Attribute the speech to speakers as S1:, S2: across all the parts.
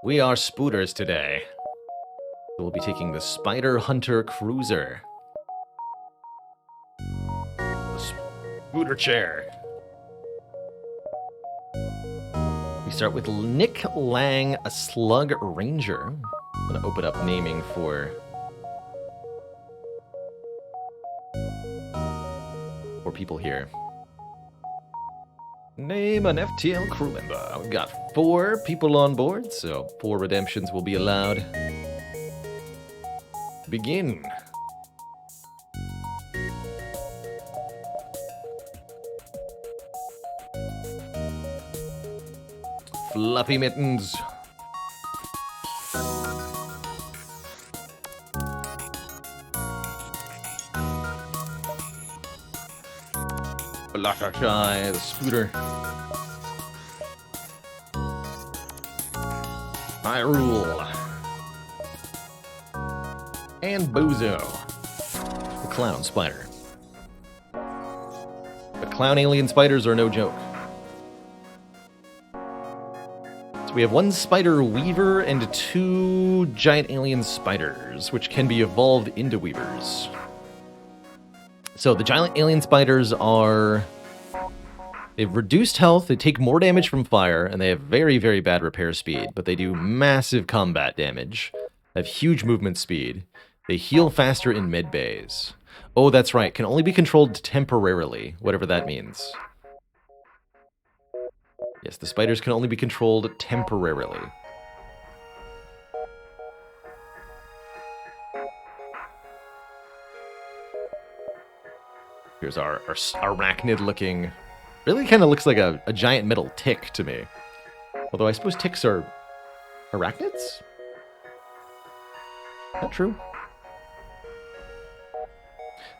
S1: We are spooters today. So we'll be taking the Spider Hunter Cruiser. The spooter chair. We start with Nick Lang, a Slug Ranger. I'm going to open up naming for people here. Name an FTL crew member. We've got 4 people on board, so 4 redemptions will be allowed. Begin. Fluffy mittens. Fluttershy, the scooter. Hyrule. And Bozo, the clown spider. The clown alien spiders are no joke. So we have 1 spider weaver and 2 giant alien spiders, which can be evolved into weavers. So the giant alien spiders are... They've reduced health, they take more damage from fire, and they have very, very bad repair speed, but they do massive combat damage. They have huge movement speed. They heal faster in mid-bays. Oh, that's right, can only be controlled temporarily, whatever that means. Yes, the spiders can only be controlled temporarily. Here's our arachnid-looking... Really kind of looks like a giant metal tick to me. Although I suppose ticks are arachnids? Is that true?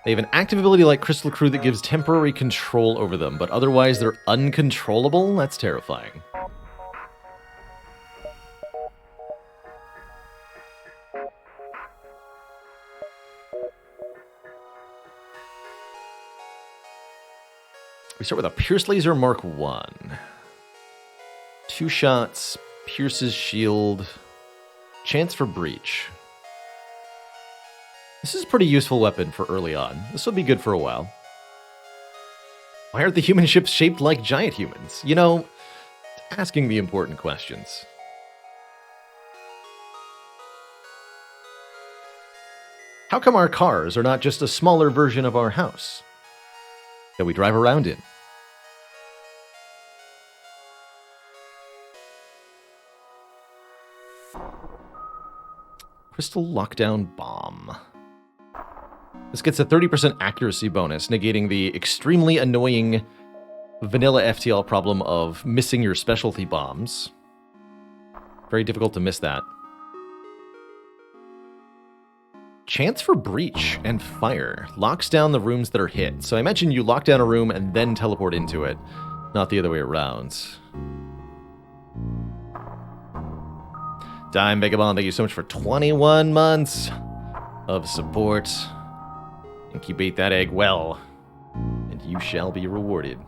S1: They have an active ability like Crystal Crew that gives temporary control over them, but otherwise they're uncontrollable? That's terrifying. We start with a Pierce Laser Mark 1. 2 shots, pierces shield, chance for breach. This is a pretty useful weapon for early on. This will be good for a while. Why aren't the human ships shaped like giant humans? You know, asking the important questions. How come our cars are not just a smaller version of our house that we drive around in? Crystal Lockdown Bomb. This gets a 30% accuracy bonus, negating the extremely annoying vanilla FTL problem of missing your specialty bombs. Very difficult to miss that. Chance for breach and fire. Locks down the rooms that are hit. So I imagine you lock down a room and then teleport into it, not the other way around. Dime Vagabond, thank you so much for 21 months of support. Incubate that egg well, and you shall be rewarded.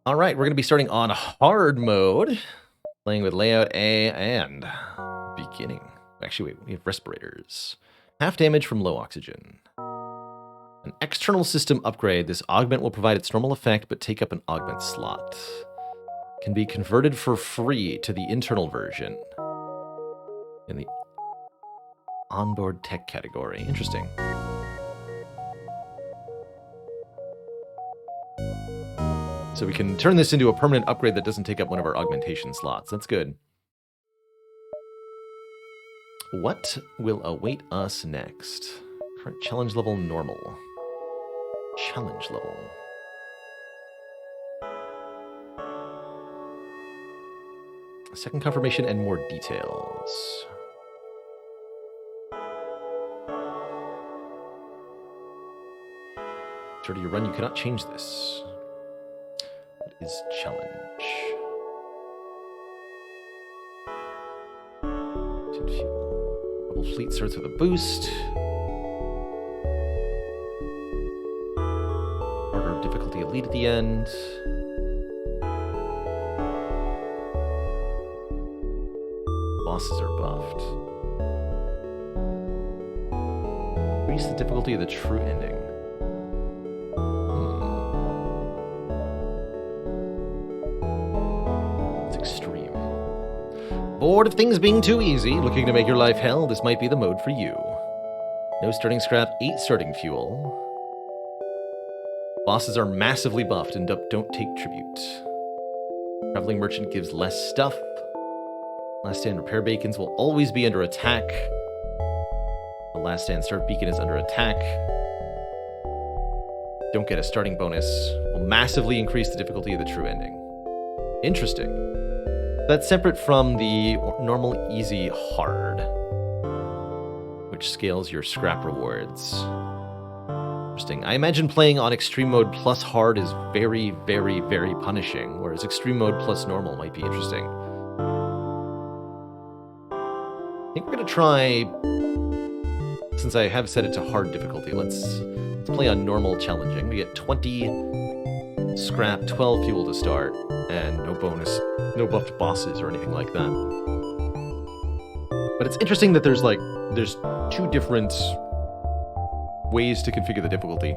S1: Alright, we're going to be starting on hard mode, playing with layout A and beginning. Actually, wait, we have respirators. Half damage from low oxygen. An external system upgrade. This augment will provide its normal effect, but take up an augment slot. Can be converted for free to the internal version in the onboard tech category. Interesting. So we can turn this into a permanent upgrade that doesn't take up one of our augmentation slots. That's good. What will await us next? Current challenge level normal. Challenge level. Second confirmation and more details. During your run, you cannot change this. What is challenge? Rebel fleet starts with a boost. Harder difficulty elite at the end. bosses are buffed. Increase the difficulty of the true ending. It's extreme. Bored of things being too easy, looking to make your life hell, this might be the mode for you. No starting scrap, 8 starting fuel. Bosses are massively buffed and don't take tribute. Traveling merchant gives less stuff. Last stand repair beacons will always be under attack. The last stand start beacon is under attack. Don't get a starting bonus. Will massively increase the difficulty of the true ending. Interesting. That's separate from the normal, easy, hard, which scales your scrap rewards. Interesting. I imagine playing on extreme mode plus hard is very, very, very punishing, whereas extreme mode plus normal might be interesting. I think we're going to try, since I have set it to hard difficulty, let's play on normal challenging. We get 20 scrap, 12 fuel to start, and no bonus, no buffed bosses or anything like that. But it's interesting that there's 2 different ways to configure the difficulty.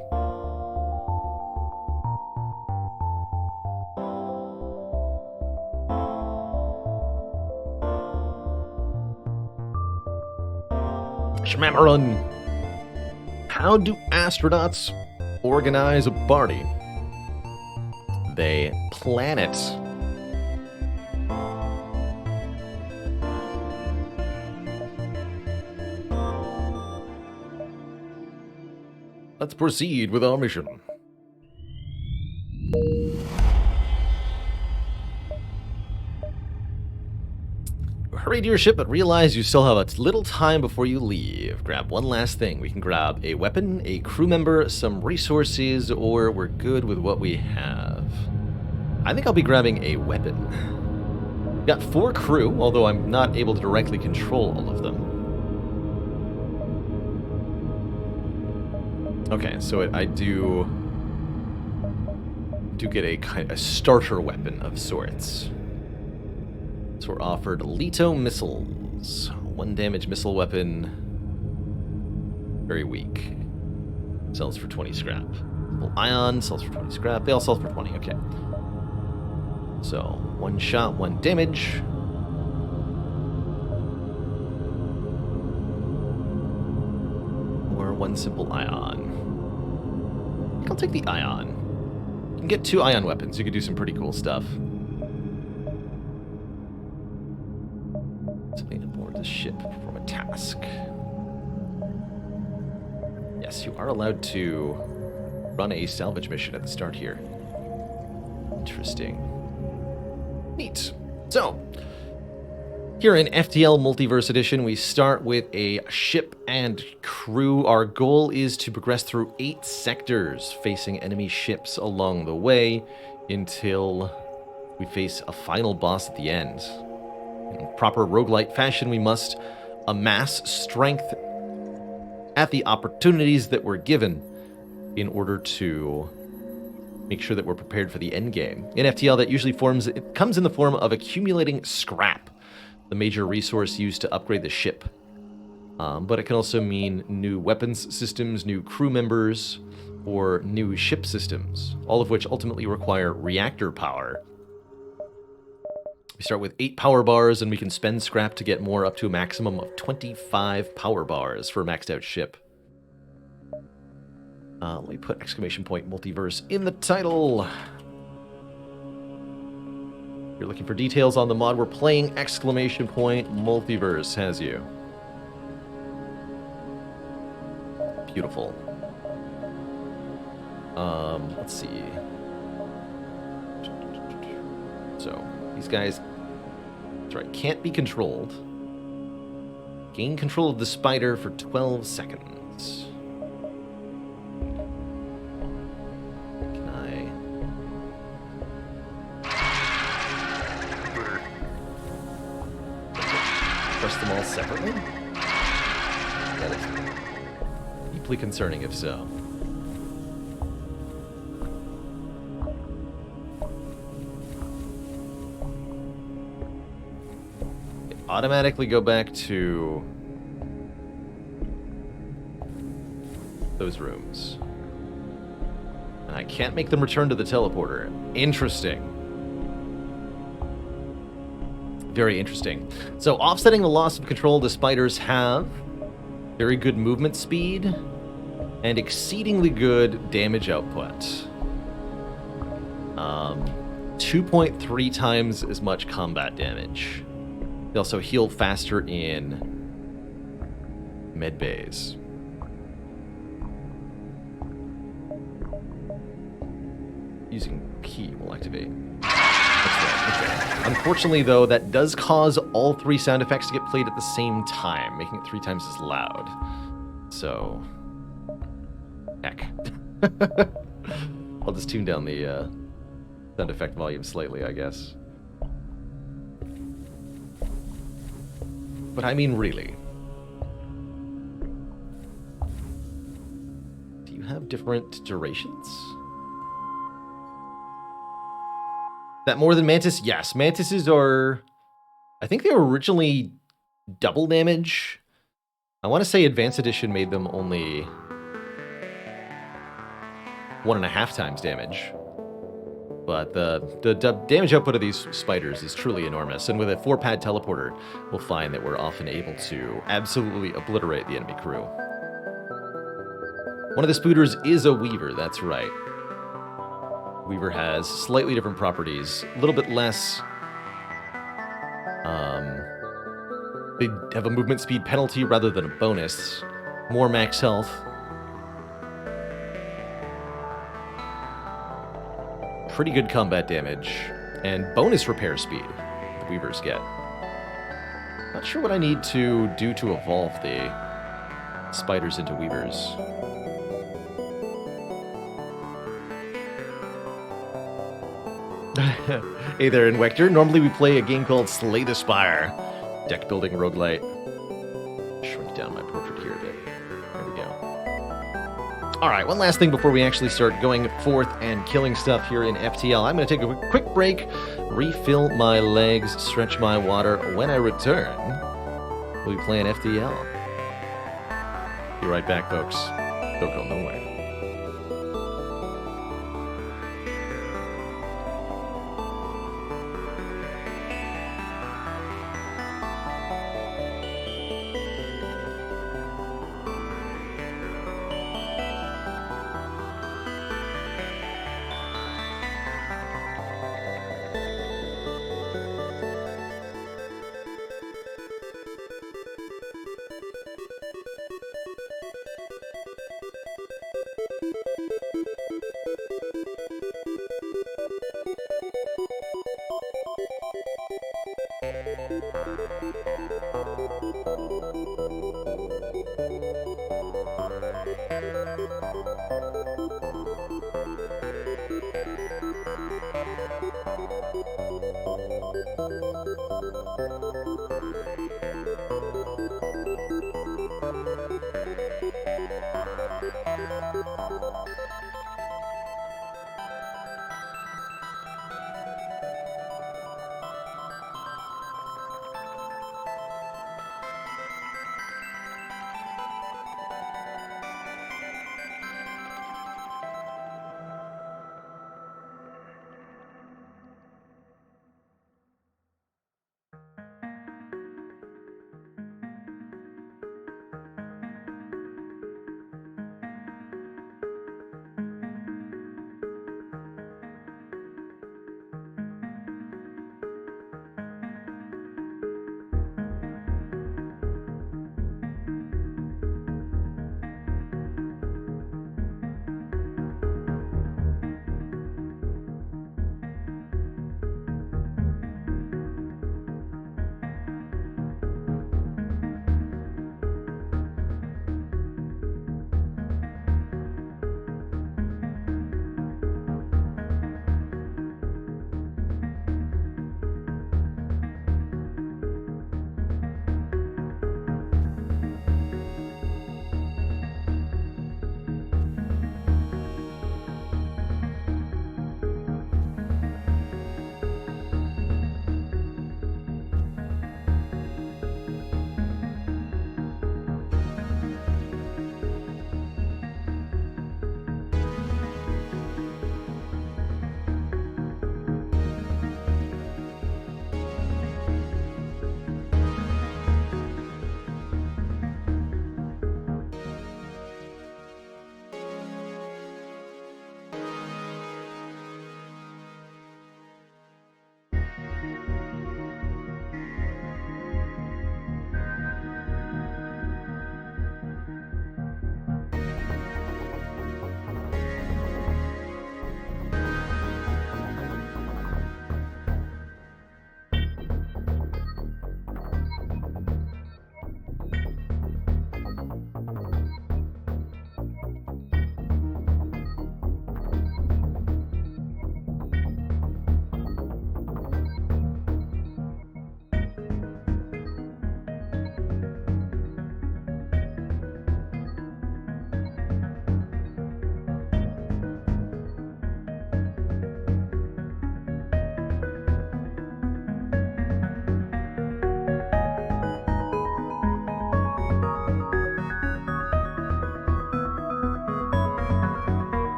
S1: Shmammerun. How do astronauts organize a party? They plan it. Let's proceed with our mission. Hurry to your ship, but realize you still have a little time before you leave. Grab one last thing. We can grab a weapon, a crew member, some resources, or we're good with what we have. I think I'll be grabbing a weapon. Got 4 crew, although I'm not able to directly control all of them. Okay, so I do get a starter weapon of sorts. So we're offered Leto missiles. 1 damage missile weapon. Very weak. Sells for 20 scrap. Simple ion sells for 20 scrap. They all sell for 20, okay. So 1 shot, 1 damage. Or 1 simple ion. I think I'll take the ion. You can get 2 ion weapons. You can do some pretty cool stuff. Something aboard the ship. Perform a task. Yes, you are allowed to run a salvage mission at the start here. Interesting. Neat. So, here in FTL Multiverse Edition, we start with a ship and crew. Our goal is to progress through 8 sectors, facing enemy ships along the way until we face a final boss at the end. In proper roguelite fashion, we must amass strength at the opportunities that we're given in order to make sure that we're prepared for the end game. In FTL, that usually comes in the form of accumulating scrap, the major resource used to upgrade the ship. But it can also mean new weapons systems, new crew members, or new ship systems, all of which ultimately require reactor power. We start with 8 power bars, and we can spend scrap to get more, up to a maximum of 25 power bars for a maxed out ship. Let me put exclamation point multiverse in the title. If you're looking for details on the mod we're playing, exclamation point multiverse has you. Beautiful. Let's see. So, these guys, that's right, can't be controlled. Gain control of the spider for 12 seconds. Can I... press them all separately? That is deeply concerning if so. automatically go back to those rooms. And I can't make them return to the teleporter. Interesting. Very interesting. So offsetting the loss of control, the spiders have very good movement speed and exceedingly good damage output. 2.3 times as much combat damage. They also heal faster in med bays. Using key will activate. That's right, okay. Unfortunately, though, that does cause all 3 sound effects to get played at the same time, making it 3 times as loud. So, heck. I'll just tune down the sound effect volume slightly, I guess. But I mean, really. Do you have different durations? That more than Mantis? Yes, Mantises are... I think they were originally double damage. I want to say Advanced Edition made them only 1.5 times damage. But the damage output of these spiders is truly enormous. And with a 4-pad teleporter, we'll find that we're often able to absolutely obliterate the enemy crew. One of the spooters is a Weaver, that's right. Weaver has slightly different properties, a little bit less. They have a movement speed penalty rather than a bonus. More max health. Pretty good combat damage. And bonus repair speed the Weavers get. Not sure what I need to do to evolve the spiders into Weavers. Hey there, Invector. Normally we play a game called Slay the Spire. Deck building roguelite. Shrink down my portrait here a bit. There we go. Alright, one last thing before we actually start going forth and killing stuff here in FTL. I'm going to take a quick break, refill my legs, stretch my water. When I return, we'll be playing FTL. Be right back, folks. Don't go nowhere.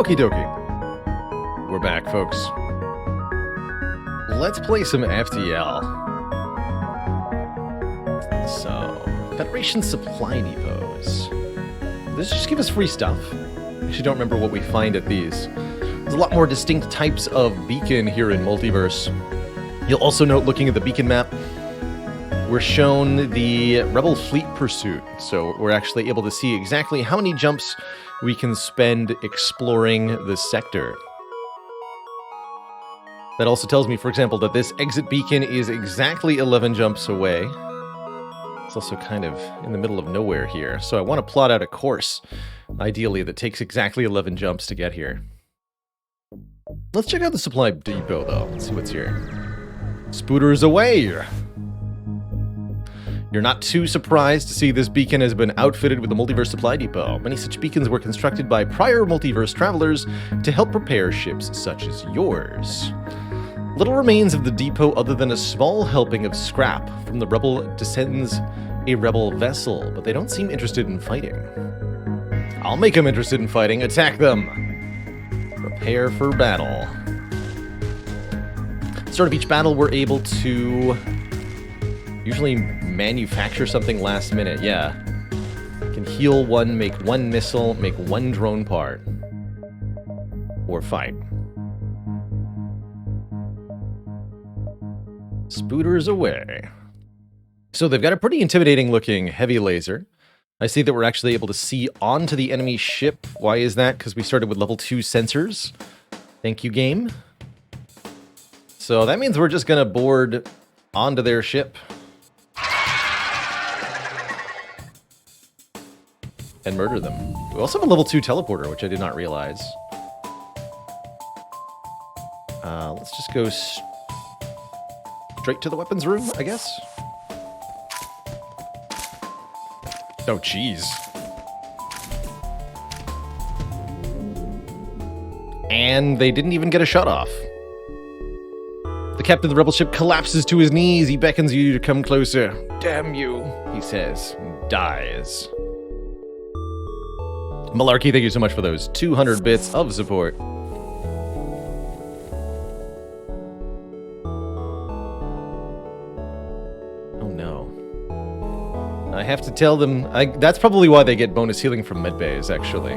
S1: Okie dokie. We're back, folks. Let's play some FTL. So, Federation Supply Depots. Does this just give us free stuff? I actually don't remember what we find at these. There's a lot more distinct types of beacon here in Multiverse. You'll also note, looking at the beacon map, we're shown the Rebel Fleet Pursuit. So we're actually able to see exactly how many jumps we can spend exploring the sector. That also tells me, for example, that this exit beacon is exactly 11 jumps away. It's also kind of in the middle of nowhere here, so I want to plot out a course, ideally, that takes exactly 11 jumps to get here. Let's check out the supply depot, though. Let's see what's here. Spooters away! You're not too surprised to see this beacon has been outfitted with the Multiverse Supply Depot. Many such beacons were constructed by prior Multiverse travelers to help prepare ships such as yours. Little remains of the depot other than a small helping of scrap from the Rebel descends a Rebel vessel, but they don't seem interested in fighting. I'll make them interested in fighting. Attack them! Prepare for battle. At the start of each battle, we're able to usually manufacture something last minute, yeah. Can heal one, make one missile, make one drone part. Or fight. Spooters away. So they've got a pretty intimidating looking heavy laser. I see that we're actually able to see onto the enemy ship. Why is that? Because we started with level 2 sensors. Thank you, game. So that means we're just going to board onto their ship. And murder them. We also have a level 2 teleporter, which I did not realize. Let's just go straight to the weapons room, I guess. Oh, jeez. And they didn't even get a shot off. The captain of the rebel ship collapses to his knees. He beckons you to come closer. Damn you, he says, and dies. Malarkey, thank you so much for those 200 bits of support. Oh no. I have to tell them... that's probably why they get bonus healing from medbays, actually.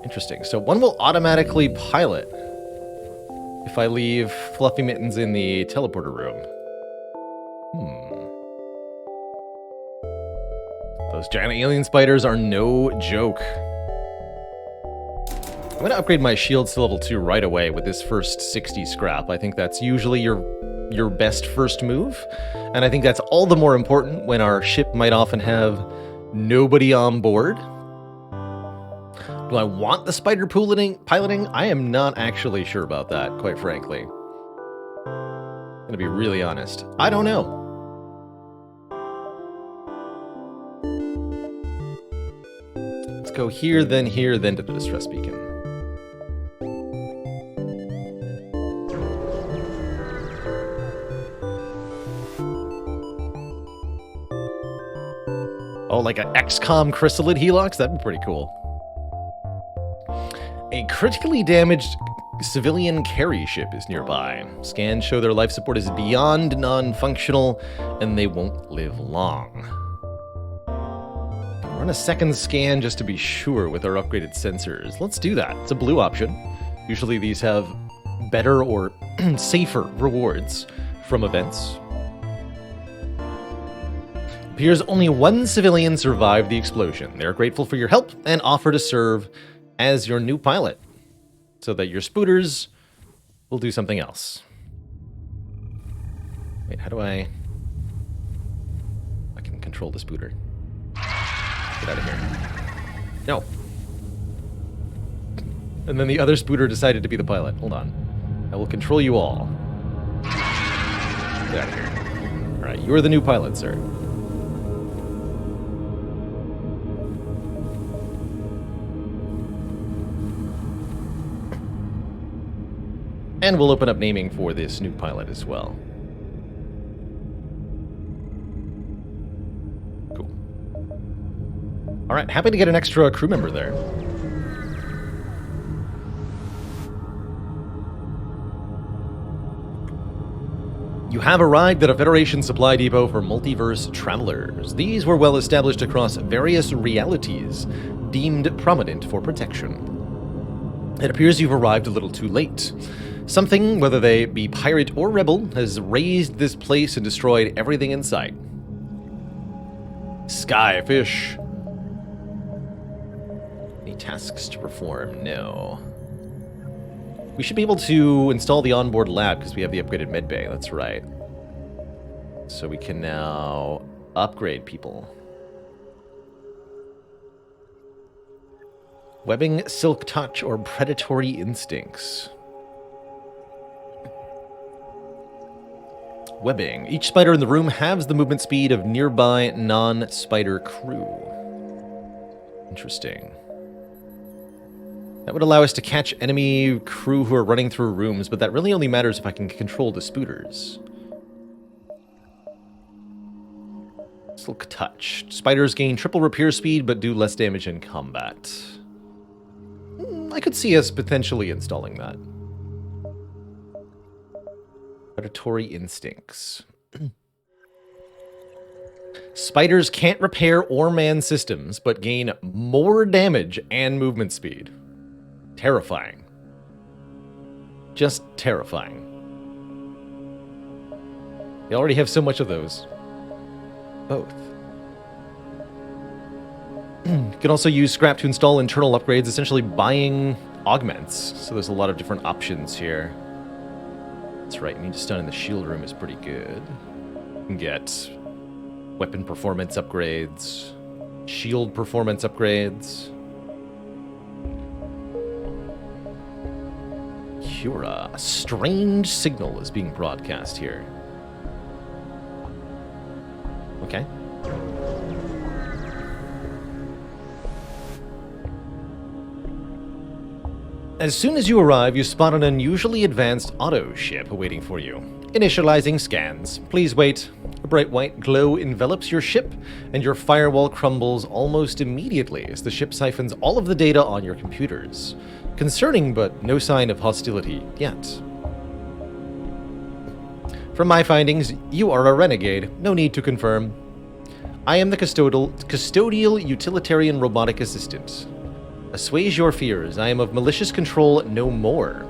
S1: Interesting. So one will automatically pilot if I leave Fluffy Mittens in the teleporter room. Those giant alien spiders are no joke. I'm going to upgrade my shields to level 2 right away with this first 60 scrap. I think that's usually your best first move. And I think that's all the more important when our ship might often have nobody on board. Do I want the spider piloting? I am not actually sure about that, quite frankly. I'm going to be really honest. I don't know. Go here, then to the distress beacon. Oh, like an XCOM chrysalid helix? That'd be pretty cool. A critically damaged civilian carry ship is nearby. Scans show their life support is beyond non-functional, and they won't live long. Run a second scan just to be sure with our upgraded sensors. Let's do that. It's a blue option. Usually these have better or safer rewards from events. Appears only one civilian survived the explosion. They're grateful for your help and offer to serve as your new pilot so that your spooters will do something else. Wait, how do I can control the spooter. Get out of here. No. And then the other spooter decided to be the pilot. Hold on. I will control you all. Get out of here. Alright, you are the new pilot, sir. And we'll open up naming for this new pilot as well. Cool. All right, happy to get an extra crew member there. You have arrived at a Federation supply depot for Multiverse travelers. These were well established across various realities, deemed prominent for protection. It appears you've arrived a little too late. Something, whether they be pirate or rebel, has razed this place and destroyed everything in sight. Skyfish. Any tasks to perform? No. We should be able to install the onboard lab because we have the upgraded medbay. That's right. So we can now upgrade people. Webbing, silk touch, or predatory instincts. Webbing. Each spider in the room halves the movement speed of nearby non-spider crew. Interesting. That would allow us to catch enemy crew who are running through rooms, but that really only matters if I can control the spooters. Silk touch. Spiders gain triple repair speed, but do less damage in combat. I could see us potentially installing that. Predatory instincts. Spiders can't repair or man systems, but gain more damage and movement speed. Terrifying. Just terrifying. They already have so much of those. Both. You can also use scrap to install internal upgrades, essentially buying augments. So there's a lot of different options here. That's right, need to stun in the shield room is pretty good. You can get weapon performance upgrades, shield performance upgrades. Cura. A strange signal is being broadcast here. Okay. As soon as you arrive, you spot an unusually advanced auto ship awaiting for you. Initializing scans. Please wait. A bright white glow envelops your ship, and your firewall crumbles almost immediately as the ship siphons all of the data on your computers. Concerning, but no sign of hostility yet. From my findings, you are a renegade. No need to confirm. I am the custodial utilitarian robotic assistant. Assuage your fears. I am of malicious control no more.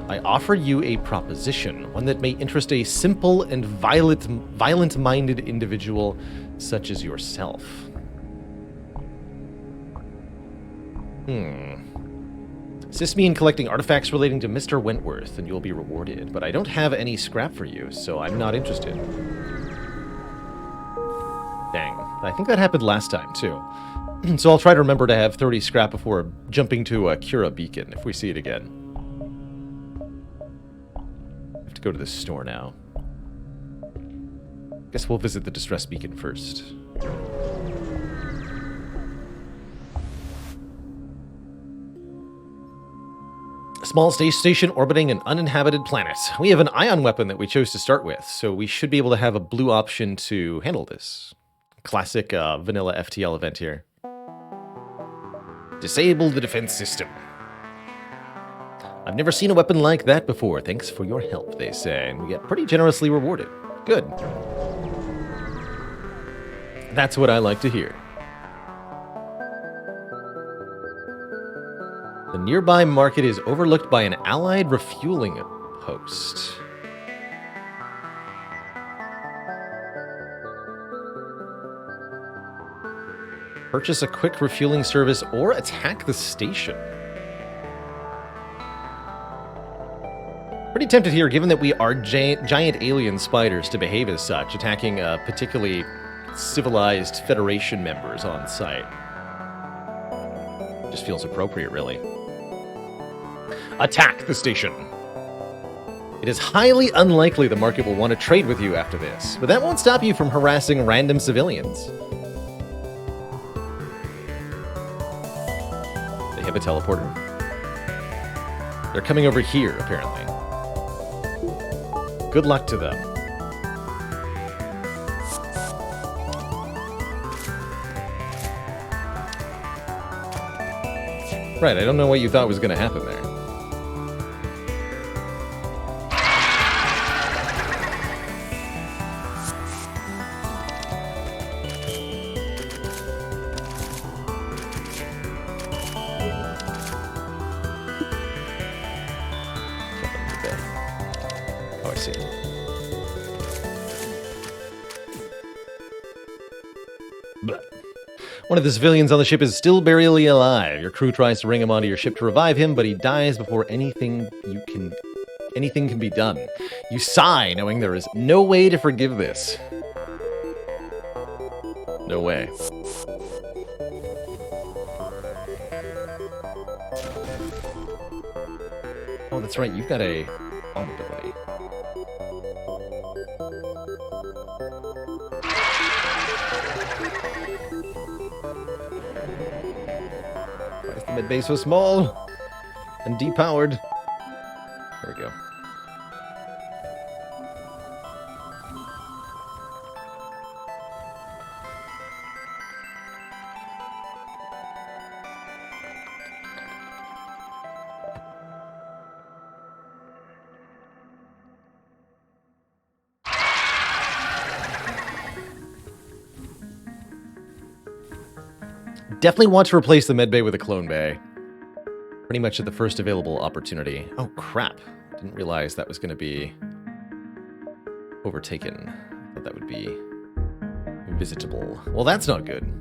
S1: I offer you a proposition, one that may interest a simple and violent-minded individual such as yourself. Assist me in collecting artifacts relating to Mr. Wentworth, and you'll be rewarded. But I don't have any scrap for you, so I'm not interested. Dang. I think that happened last time, too. So I'll try to remember to have 30 scrap before jumping to a Cura beacon if we see it again. I have to go to the store now. Guess we'll visit the distress beacon first. A small space station orbiting an uninhabited planet. We have an ion weapon that we chose to start with, so we should be able to have a blue option to handle this. Classic vanilla FTL event here. Disable the defense system. I've never seen a weapon like that before. Thanks for your help, they say, and we get pretty generously rewarded. Good. That's what I like to hear. The nearby market is overlooked by an allied refueling post. Purchase a quick refueling service or attack the station. Pretty tempted here, given that we are giant alien spiders, to behave as such, attacking particularly civilized Federation members on site. Just feels appropriate, really. Attack the station. It is highly unlikely the market will want to trade with you after this, but that won't stop you from harassing random civilians. They have a teleporter. They're coming over here, apparently. Good luck to them. Right, I don't know what you thought was going to happen there. Oh, I see. Blech. One of the civilians on the ship is still barely alive. Your crew tries to bring him onto your ship to revive him, but he dies before anything can be done. You sigh, knowing there is no way to forgive this. No way. Oh, that's right, you've got a bomb ability. Why is the mid base so small and depowered? There we go. Definitely want to replace the medbay with a clone bay. Pretty much at the first available opportunity. Oh, crap. Didn't realize that was going to be overtaken. I thought that would be visitable. Well, that's not good.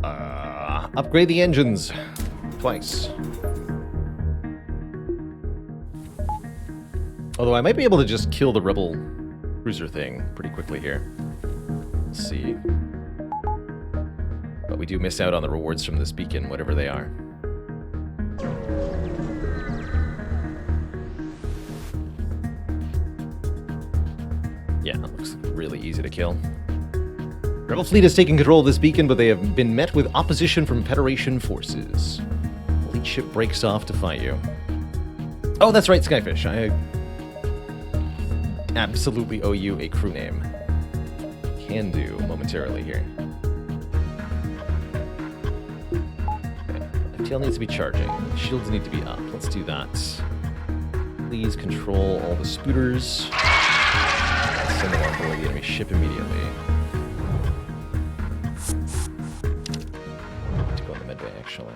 S1: Upgrade the engines. Twice. Although I might be able to just kill the rebel cruiser thing pretty quickly here. Let's see. But we do miss out on the rewards from this beacon, whatever they are. Yeah, that looks really easy to kill. Rebel fleet has taken control of this beacon, but they have been met with opposition from Federation forces. Fleet ship breaks off to fight you. Oh, that's right, Skyfish. I absolutely owe you a crew name. Can do momentarily here. FTL needs to be charging. Shields need to be up. Let's do that. Please control all the spooters. Send them on board the enemy ship immediately. I need to go on the medbay, actually.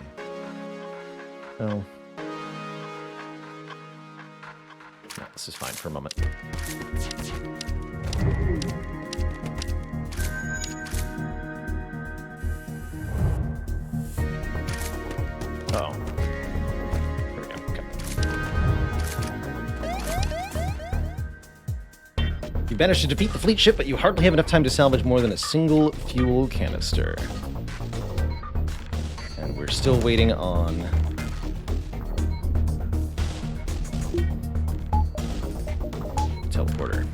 S1: Oh. No, this is fine for a moment. Oh. There we go. Okay. You managed to defeat the fleet ship, but you hardly have enough time to salvage more than a single fuel canister. And we're still waiting on teleporter.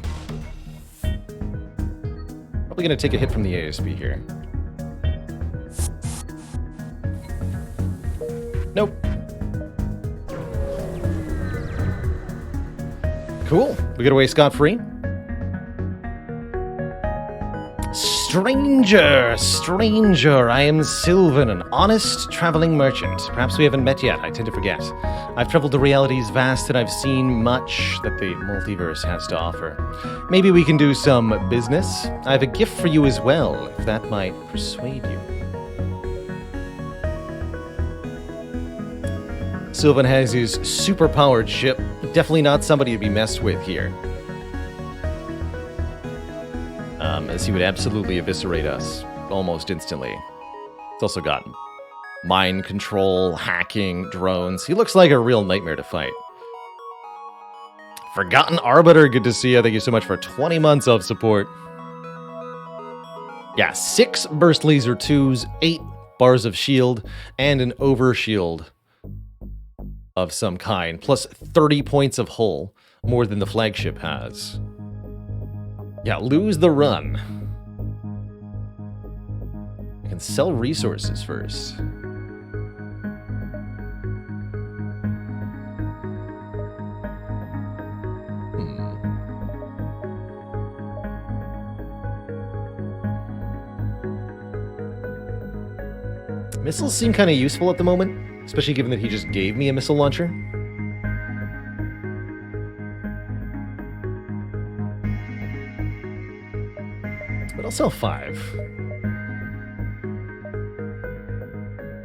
S1: Probably gonna take a hit from the ASB here. Nope. Cool. We get away scot-free. Stranger, I am Sylvan, an honest traveling merchant. Perhaps we haven't met yet, I tend to forget. I've traveled to realities vast and I've seen much that the multiverse has to offer. Maybe we can do some business. I have a gift for you as well, if that might persuade you. Sylvan has his super-powered ship. Definitely not somebody to be messed with here. As he would absolutely eviscerate us almost instantly. It's also got mind control, hacking, drones. He looks like a real nightmare to fight. Forgotten Arbiter, good to see you. Thank you so much for 20 months of support. Yeah, 6 burst laser 2s, 8 bars of shield, and an overshield of some kind, plus 30 points of hull, more than the flagship has. Yeah, lose the run. I can sell resources first. Missiles seem kind of useful at the moment, especially given that he just gave me a missile launcher. But I'll sell 5.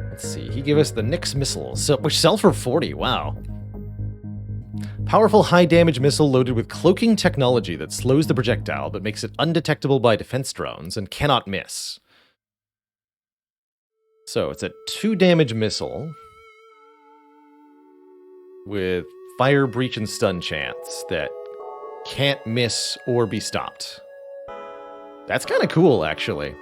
S1: Let's see, he gave us the Nyx missiles, which sell for 40, wow. Powerful high-damage missile loaded with cloaking technology that slows the projectile but makes it undetectable by defense drones and cannot miss. So it's a 2-damage missile with fire, breach, and stun chance that can't miss or be stopped. That's kind of cool, actually.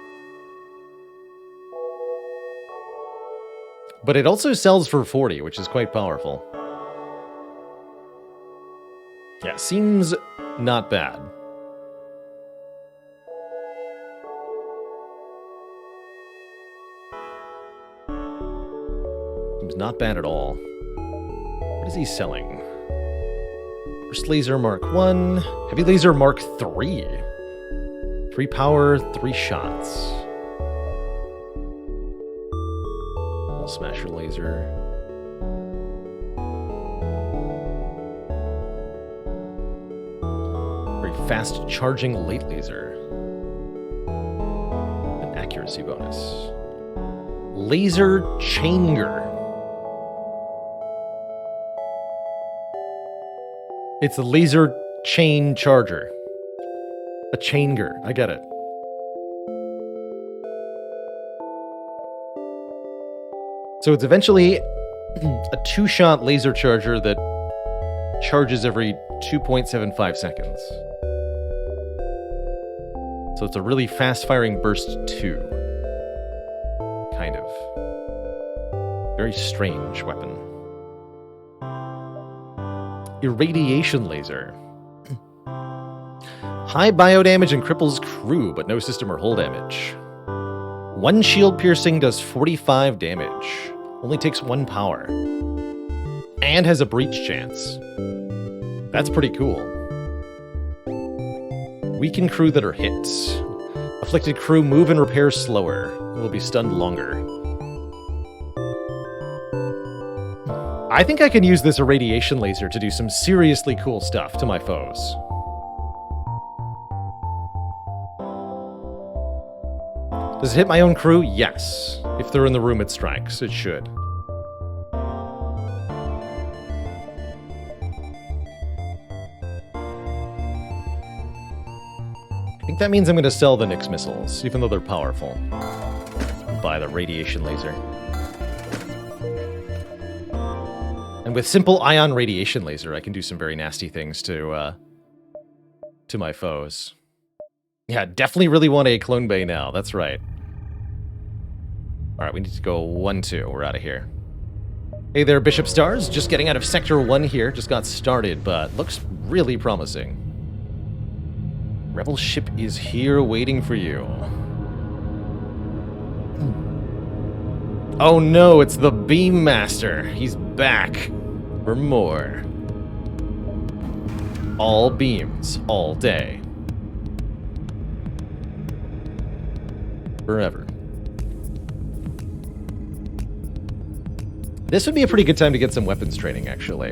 S1: But it also sells for 40, which is quite powerful. Yeah, seems not bad. Seems not bad at all. What is he selling? Burst laser Mark 1. Heavy laser Mark 3. 3 power, 3 shots. Smasher laser. Very fast charging late laser. An accuracy bonus. Laser changer. It's a laser chain charger. A changer. I get it. So it's eventually a 2-shot laser charger that charges every 2.75 seconds. So it's a really fast-firing burst 2. Kind of. Very strange weapon. Irradiation laser. High biodamage and cripples crew, but no system or hull damage. 1 shield piercing does 45 damage. Only takes 1 power. And has a breach chance. That's pretty cool. Weaken crew that are hit. Afflicted crew move and repair slower. Will be stunned longer. I think I can use this irradiation laser to do some seriously cool stuff to my foes. Does it hit my own crew? Yes. If they're in the room it strikes, it should. I think that means I'm going to sell the Nyx missiles, even though they're powerful. And buy the radiation laser. And with simple ion radiation laser, I can do some very nasty things to my foes. Yeah, definitely really want a clone bay now. That's right. Alright, we need to go 1-2. We're out of here. Hey there, Bishop Stars. Just getting out of Sector 1 here. Just got started, but looks really promising. Rebel ship is here waiting for you. Oh no, it's the Beam Master. He's back for more. All beams, all day. Forever. This would be a pretty good time to get some weapons training, actually.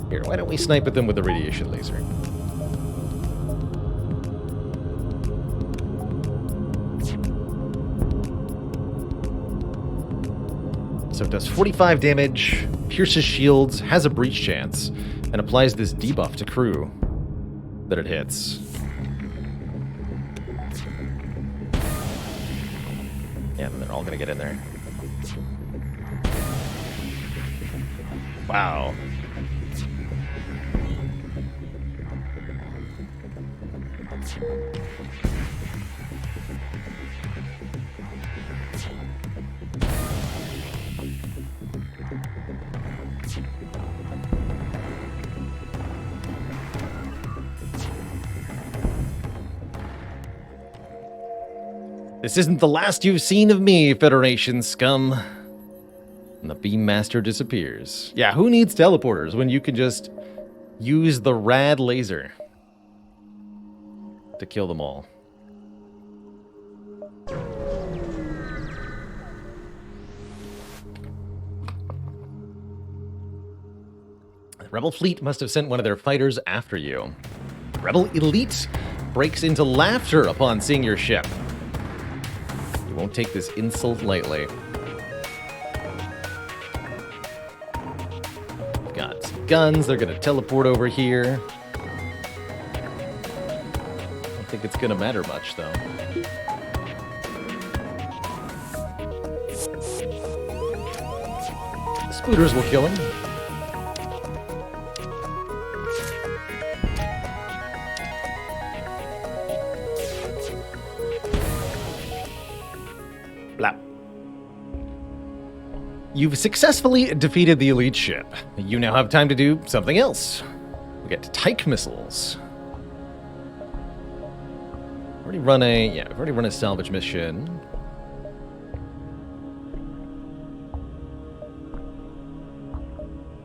S1: Here, why don't we snipe at them with the radiation laser? So it does 45 damage, pierces shields, has a breach chance, and applies this debuff to crew that it hits. Yeah, and they're all gonna get in there. Wow. This isn't the last you've seen of me, Federation scum. And the Beam Master disappears. Yeah, who needs teleporters when you can just use the rad laser? to kill them all. The Rebel fleet must have sent one of their fighters after you. Rebel elite breaks into laughter upon seeing your ship. You won't take this insult lightly. We've got some guns. They're going to teleport over here. I don't think it's going to matter much, though. The spooters will kill him. You've successfully defeated the elite ship. You now have time to do something else. We get Tyke missiles. We've already run a salvage mission.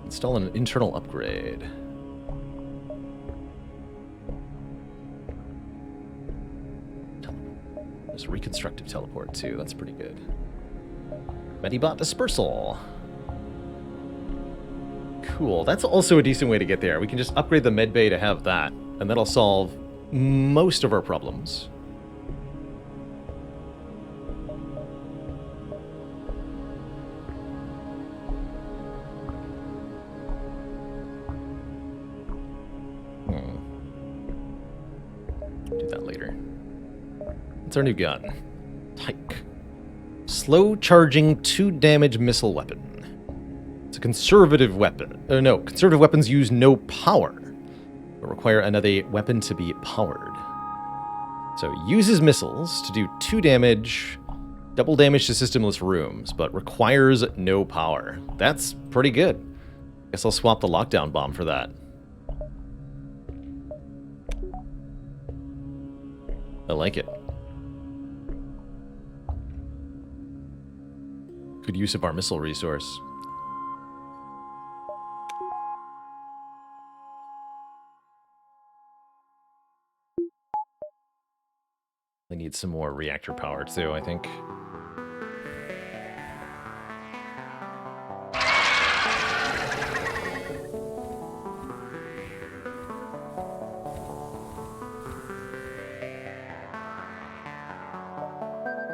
S1: Install an internal upgrade. There's a reconstructive teleport too. That's pretty good. Medibot dispersal. Cool. That's also a decent way to get there. We can just upgrade the med bay to have that, and that'll solve most of our problems. Do that later. What's our new gun? Tyke. Slow charging 2 damage missile weapon. It's a conservative weapon. No, conservative weapons use no power, but require another weapon to be powered. So it uses missiles to do 2 damage, double damage to systemless rooms, but requires no power. That's pretty good. Guess I'll swap the lockdown bomb for that. I like it. Good use of our missile resource. They need some more reactor power too, I think.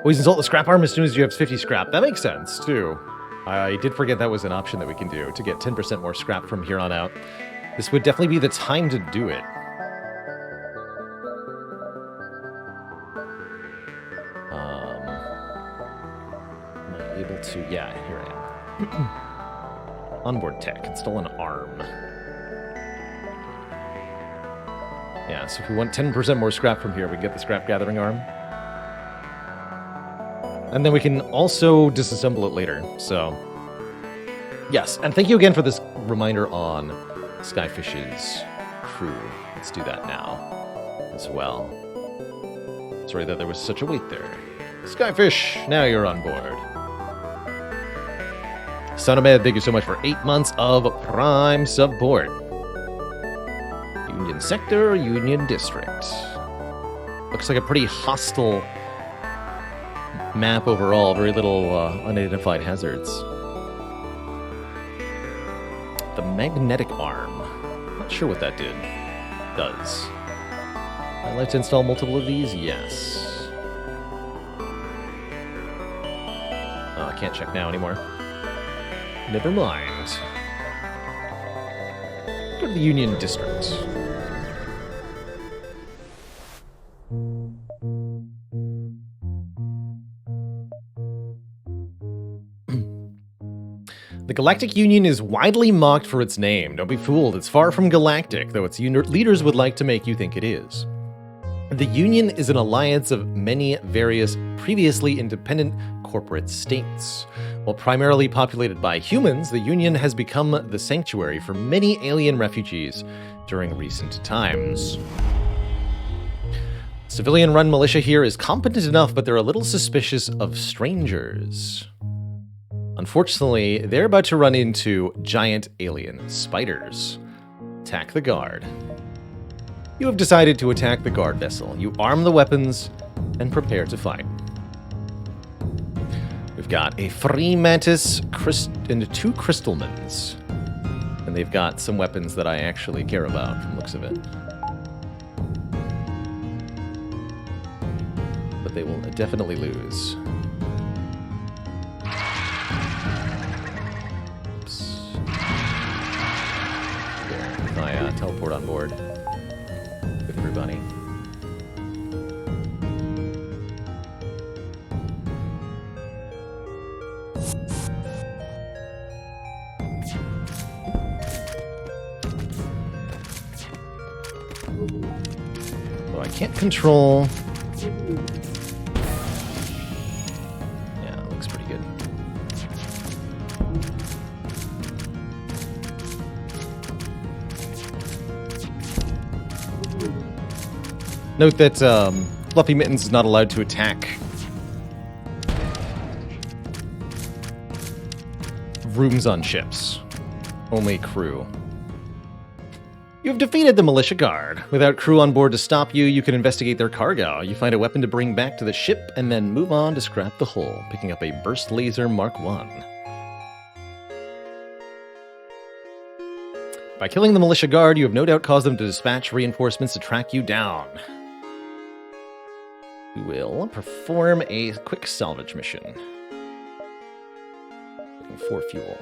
S1: Always insult the scrap arm as soon as you have 50 scrap. That makes sense, too. I did forget that was an option that we can do to get 10% more scrap from here on out. This would definitely be the time to do it. Am I able to... Yeah, here I am. Onboard tech. Install an arm. Yeah, so if we want 10% more scrap from here, we can get the scrap gathering arm. And then we can also disassemble it later, so... Yes, and thank you again for this reminder on Skyfish's crew. Let's do that now as well. Sorry that there was such a wait there. Skyfish, now you're on board. Sonomed, thank you so much for 8 months of Prime support. Union Sector, Union District. Looks like a pretty hostile map overall, very little unidentified hazards. The magnetic arm. Not sure what that does. I'd like to install multiple of these, yes. Oh, I can't check now anymore. Never mind. Go to the Union District. The Galactic Union is widely mocked for its name. Don't be fooled, it's far from galactic, though its leaders would like to make you think it is. The Union is an alliance of many various previously independent corporate states. While primarily populated by humans, the Union has become the sanctuary for many alien refugees during recent times. Civilian-run militia here is competent enough, but they're a little suspicious of strangers. Unfortunately, they're about to run into giant alien spiders. Attack the guard. You have decided to attack the guard vessel. You arm the weapons and prepare to fight. We've got a free mantis and 2 crystalmans. And they've got some weapons that I actually care about from the looks of it. But they will definitely lose. Oops. There, if I teleport on board with everybody. Can't control. Yeah, it looks pretty good. Note that Fluffy Mittens is not allowed to attack rooms on ships. Only crew. You've defeated the militia guard. Without crew on board to stop you, you can investigate their cargo. You find a weapon to bring back to the ship, and then move on to scrap the hull, picking up a burst laser Mark I. By killing the militia guard, you have no doubt caused them to dispatch reinforcements to track you down. We will perform a quick salvage mission. Looking for fuel.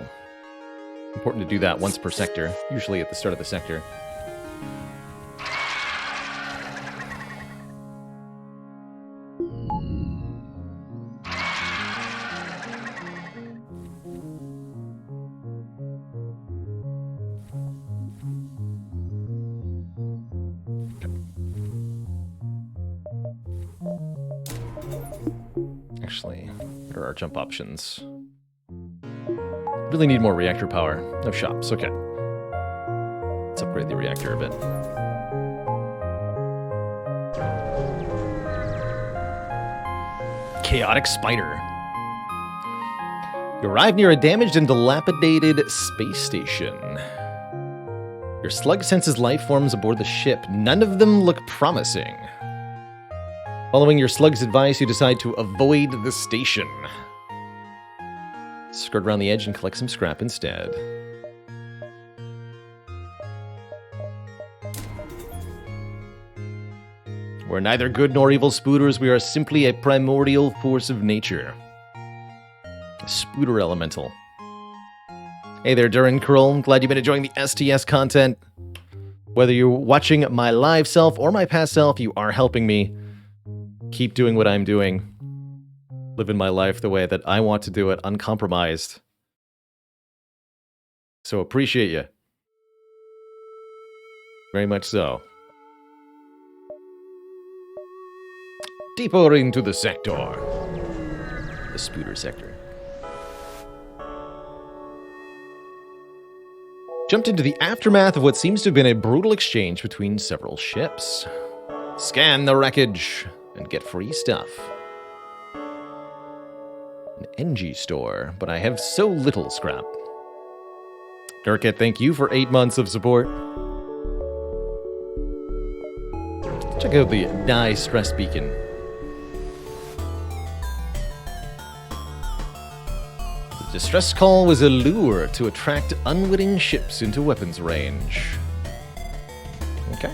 S1: Important to do that once per sector, usually at the start of the sector. Actually, what are our jump options? Really need more reactor power. No shops, okay. Let's upgrade the reactor a bit. Chaotic Spider. You arrive near a damaged and dilapidated space station. Your slug senses life forms aboard the ship. None of them look promising. Following your slug's advice, you decide to avoid the station. Skirt around the edge and collect some scrap instead. We're neither good nor evil spooters. We are simply a primordial force of nature. A spooter elemental. Hey there, Durin Krull. Glad you've been enjoying the STS content. Whether you're watching my live self or my past self, you are helping me keep doing what I'm doing. Living my life the way that I want to do it, uncompromised. So appreciate you. Very much so. Deeper into the sector. The spooter sector. Jumped into the aftermath of what seems to have been a brutal exchange between several ships. Scan the wreckage and get free stuff. An NG store, but I have so little scrap. Durkat, thank you for 8 months of support. Check out the Die Stress Beacon. The distress call was a lure to attract unwitting ships into weapons range. Okay.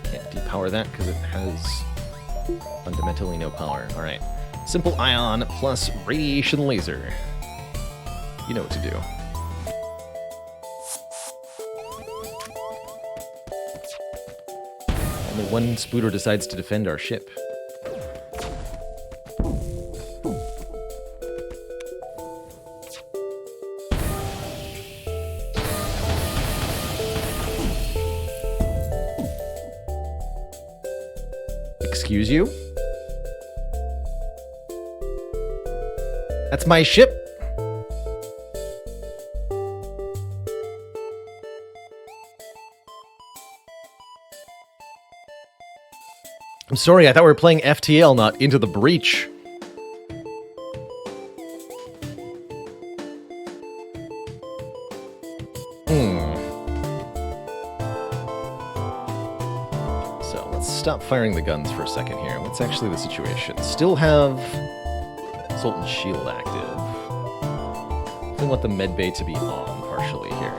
S1: Can't depower that because it has fundamentally no power. Alright. Simple ion plus radiation laser. You know what to do. Only one spooter decides to defend our ship. Excuse you? That's my ship. I'm sorry, I thought we were playing FTL, not Into the Breach. firing the guns for a second here. What's actually the situation? Still have Sultan's Shield active. I want the med bay to be on partially here.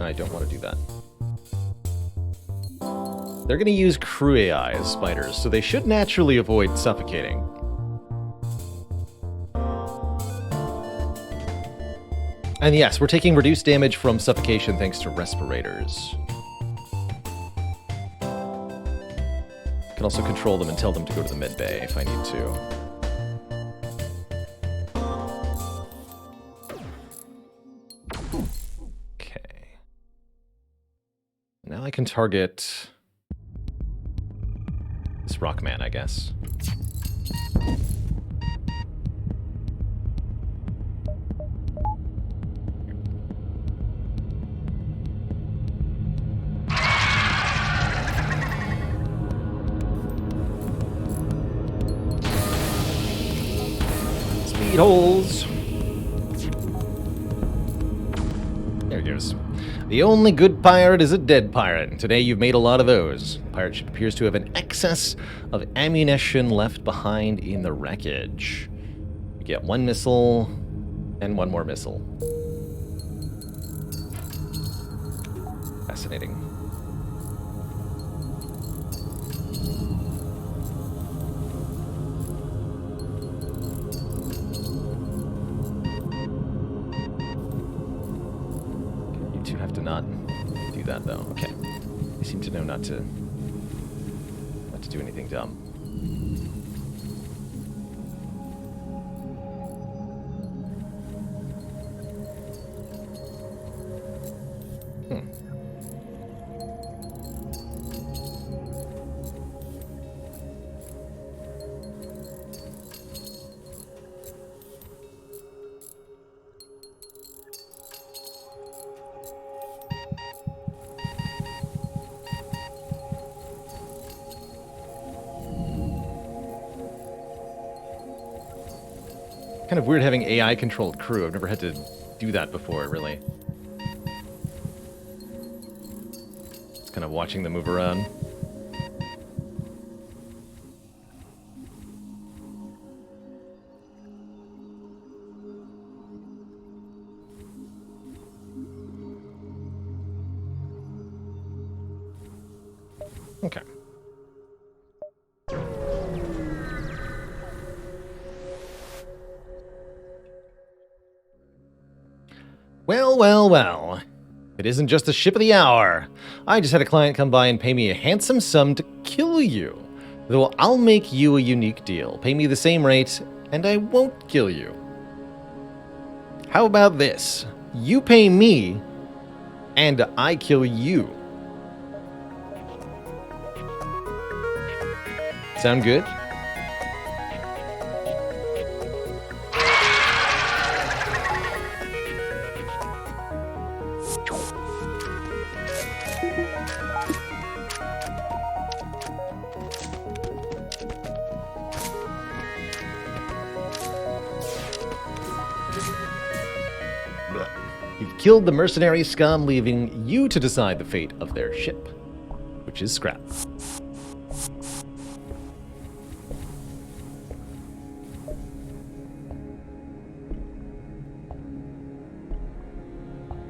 S1: I don't want to do that. They're going to use crew AI as spiders, so they should naturally avoid suffocating. And yes, we're taking reduced damage from suffocation thanks to respirators. Can also control them and tell them to go to the med bay if I need to. Okay. Now I can target this Rockman, I guess. Holes. There he goes. The only good pirate is a dead pirate. Today you've made a lot of those. The pirate ship appears to have an excess of ammunition left behind in the wreckage. You get one missile and one more missile. Fascinating. Not do that though. Okay. They seem to know not to do anything dumb. Kind of weird having AI-controlled crew. I've never had to do that before, really. Just kind of watching them move around. Okay. Well, well, well. It isn't just the ship of the hour. I just had a client come by and pay me a handsome sum to kill you. Though I'll make you a unique deal. Pay me the same rate, and I won't kill you. How about this? You pay me, and I kill you. Sound good? You've killed the mercenary scum, leaving you to decide the fate of their ship, which is scrap.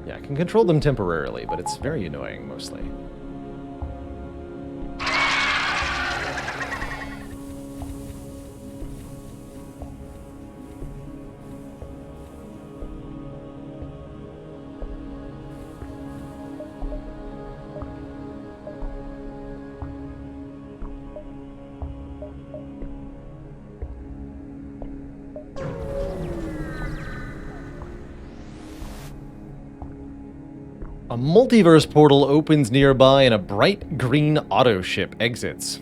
S1: Yeah, I can control them temporarily, but it's very annoying, mostly. A multiverse portal opens nearby and a bright green auto ship exits.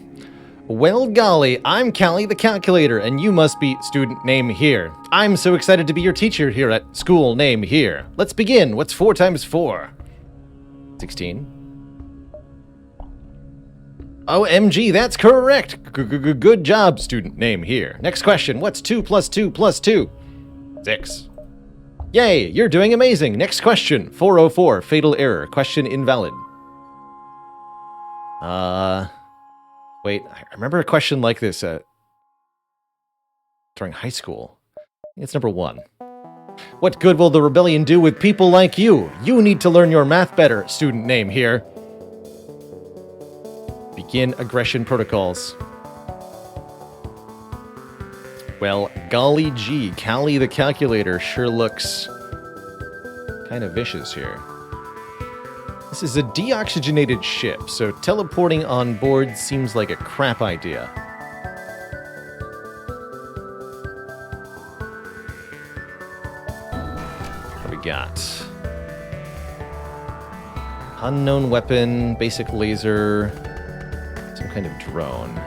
S1: Well, golly, I'm Callie the Calculator, and you must be student name here. I'm so excited to be your teacher here at school name here. Let's begin. What's 4 times 4? 16. OMG, that's correct. Good job, student name here. Next question. What's 2 plus 2 plus 2? 6. Yay, you're doing amazing. Next question. 404, fatal error. Question invalid. Wait, I remember a question like this during high school. It's number 1. What good will the rebellion do with people like you? You need to learn your math better. Student name here. Begin aggression protocols. Well, golly gee, Callie the calculator sure looks kind of vicious here. This is a deoxygenated ship, so teleporting on board seems like a crap idea. What do we got? Unknown weapon, basic laser, some kind of drone.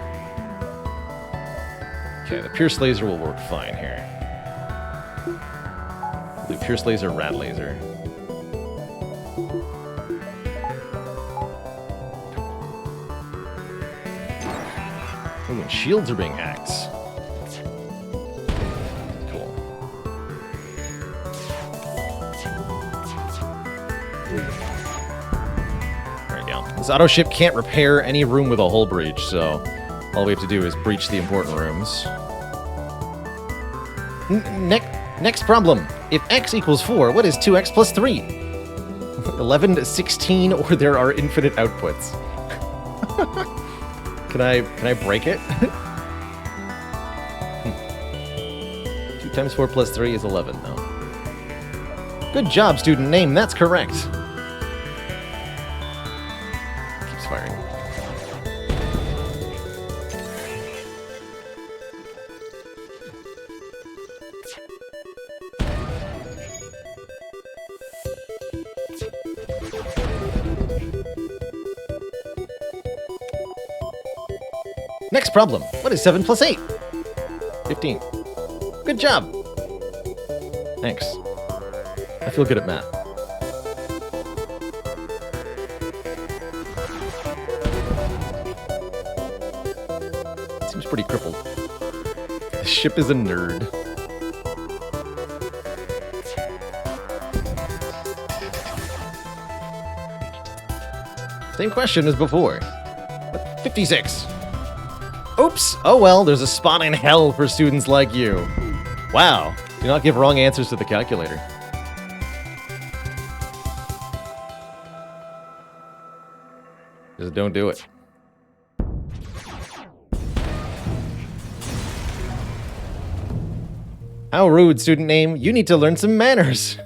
S1: Okay, the pierce laser will work fine here. The pierce laser, rad laser. Ooh, and shields are being hacked. Cool. There we go. This auto ship can't repair any room with a hull breach, so all we have to do is breach the important rooms. Next problem. If x equals 4, what is 2x plus 3? 11 to 16, or there are infinite outputs. Can I break it? 2 times 4 plus 3 is 11, though. Good job, student name. That's correct. Keeps firing. Next problem. What is 7 plus 8? 15. Good job. Thanks. I feel good at math. Seems pretty crippled. The ship is a nerd. Same question as before. 56. Oops! Oh well, there's a spot in hell for students like you. Wow. Do not give wrong answers to the calculator. Just don't do it. How rude, student name. You need to learn some manners.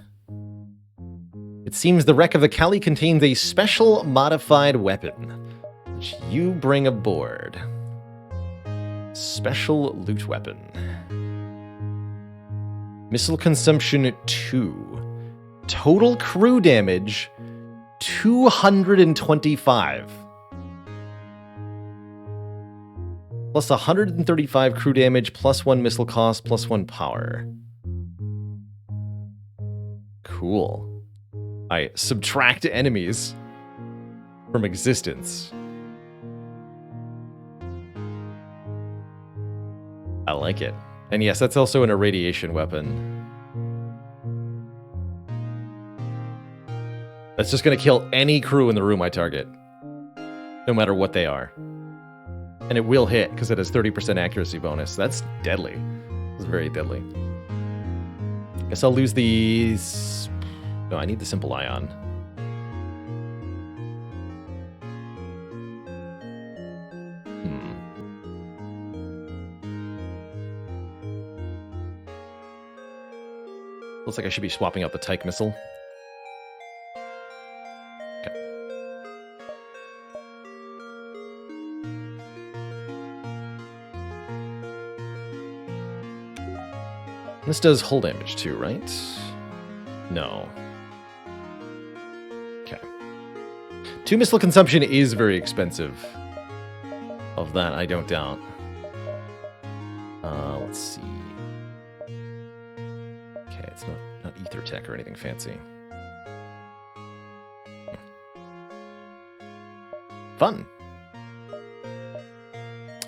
S1: It seems the wreck of the Kali contains a special modified weapon, which you bring aboard. Special loot weapon. Missile consumption 2. Total crew damage 225. Plus 135 crew damage, plus 1 missile cost, plus 1 power. Cool. I subtract enemies from existence. I like it. And yes, that's also an irradiation weapon. That's just going to kill any crew in the room I target. No matter what they are. And it will hit, because it has 30% accuracy bonus. That's deadly. It's very deadly. Guess I'll lose these... No, I need the simple ion. Looks like I should be swapping out the Tyke missile. Okay. This does hull damage too, right? No. Okay. 2 missile consumption is very expensive. Of that, I don't doubt. Let's see. It's not ether tech or anything fancy. Fun.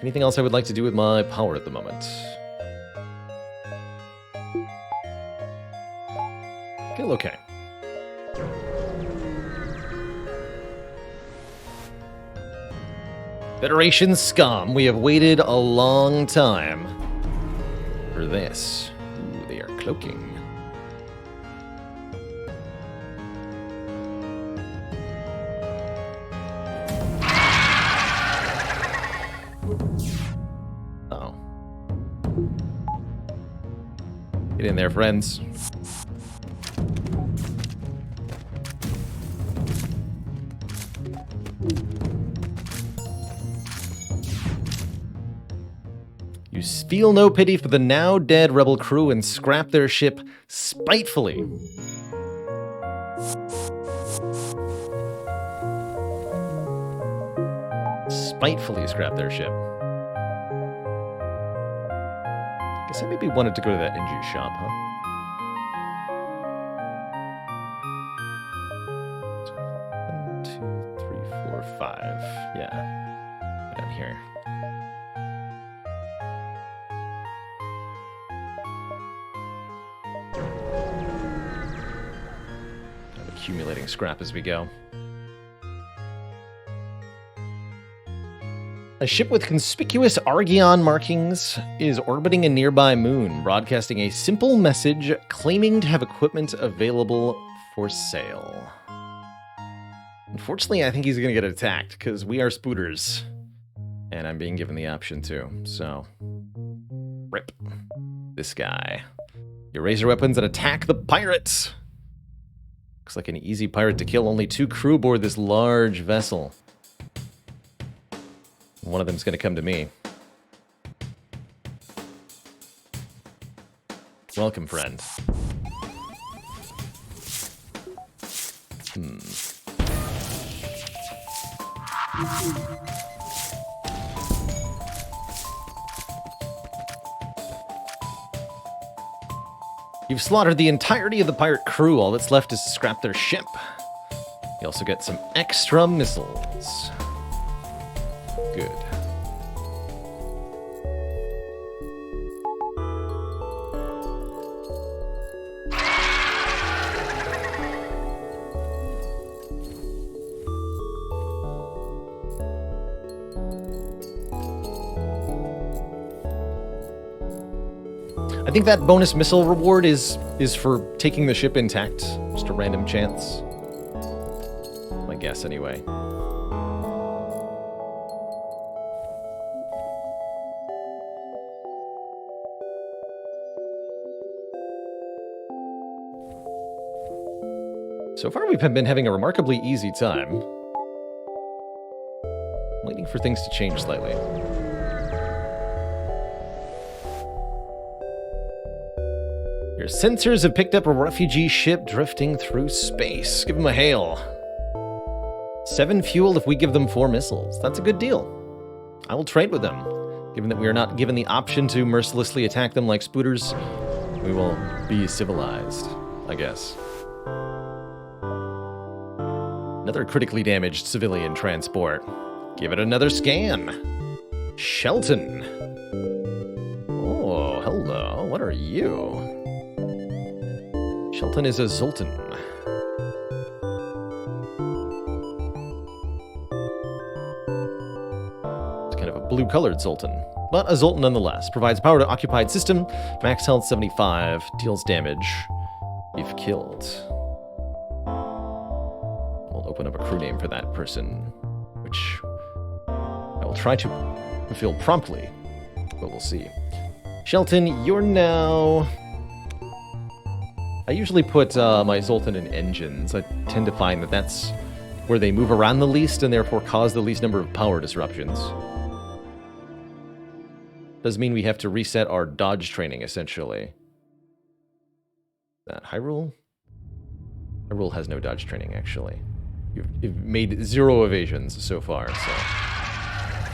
S1: Anything else I would like to do with my power at the moment? feel okay. Federation scum, we have waited a long time for this. Ooh, they are cloaking. Oh. Get in there, friends. You feel no pity for the now dead rebel crew and scrap their ship spitefully. Spitefully scrap their ship. Guess I maybe wanted to go to that engine shop, huh? 1, 2, 3, 4, 5. Yeah. Down here. I'm accumulating scrap as we go. A ship with conspicuous Argeon markings is orbiting a nearby moon, broadcasting a simple message claiming to have equipment available for sale. Unfortunately, I think he's going to get attacked, because we are spooters. And I'm being given the option to, so... Rip. This guy. You raise your weapons and attack the pirates! Looks like an easy pirate to kill. Only 2 crew aboard this large vessel. One of them's going to come to me. Welcome, friend. You've slaughtered the entirety of the pirate crew. All that's left is to scrap their ship. You also get some extra missiles. Good. I think that bonus missile reward is for taking the ship intact. Just a random chance. My guess, anyway. So far, we've been having a remarkably easy time. Waiting for things to change slightly. Your sensors have picked up a refugee ship drifting through space. Give them a hail. 7 fuel if we give them 4 missiles. That's a good deal. I will trade with them. Given that we are not given the option to mercilessly attack them like spooters, we will be civilized, I guess. Another critically damaged civilian transport. Give it another scan. Shelton. Oh, hello. What are you? Shelton is a Zoltan. It's kind of a blue-colored Zoltan, but a Zoltan nonetheless. Provides power to occupied system. Max health 75. Deals damage if killed. We'll open up a crew name for that person, which I will try to fulfill promptly, but we'll see. Shelton, you're now... I usually put my Zoltan in engines. I tend to find that that's where they move around the least and therefore cause the least number of power disruptions. Does mean we have to reset our dodge training, essentially. That Hyrule? Hyrule has no dodge training, actually. You've made 0 evasions so far, so...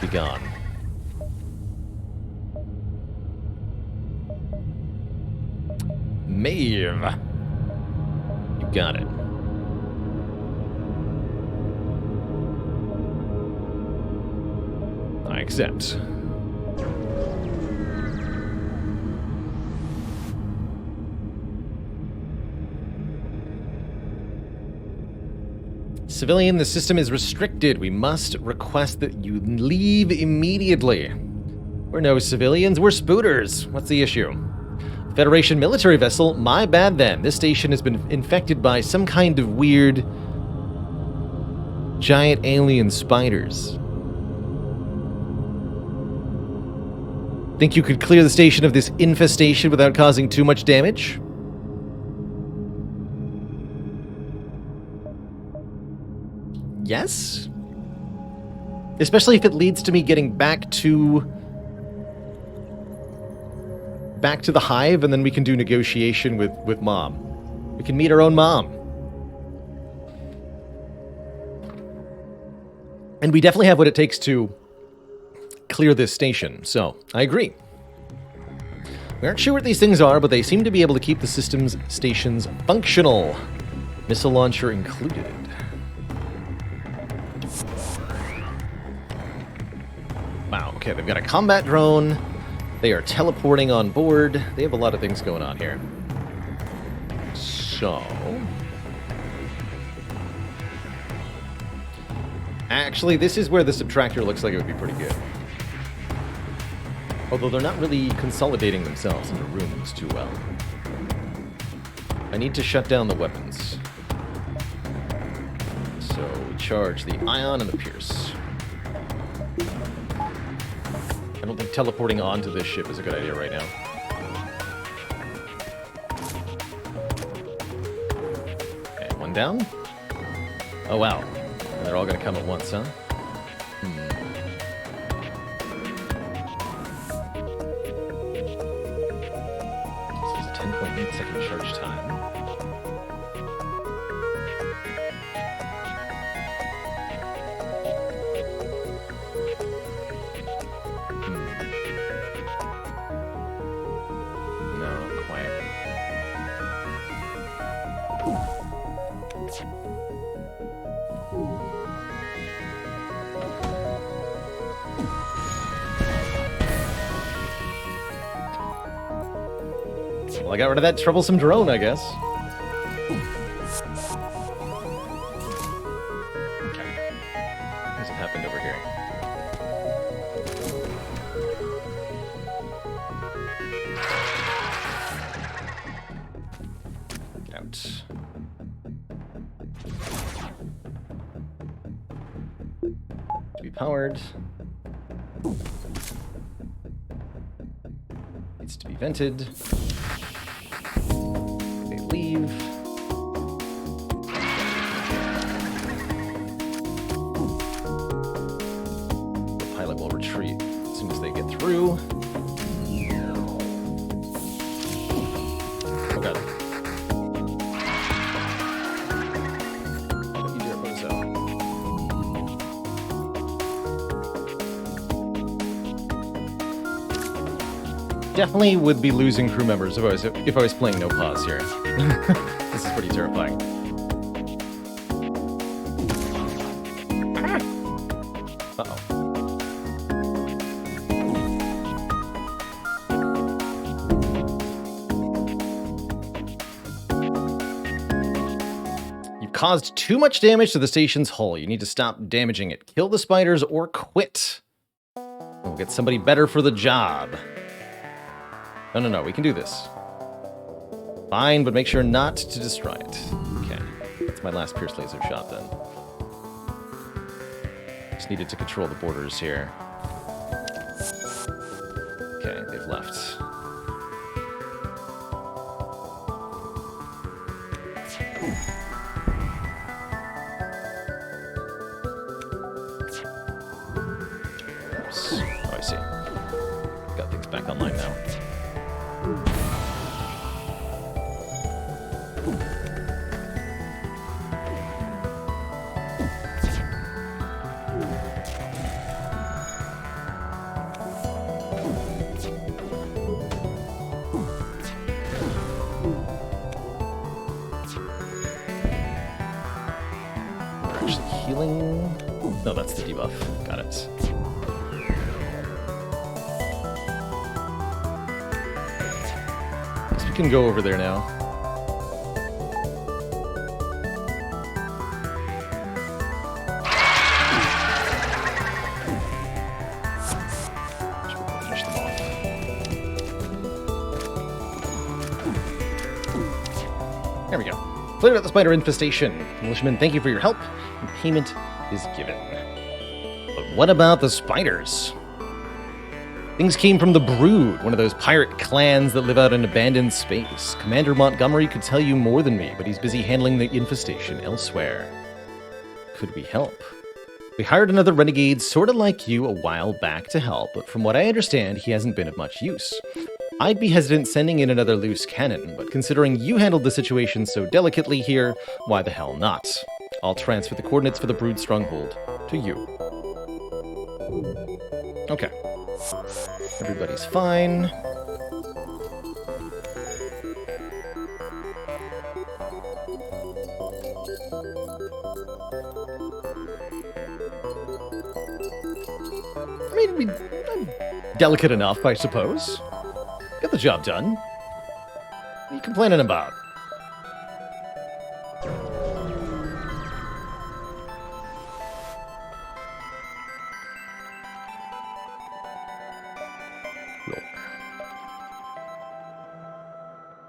S1: be gone. Maeve. You got it. I accept. Civilian, the system is restricted. We must request that you leave immediately. We're no civilians, we're spooters. What's the issue? Federation military vessel? My bad then. This station has been infected by some kind of weird giant alien spiders. Think you could clear the station of this infestation without causing too much damage? Yes? Especially if it leads to me getting back to the hive, and then we can do negotiation with Mom. We can meet our own mom. And we definitely have what it takes to clear this station, so I agree. We aren't sure what these things are, but they seem to be able to keep the system's stations functional. Missile launcher included. Wow, okay, they've got a combat drone. They are teleporting on board. They have a lot of things going on here. So... actually, this is where the subtractor looks like it would be pretty good. Although they're not really consolidating themselves into rooms too well. I need to shut down the weapons. So we charge the ion and the pierce. I don't think teleporting onto this ship is a good idea right now. Okay, one down. Oh wow. They're all gonna come at once, huh? This is a 10.8 second charge time. No, quiet. Well, I got rid of that troublesome drone, I guess. Okay. What's happened over here? Out. To be powered. Needs to be vented. Leave. The pilot will retreat as soon as they get through. Oh god. What you do, Bozo? Definitely would be losing crew members if I was playing no pause here. This is pretty terrifying. Uh-oh. You've caused too much damage to the station's hull. You need to stop damaging it. Kill the spiders or quit. We'll get somebody better for the job. No, we can do this. Fine, but make sure not to destroy it. Okay, that's my last pierce laser shot then. Just needed to control the borders here. Okay, they've left. Oops. Oh, I see. Got things back online now. No, that's the debuff. Got it. Guess we can go over there now. Cleared out the spider infestation. Militiamen, thank you for your help, and payment is given. But what about the spiders? Things came from the Brood, one of those pirate clans that live out in abandoned space. Commander Montgomery could tell you more than me, but he's busy handling the infestation elsewhere. Could we help? We hired another renegade sort of like you a while back to help, but from what I understand, he hasn't been of much use. I'd be hesitant sending in another loose cannon, but considering you handled the situation so delicately here, why the hell not? I'll transfer the coordinates for the Brood stronghold to you. Okay. Everybody's fine. I mean, delicate enough, I suppose. Get the job done. What are you complaining about?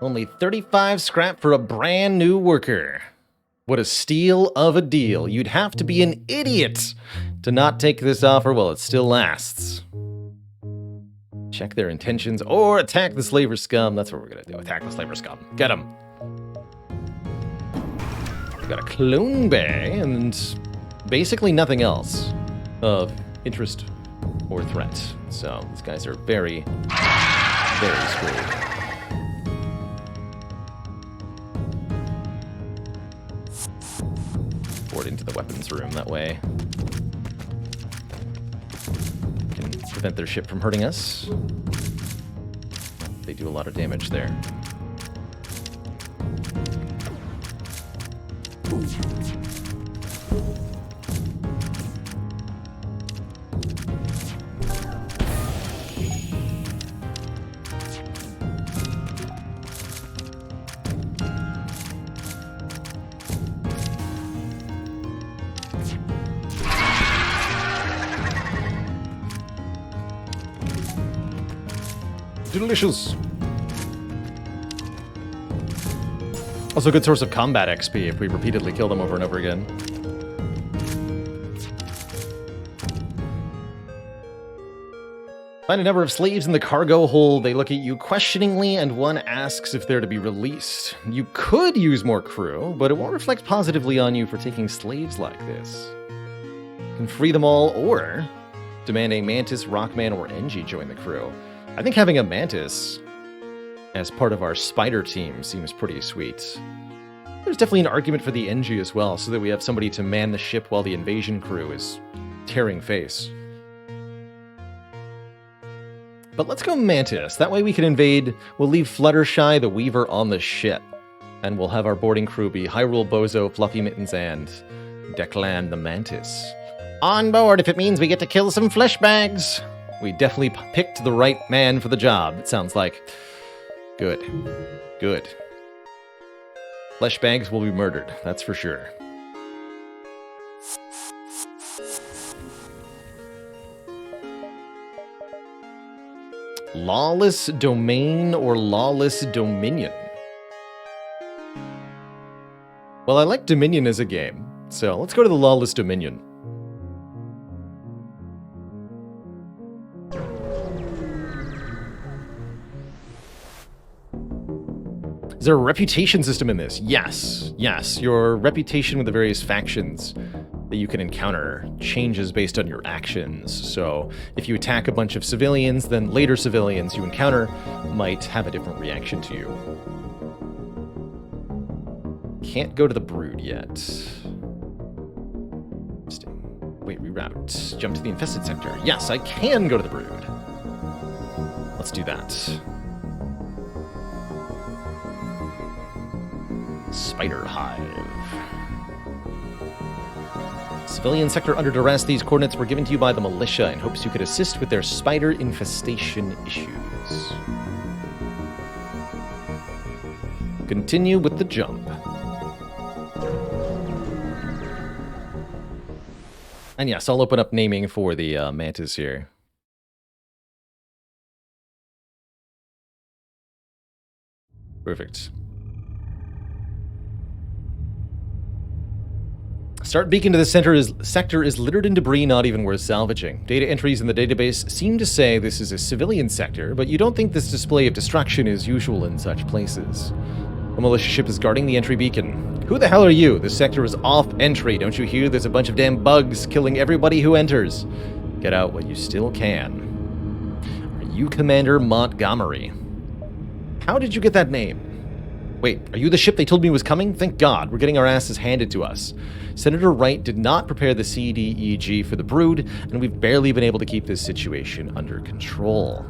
S1: Only 35 scrap for a brand new worker. What a steal of a deal. You'd have to be an idiot to not take this offer while it still lasts. Check their intentions or attack the slaver scum. That's what we're gonna do. Attack the slaver scum. Get them. We've got a clone bay and basically nothing else of interest or threat. So these guys are very, very screwed. Into the weapons room that way. Can prevent their ship from hurting us. They do a lot of damage there. Delicious. Also a good source of combat XP if we repeatedly kill them over and over again. Find a number of slaves in the cargo hold. They look at you questioningly, and one asks if they're to be released. You could use more crew, but it won't reflect positively on you for taking slaves like this. You can free them all, or demand a Mantis, Rockman, or NG join the crew. I think having a Mantis as part of our spider team seems pretty sweet. There's definitely an argument for the NG as well, so that we have somebody to man the ship while the invasion crew is tearing face. But let's go Mantis. That way we can invade. We'll leave Fluttershy the Weaver on the ship. And we'll have our boarding crew be Hyrule Bozo, Fluffy Mittens, and Declan the Mantis. On board if it means we get to kill some flesh bags. We definitely picked the right man for the job, it sounds like. Good. Good. Flesh bags will be murdered, that's for sure. Lawless Domain or Lawless Dominion? Well, I like Dominion as a game, so let's go to the Lawless Dominion. Is there a reputation system in this? Yes. Yes. Your reputation with the various factions that you can encounter changes based on your actions. So if you attack a bunch of civilians, then later civilians you encounter might have a different reaction to you. Can't go to the Brood yet. Wait, reroute. Jump to the infested sector. Yes, I can go to the Brood. Let's do that. Spider Hive. Civilian sector under duress. These coordinates were given to you by the militia in hopes you could assist with their spider infestation issues. Continue with the jump. And yes, I'll open up naming for the Mantis here. Perfect. Start beacon to the sector is littered in debris not even worth salvaging. Data entries in the database seem to say this is a civilian sector, but you don't think this display of destruction is usual in such places. A militia ship is guarding the entry beacon. Who the hell are you? This sector is off entry. Don't you hear? There's a bunch of damn bugs killing everybody who enters. Get out while you still can. Are you Commander Montgomery? How did you get that name? Wait, are you the ship they told me was coming? Thank God, we're getting our asses handed to us. Senator Wright did not prepare the CDEG for the Brood, and we've barely been able to keep this situation under control.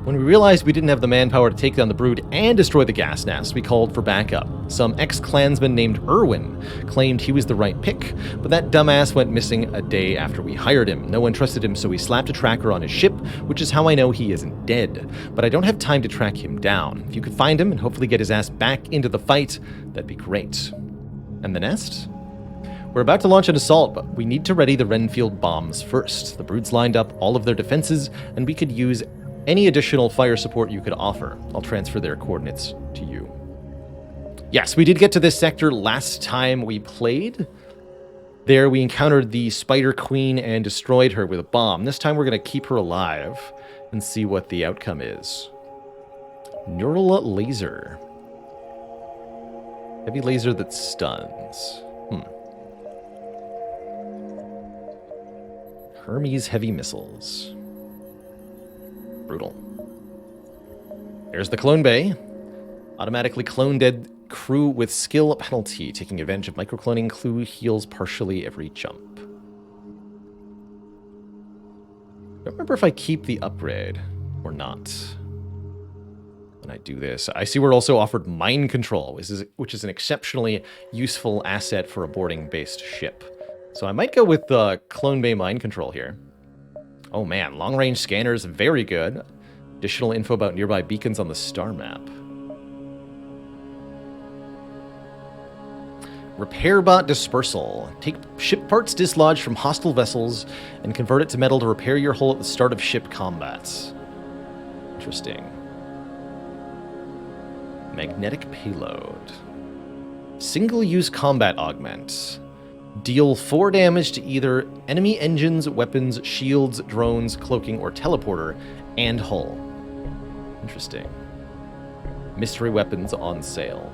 S1: When we realized we didn't have the manpower to take down the Brood and destroy the gas nest, we called for backup. Some ex-Klansman named Irwin claimed he was the right pick, but that dumbass went missing a day after we hired him. No one trusted him, so we slapped a tracker on his ship, which is how I know he isn't dead. But I don't have time to track him down. If you could find him and hopefully get his ass back into the fight, that'd be great. And the nest? We're about to launch an assault, but we need to ready the Renfield bombs first. The Brood's lined up all of their defenses, and we could use any additional fire support you could offer. I'll transfer their coordinates to you. Yes, we did get to this sector last time we played. There we encountered the Spider Queen and destroyed her with a bomb. This time we're going to keep her alive and see what the outcome is. Neural laser. Heavy laser that stuns. Hermes heavy missiles. Brutal. There's the clone bay. Automatically clone dead crew with skill penalty. Taking advantage of microcloning, crew heals partially every jump. I don't remember if I keep the upgrade or not. When I do this, I see we're also offered mind control, which is an exceptionally useful asset for a boarding-based ship. So I might go with the clone bay mind control here. Oh man, long-range scanners, very good. Additional info about nearby beacons on the star map. Repair bot dispersal. Take ship parts dislodged from hostile vessels and convert it to metal to repair your hull at the start of ship combats. Interesting. Magnetic payload. Single-use combat augment. Deal 4 damage to either enemy engines, weapons, shields, drones, cloaking, or teleporter, and hull. Interesting. Mystery weapons on sale.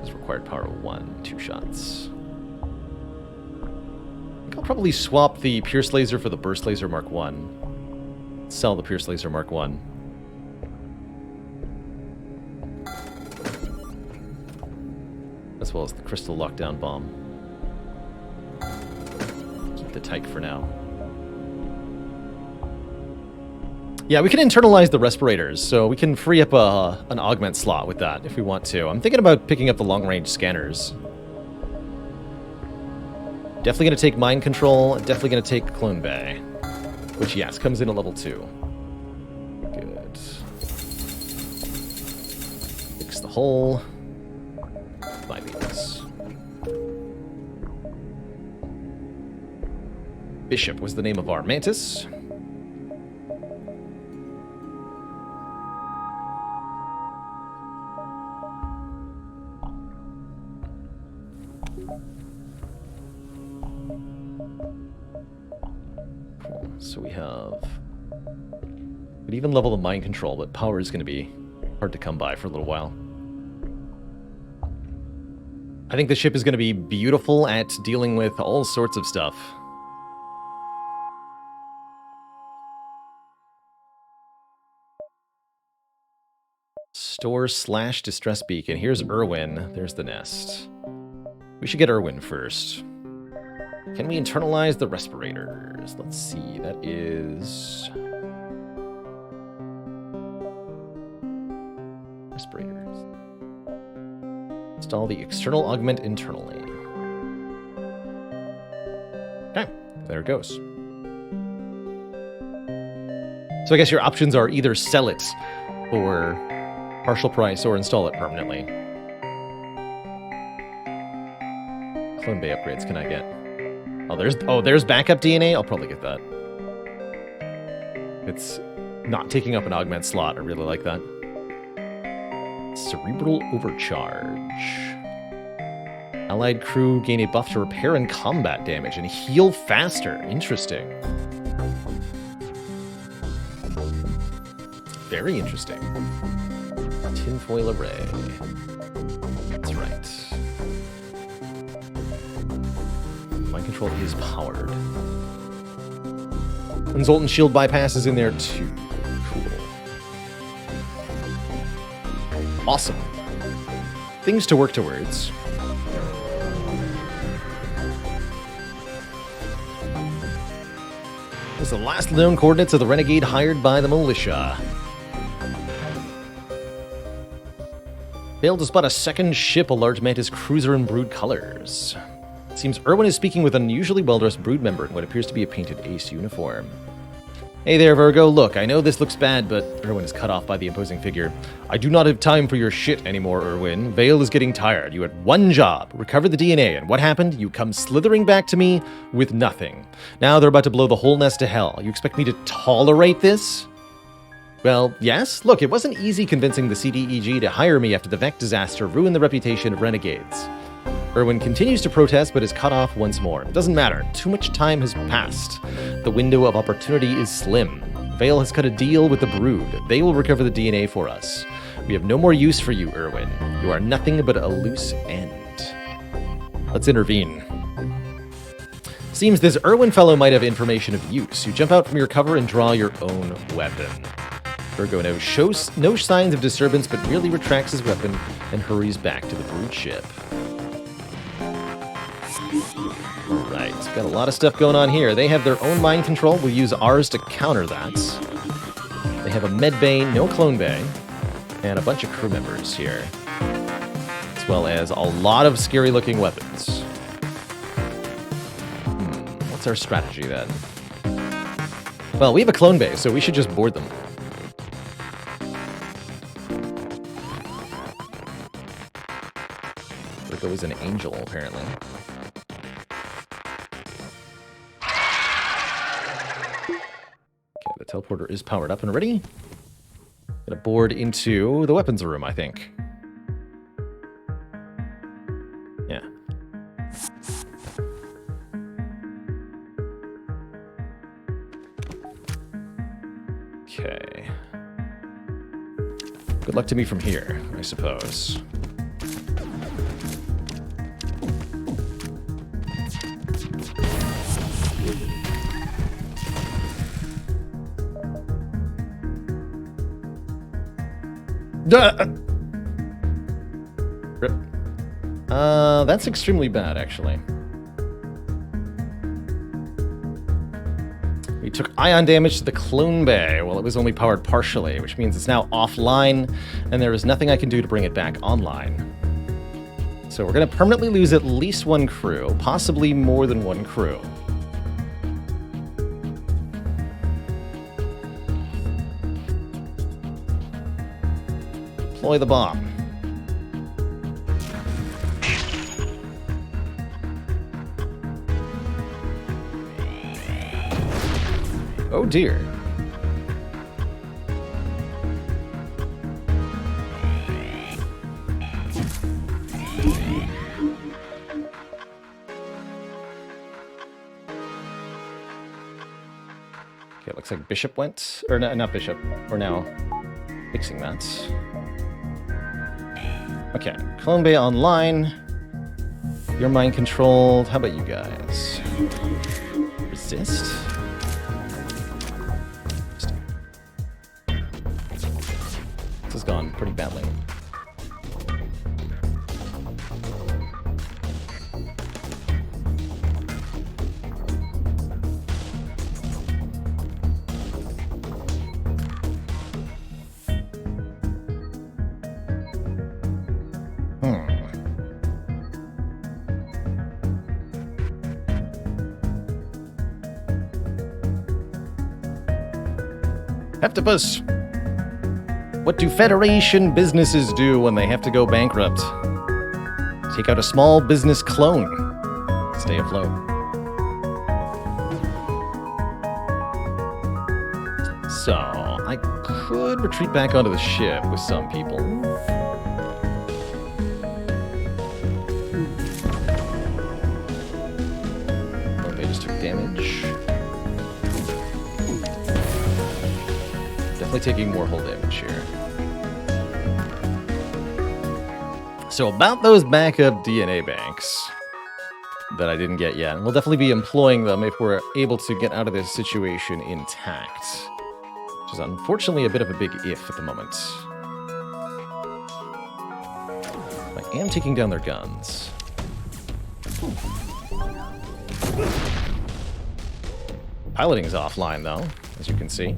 S1: This required power 1, 2 shots. I think I'll probably swap the Pierce Laser for the Burst Laser Mark 1. Sell the Pierce Laser Mark 1. As well as the crystal lockdown bomb. Keep the Tyke for now. Yeah, we can internalize the respirators, so we can free up an augment slot with that if we want to. I'm thinking about picking up the long-range scanners. Definitely going to take mind control, definitely going to take clone bay. Which, yes, comes in at level 2. Good. Fix the hull. Buy these. Bishop was the name of our mantis. Cool. So we have... We'd even level the mind control, but power is going to be hard to come by for a little while. I think the ship is going to be beautiful at dealing with all sorts of stuff. Store/distress beacon. Here's Irwin. There's the nest. We should get Irwin first. Can we internalize the respirators? Let's see. That is... respirators. Install the external augment internally. Okay, there it goes. So I guess your options are either sell it for partial price or install it permanently. Clone bay upgrades can I get? There's backup DNA? I'll probably get that. It's not taking up an augment slot. I really like that. Cerebral Overcharge. Allied crew gain a buff to repair and combat damage and heal faster. Interesting. Very interesting. Tinfoil array. That's right. Mind control is powered. And Zoltan shield bypass is in there too. Cool. Awesome. Things to work towards. This is the last known coordinates of the Renegade hired by the militia. Failed to spot a second ship, a large mantis cruiser in brood colors. It seems Irwin is speaking with an unusually well-dressed brood member in what appears to be a painted ace uniform. Hey there, Virgo. Look, I know this looks bad, but Irwin is cut off by the imposing figure. I do not have time for your shit anymore, Irwin. Vale is getting tired. You had one job, recover the DNA, and what happened? You come slithering back to me with nothing. Now they're about to blow the whole nest to hell. You expect me to tolerate this? Well, yes. Look, it wasn't easy convincing the CDEG to hire me after the Vec disaster ruined the reputation of Renegades. Irwin continues to protest, but is cut off once more. It doesn't matter. Too much time has passed. The window of opportunity is slim. Vale has cut a deal with the Brood. They will recover the DNA for us. We have no more use for you, Irwin. You are nothing but a loose end. Let's intervene. Seems this Irwin fellow might have information of use. You jump out from your cover and draw your own weapon. Virgo now shows no signs of disturbance, but merely retracts his weapon and hurries back to the Brood ship. Alright, got a lot of stuff going on here. They have their own mind control. We'll use ours to counter that. They have a med bay, no clone bay, and a bunch of crew members here. As well as a lot of scary looking weapons. What's our strategy then? Well, we have a clone bay, so we should just board them. Virgo is an angel, apparently. Okay, the teleporter is powered up and ready. Gonna board into the weapons room, I think. Yeah. Okay. Good luck to me from here, I suppose. Rip. That's extremely bad, actually. We took ion damage to the clone bay while it was only powered partially, which means it's now offline, and there is nothing I can do to bring it back online. So we're going to permanently lose at least one crew, possibly more than one crew. Deploy the bomb. Oh dear. Okay, it looks like Bishop went, or no, not Bishop. We're now fixing that. Okay, clone bay online. You're mind controlled. How about you guys? Resist? This has gone pretty badly. Heptipus! What do Federation businesses do when they have to go bankrupt? Take out a small business clone. Stay afloat. So, I could retreat back onto the ship with some people. definitely taking more hull damage here. So about those backup DNA banks that I didn't get yet. We'll definitely be employing them if we're able to get out of this situation intact. Which is unfortunately a bit of a big if at the moment. I am taking down their guns. Piloting's offline though, as you can see.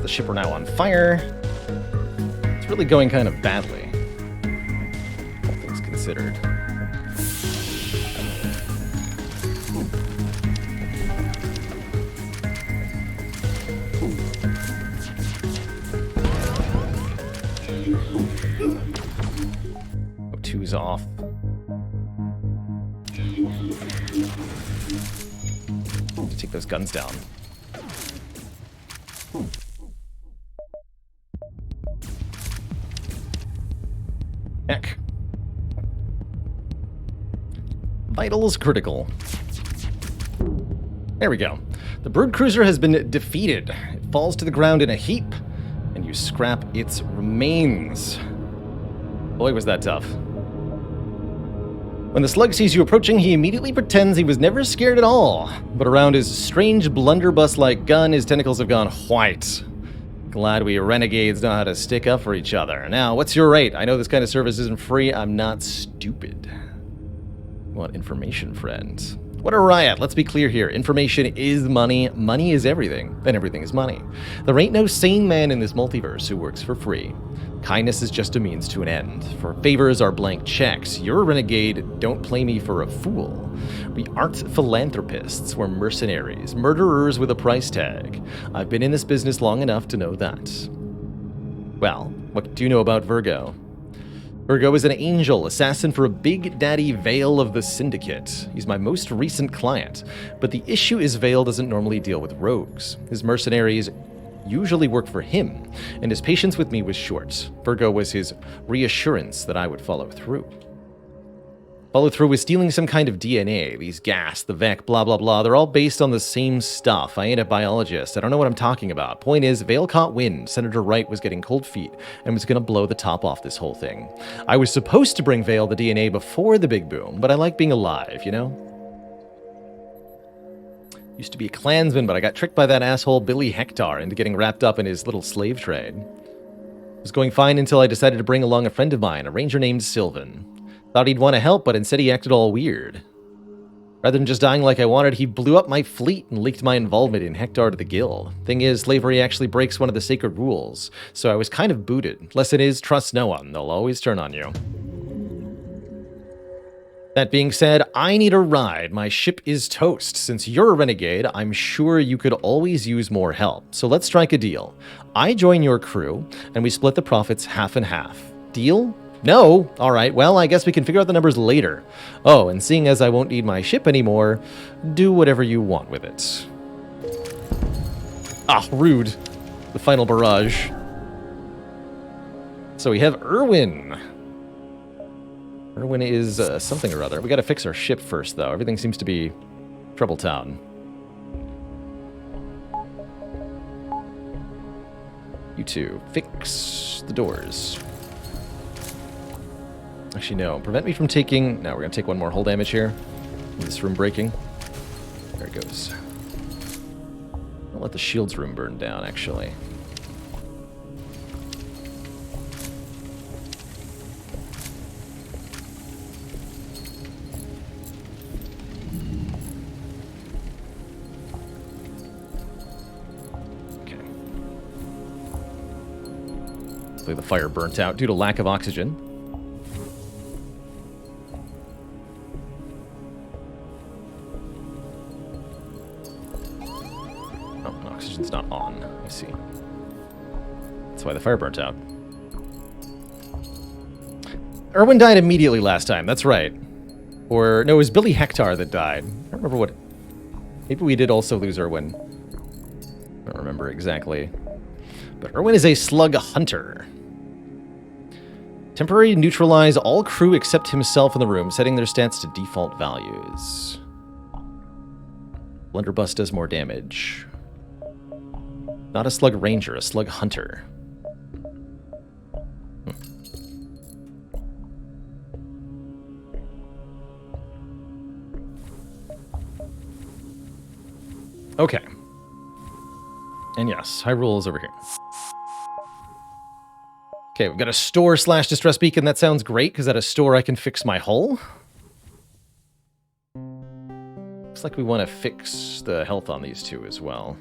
S1: The ship are now on fire. It's really going kind of badly, all things considered. O2's off. Take those guns down. Heck. Vitals critical. There we go. The brood cruiser has been defeated. It falls to the ground in a heap, and you scrap its remains. Boy, was that tough. When the slug sees you approaching, he immediately pretends he was never scared at all. But around his strange blunderbuss-like gun, his tentacles have gone white. Glad we renegades know how to stick up for each other. Now, what's your rate? I know this kind of service isn't free. I'm not stupid. You want information, friend? What a riot. Let's be clear here. Information is money. Money is everything. And everything is money. There ain't no sane man in this multiverse who works for free. Kindness is just a means to an end. For favors are blank checks. You're a renegade. Don't play me for a fool. We aren't philanthropists. We're mercenaries. Murderers with a price tag. I've been in this business long enough to know that. Well, what do you know about Virgo? Virgo is an angel, assassin for a Big Daddy Vale of the Syndicate. He's my most recent client. But the issue is Vale doesn't normally deal with rogues. His mercenaries usually work for him, and his patience with me was short. Virgo was his reassurance that I would follow through. Follow through with stealing some kind of DNA. These gas, the Vec, blah blah blah, they're all based on the same stuff. I ain't a biologist. I don't know what I'm talking about. Point is, Vale caught wind. Senator Wright was getting cold feet and was gonna blow the top off this whole thing. I was supposed to bring Vale the DNA before the big boom, but I like being alive, you know? Used to be a Klansman, but I got tricked by that asshole Billy Hector into getting wrapped up in his little slave trade. It was going fine until I decided to bring along a friend of mine, a ranger named Sylvan. Thought he'd want to help, but instead he acted all weird. Rather than just dying like I wanted, he blew up my fleet and leaked my involvement in Hector to the Guild. Thing is, slavery actually breaks one of the sacred rules, so I was kind of booted. Lesson is, trust no one. They'll always turn on you. That being said, I need a ride. My ship is toast. Since you're a renegade, I'm sure you could always use more help. So let's strike a deal. I join your crew, and we split the profits half and half. Deal? No? Alright, well, I guess we can figure out the numbers later. Oh, and seeing as I won't need my ship anymore, do whatever you want with it. Ah, rude. The final barrage. So we have Irwin. Irwin is something or other. We gotta fix our ship first, though. Everything seems to be Trouble Town. You two, fix the doors. Actually, no. Prevent me from taking... No, we're gonna take one more hull damage here. This room breaking. There it goes. I'll let the shields room burn down, actually. The fire burnt out due to lack of oxygen. Oh, and oxygen's not on. I see. That's why the fire burnt out. Irwin died immediately last time. That's right. Or, no, it was Billy Hector that died. I don't remember what Maybe we did also lose Irwin. I don't remember exactly. But Irwin is a slug hunter. Temporarily neutralize all crew except himself in the room, setting their stats to default values. Blunderbuss does more damage. Not a slug ranger, a slug hunter. Okay. And yes, Hyrule is over here. Okay, we've got a store / distress beacon. That sounds great, because at a store I can fix my hull. Looks like we want to fix the health on these two as well.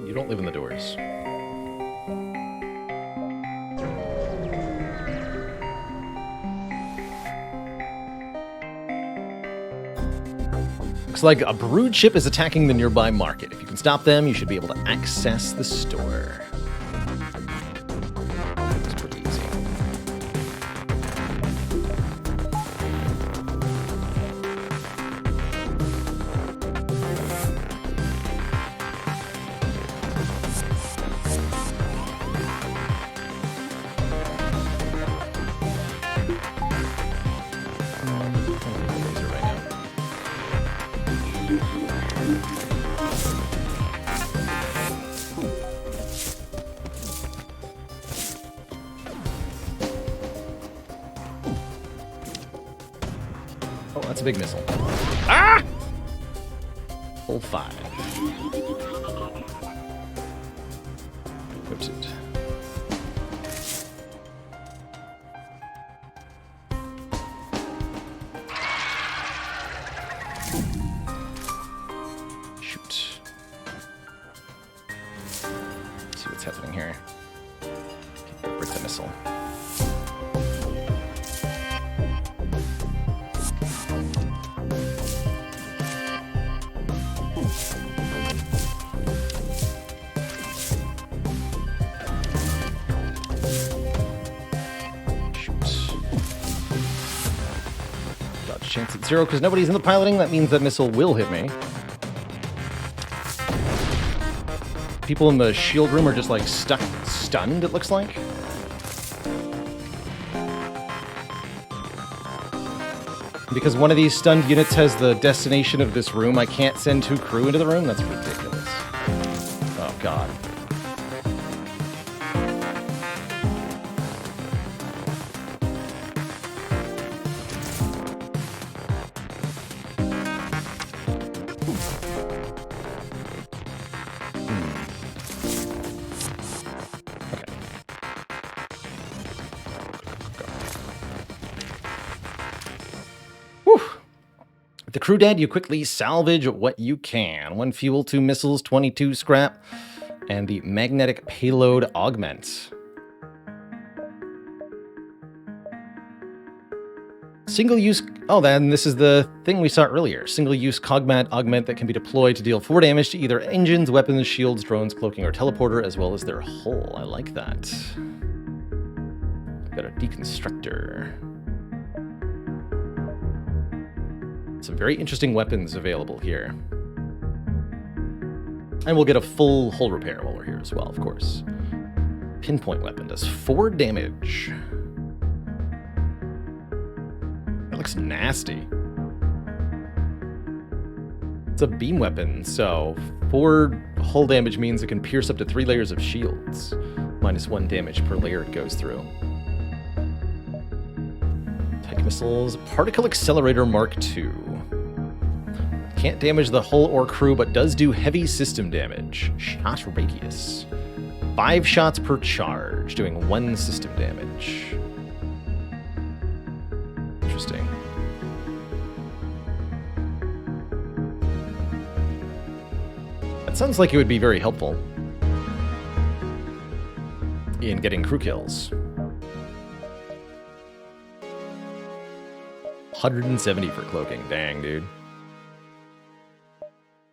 S1: You don't live in the doors. Looks like a brood ship is attacking the nearby market. If you can stop them, you should be able to access the store. It's pretty easy. That's a big missile. Ah! Full 5. Whipsuit. Shoot. Let's see what's happening here. Break the missile. Chance at 0 because nobody's in the piloting. That means that missile will hit me. People in the shield room are just like stunned, it looks like. Because one of these stunned units has the destination of this room, I can't send 2 crew into the room? That's ridiculous. Oh, God. With the crew dead, you quickly salvage what you can. 1 fuel, 2 missiles, 22 scrap, and the magnetic payload augment. Single-use... Oh, then this is the thing we saw earlier. Single-use cogmat augment that can be deployed to deal 4 damage to either engines, weapons, shields, drones, cloaking, or teleporter, as well as their hull. I like that. I've got a deconstructor. Some very interesting weapons available here. And we'll get a full hull repair while we're here as well, of course. Pinpoint weapon does 4 damage. That looks nasty. It's a beam weapon, so 4 hull damage means it can pierce up to 3 layers of shields. -1 damage per layer it goes through. Missiles, Particle Accelerator Mark II. Can't damage the hull or crew, but does do heavy system damage. Shot radius. 5 shots per charge, doing 1 system damage. Interesting. That sounds like it would be very helpful in getting crew kills. 170 for cloaking. Dang, dude.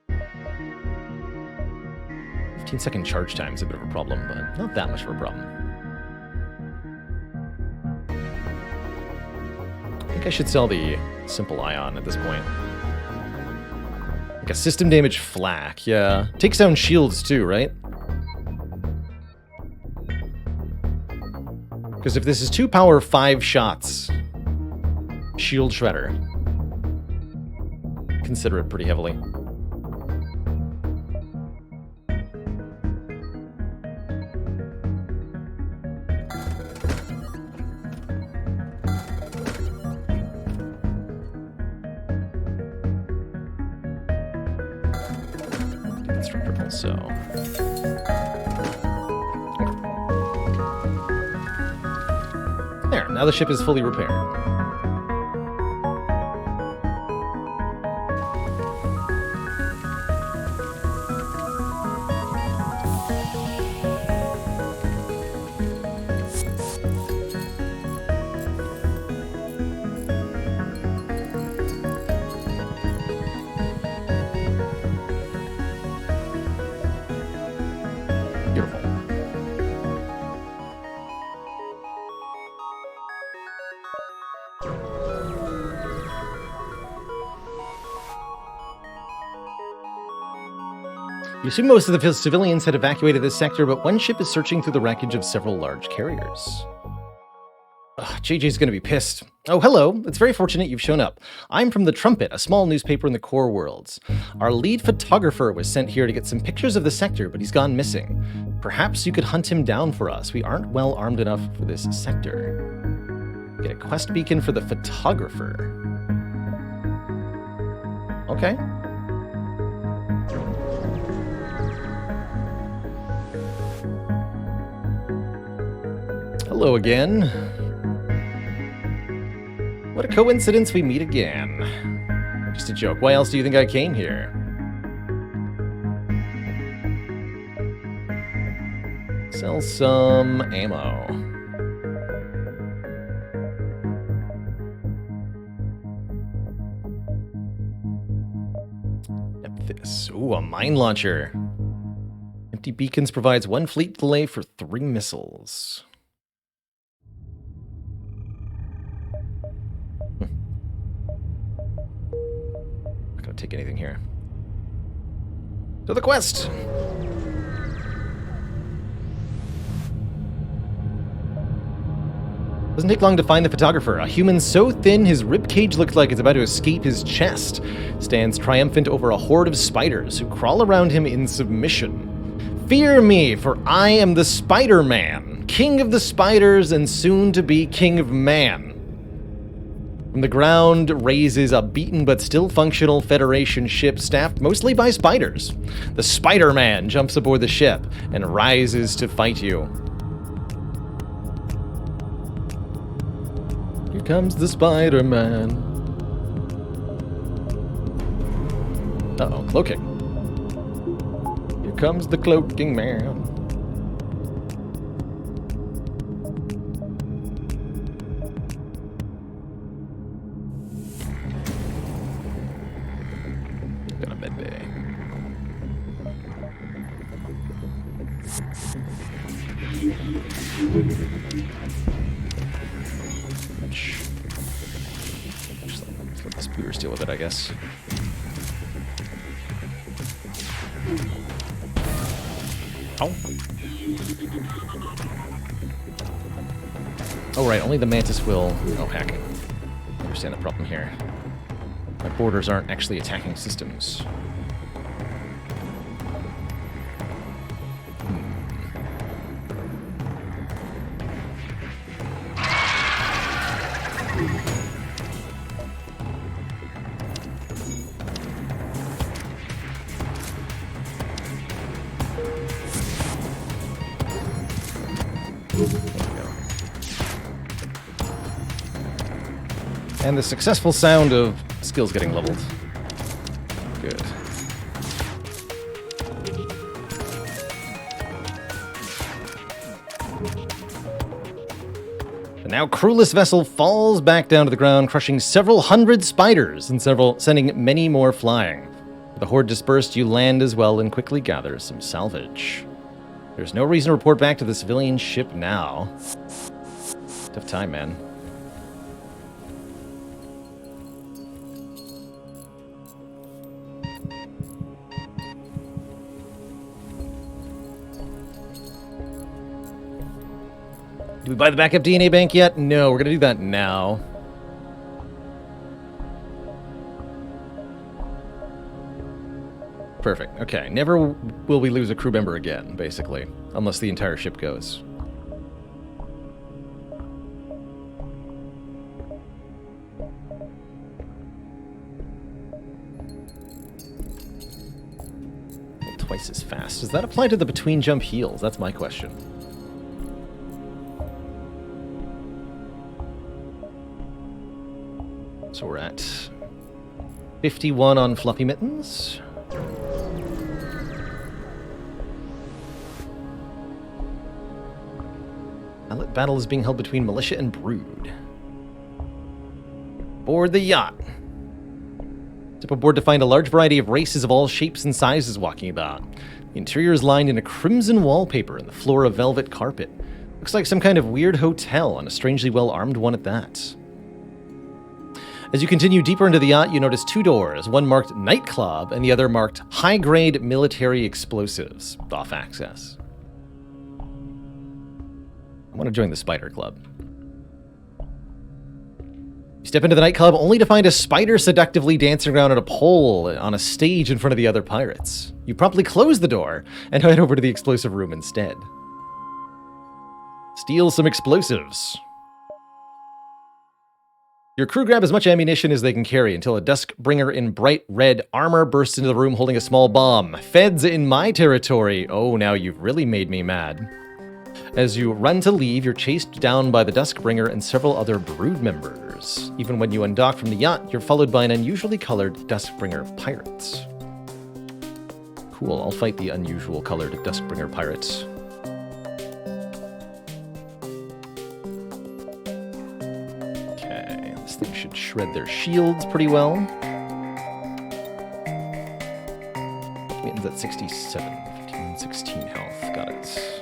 S1: 15-second charge time is a bit of a problem, but not that much of a problem. I think I should sell the simple ion at this point. Like a system damage flak, yeah. Takes down shields too, right? Because if this is 2 power 5 shots, shield shredder. Consider it pretty heavily. Deconstructible, so. There, now the ship is fully repaired. You assume most of the civilians had evacuated this sector, but one ship is searching through the wreckage of several large carriers. Ugh, JJ's gonna be pissed. Oh, hello. It's very fortunate you've shown up. I'm from The Trumpet, a small newspaper in the core worlds. Our lead photographer was sent here to get some pictures of the sector, but he's gone missing. Perhaps you could hunt him down for us. We aren't well armed enough for this sector. Get a quest beacon for the photographer. Okay. Hello again. What a coincidence we meet again. Just a joke. Why else do you think I came here? Sell some ammo. This. Ooh, a mine launcher. Empty beacons provides 1 fleet delay for 3 missiles. Not gonna take anything here. To the quest! Doesn't take long to find the photographer. A human so thin his ribcage looks like it's about to escape his chest. Stands triumphant over a horde of spiders who crawl around him in submission. Fear me, for I am the Spider-Man, king of the spiders and soon to be king of man. From the ground raises a beaten but still functional Federation ship staffed mostly by spiders. The Spider-Man jumps aboard the ship and rises to fight you. Here comes the Spider-Man. Uh-oh, cloaking. Here comes the cloaking man. Got a med bay. Just let the spooters deal with it, I guess. Oh. Oh, right, only the Mantis will... Oh, heck. I understand the problem here. My boarders aren't actually attacking systems. And the successful sound of skills getting leveled. Good. The now crewless vessel falls back down to the ground, crushing several hundred spiders and sending many more flying. With the horde dispersed, you land as well and quickly gather some salvage. There's no reason to report back to the civilian ship now. Tough time, man. Do we buy the backup DNA bank yet? No, we're going to do that now. Perfect. Okay. Never will we lose a crew member again, basically. Unless the entire ship goes. Well, twice as fast. Does that apply to the between jump heals? That's my question. So we're at 51 on Fluffy Mittens. Outlet battle is being held between Militia and Brood. Board the yacht. Step aboard to find a large variety of races of all shapes and sizes walking about. The interior is lined in a crimson wallpaper and the floor a velvet carpet. Looks like some kind of weird hotel, and a strangely well-armed one at that. As you continue deeper into the yacht, you notice two doors, one marked Nightclub and the other marked High-Grade Military Explosives, off access. I want to join the Spider Club. You step into the nightclub only to find a spider seductively dancing around on a pole on a stage in front of the other pirates. You promptly close the door and head over to the explosive room instead. Steal some explosives. Your crew grab as much ammunition as they can carry until a Duskbringer in bright red armor bursts into the room holding a small bomb. Feds in my territory. Oh, now you've really made me mad. As you run to leave, you're chased down by the Duskbringer and several other Brood members. Even when you undock from the yacht, you're followed by an unusually colored Duskbringer pirates. Cool, I'll fight the unusual colored Duskbringer pirates. This thing should shred their shields pretty well. Mittens at 67, 15, 16 health. Got it.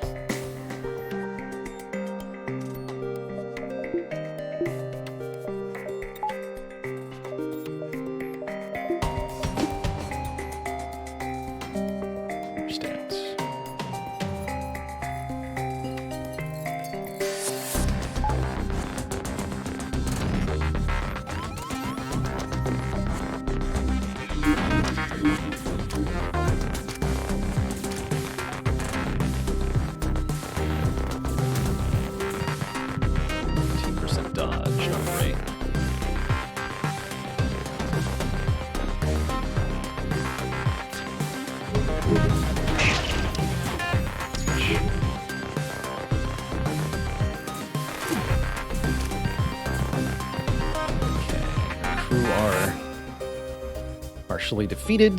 S1: Partially defeated.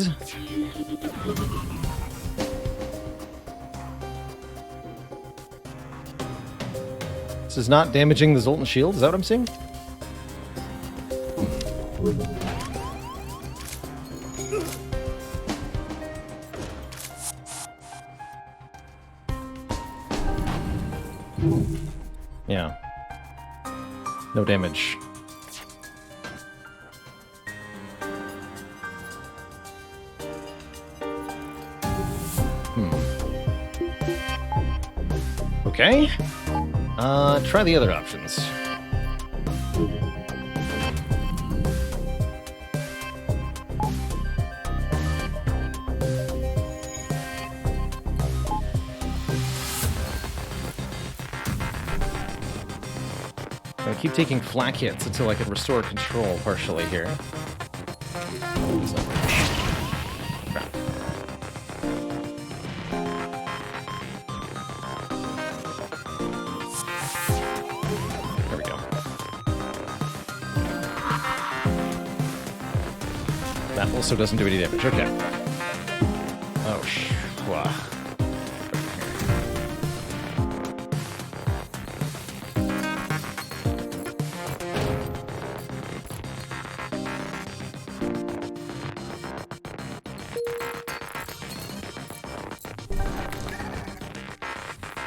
S1: This is not damaging the Zoltan shield, is that what I'm seeing? Yeah. No damage. Okay. Try the other options. I'm gonna keep taking flak hits until I can restore control partially here. That also doesn't do any damage. Okay. Oh, wow.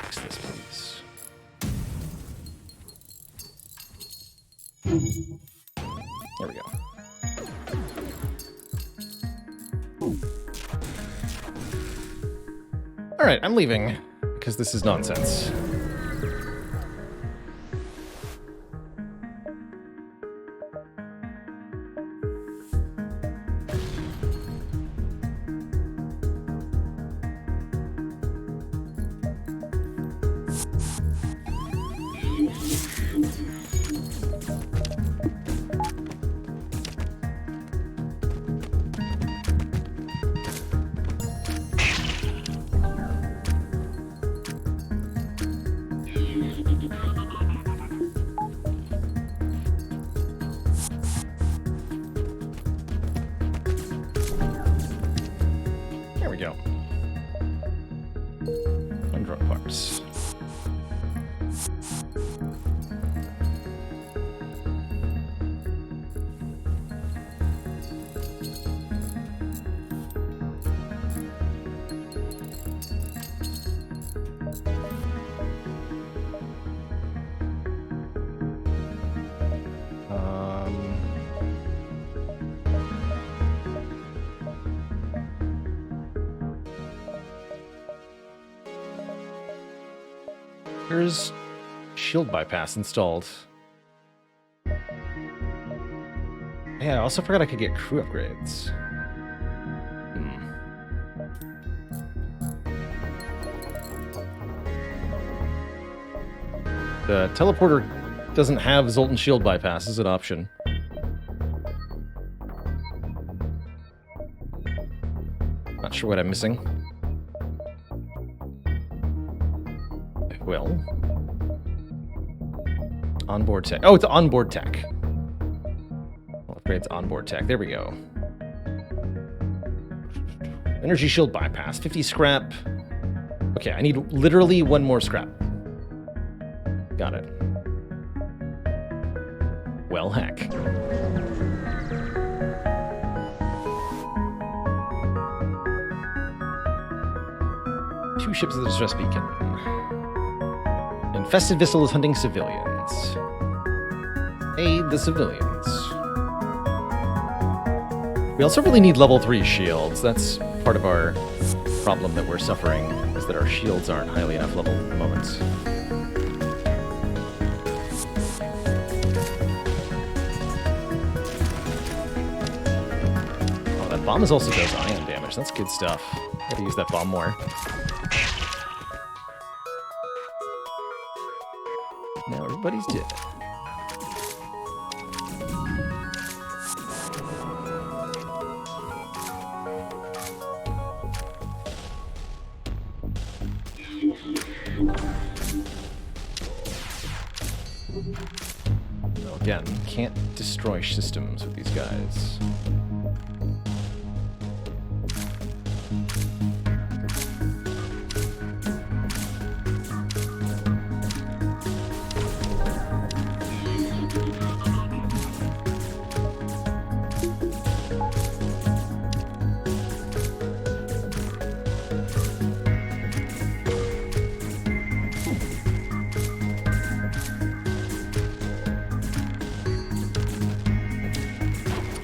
S1: Fix this, please. There we go. Alright, I'm leaving, because this is nonsense. There's shield bypass installed. Yeah, I also forgot I could get crew upgrades. The teleporter doesn't have Zoltan shield bypass as an option. Not sure what I'm missing. Well, onboard tech. Oh, it's onboard tech. Well, upgrades onboard tech. There we go. Energy shield bypass. 50 scrap. Okay, I need literally one more scrap. Got it. Well, heck. Two ships of the distress beacon. Infested vessel is hunting civilians. Aid the civilians. We also really need level 3 shields. That's part of our problem that we're suffering, is that our shields aren't highly enough level at the moment. Oh, that bomb also does ion damage. That's good stuff. Gotta use that bomb more. Now everybody's dead. So again, can't destroy systems with these guys.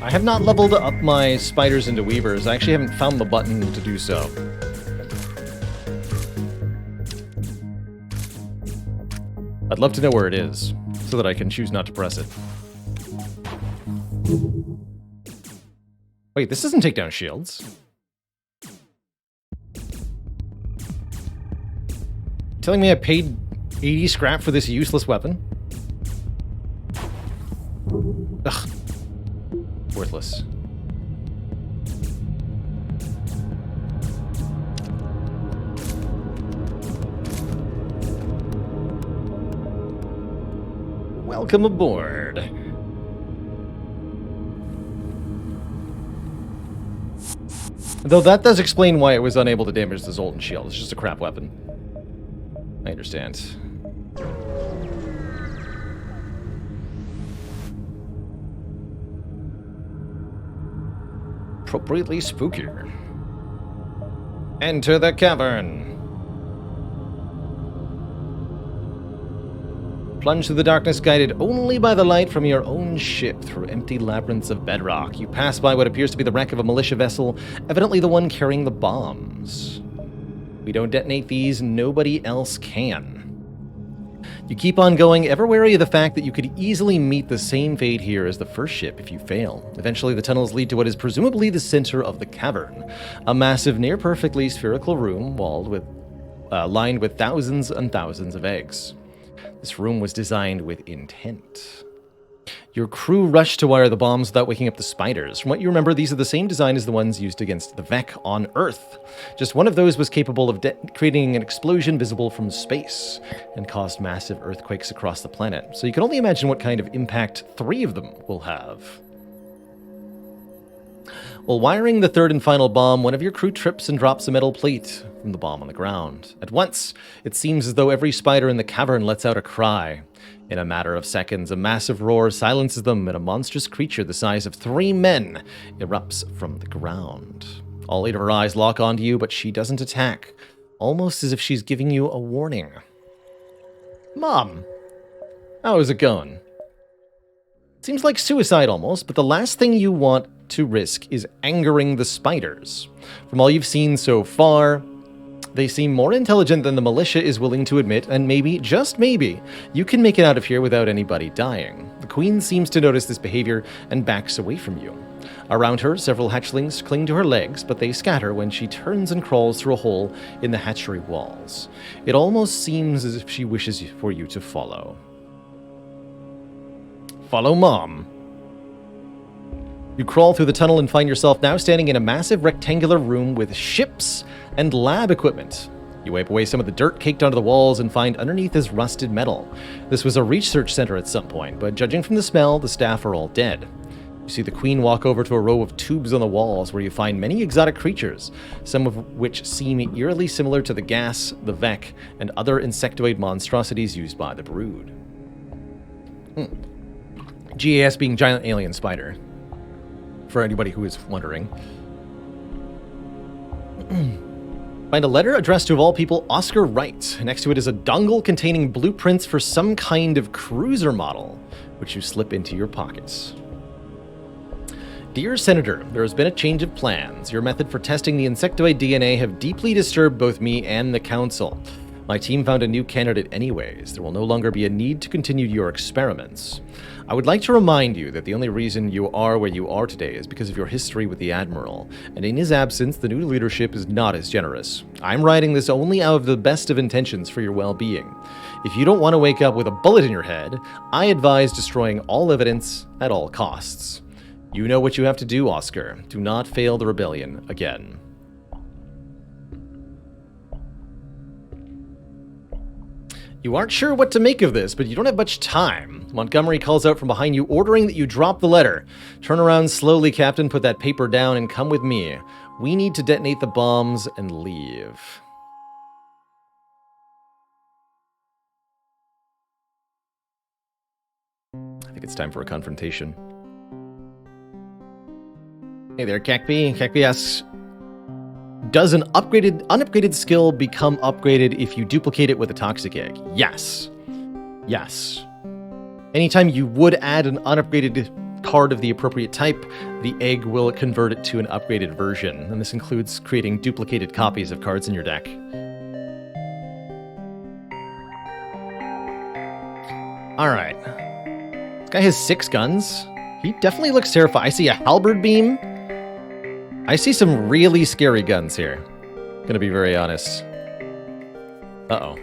S1: I have not leveled up my spiders into weavers. I actually haven't found the button to do so. I'd love to know where it is, so that I can choose not to press it. Wait, this doesn't take down shields. Telling me I paid 80 scrap for this useless weapon? Ugh. Worthless. Welcome aboard. Though that does explain why it was unable to damage the Zoltan shield. It's just a crap weapon. I understand. Appropriately spookier. Enter the cavern. Plunge through the darkness, guided only by the light from your own ship through empty labyrinths of bedrock. You pass by what appears to be the wreck of a militia vessel, evidently the one carrying the bombs. We don't detonate these, nobody else can. You keep on going, ever wary of the fact that you could easily meet the same fate here as the first ship if you fail. Eventually, the tunnels lead to what is presumably the center of the cavern, a massive, near-perfectly spherical room lined with thousands and thousands of eggs. This room was designed with intent. Your crew rushed to wire the bombs without waking up the spiders. From what you remember, these are the same design as the ones used against the Vec on Earth. Just one of those was capable of creating an explosion visible from space and caused massive earthquakes across the planet. So you can only imagine what kind of impact 3 of them will have. While wiring the third and final bomb, one of your crew trips and drops a metal plate from the bomb on the ground. At once, it seems as though every spider in the cavern lets out a cry. In a matter of seconds, a massive roar silences them, and a monstrous creature the size of 3 men erupts from the ground. All 8 of her eyes lock onto you, but she doesn't attack, almost as if she's giving you a warning. Mom, how's it going? Seems like suicide almost, but the last thing you want to risk is angering the spiders. From all you've seen so far, they seem more intelligent than the militia is willing to admit, and maybe, just maybe, you can make it out of here without anybody dying. The queen seems to notice this behavior and backs away from you. Around her, several hatchlings cling to her legs, but they scatter when she turns and crawls through a hole in the hatchery walls. It almost seems as if she wishes for you to follow. Follow Mom. You crawl through the tunnel and find yourself now standing in a massive rectangular room with ships and lab equipment. You wipe away some of the dirt caked onto the walls and find underneath is rusted metal. This was a research center at some point, but judging from the smell, the staff are all dead. You see the queen walk over to a row of tubes on the walls where you find many exotic creatures, some of which seem eerily similar to the gas, the Vec, and other insectoid monstrosities used by the brood. GAS being giant alien spider, for anybody who is wondering. Find a letter addressed to, of all people, Oscar Wright. Next to it is a dongle containing blueprints for some kind of cruiser model, which you slip into your pockets. Dear Senator, there has been a change of plans. Your method for testing the insectoid DNA have deeply disturbed both me and the Council. My team found a new candidate anyways. There will no longer be a need to continue your experiments. I would like to remind you that the only reason you are where you are today is because of your history with the Admiral, and in his absence, the new leadership is not as generous. I'm writing this only out of the best of intentions for your well-being. If you don't want to wake up with a bullet in your head, I advise destroying all evidence at all costs. You know what you have to do, Oscar. Do not fail the rebellion again. You aren't sure what to make of this, but you don't have much time. Montgomery calls out from behind you, ordering that you drop the letter. Turn around slowly, Captain, put that paper down, and come with me. We need to detonate the bombs and leave. I think it's time for a confrontation. Hey there, Cacby. Cacby asks, does an unupgraded skill become upgraded if you duplicate it with a toxic egg? Yes. Yes. Anytime you would add an unupgraded card of the appropriate type, the egg will convert it to an upgraded version, and this includes creating duplicated copies of cards in your deck. Alright. This guy has 6 guns. He definitely looks terrifying. I see a halberd beam. I see some really scary guns here. Gonna be very honest. Uh-oh.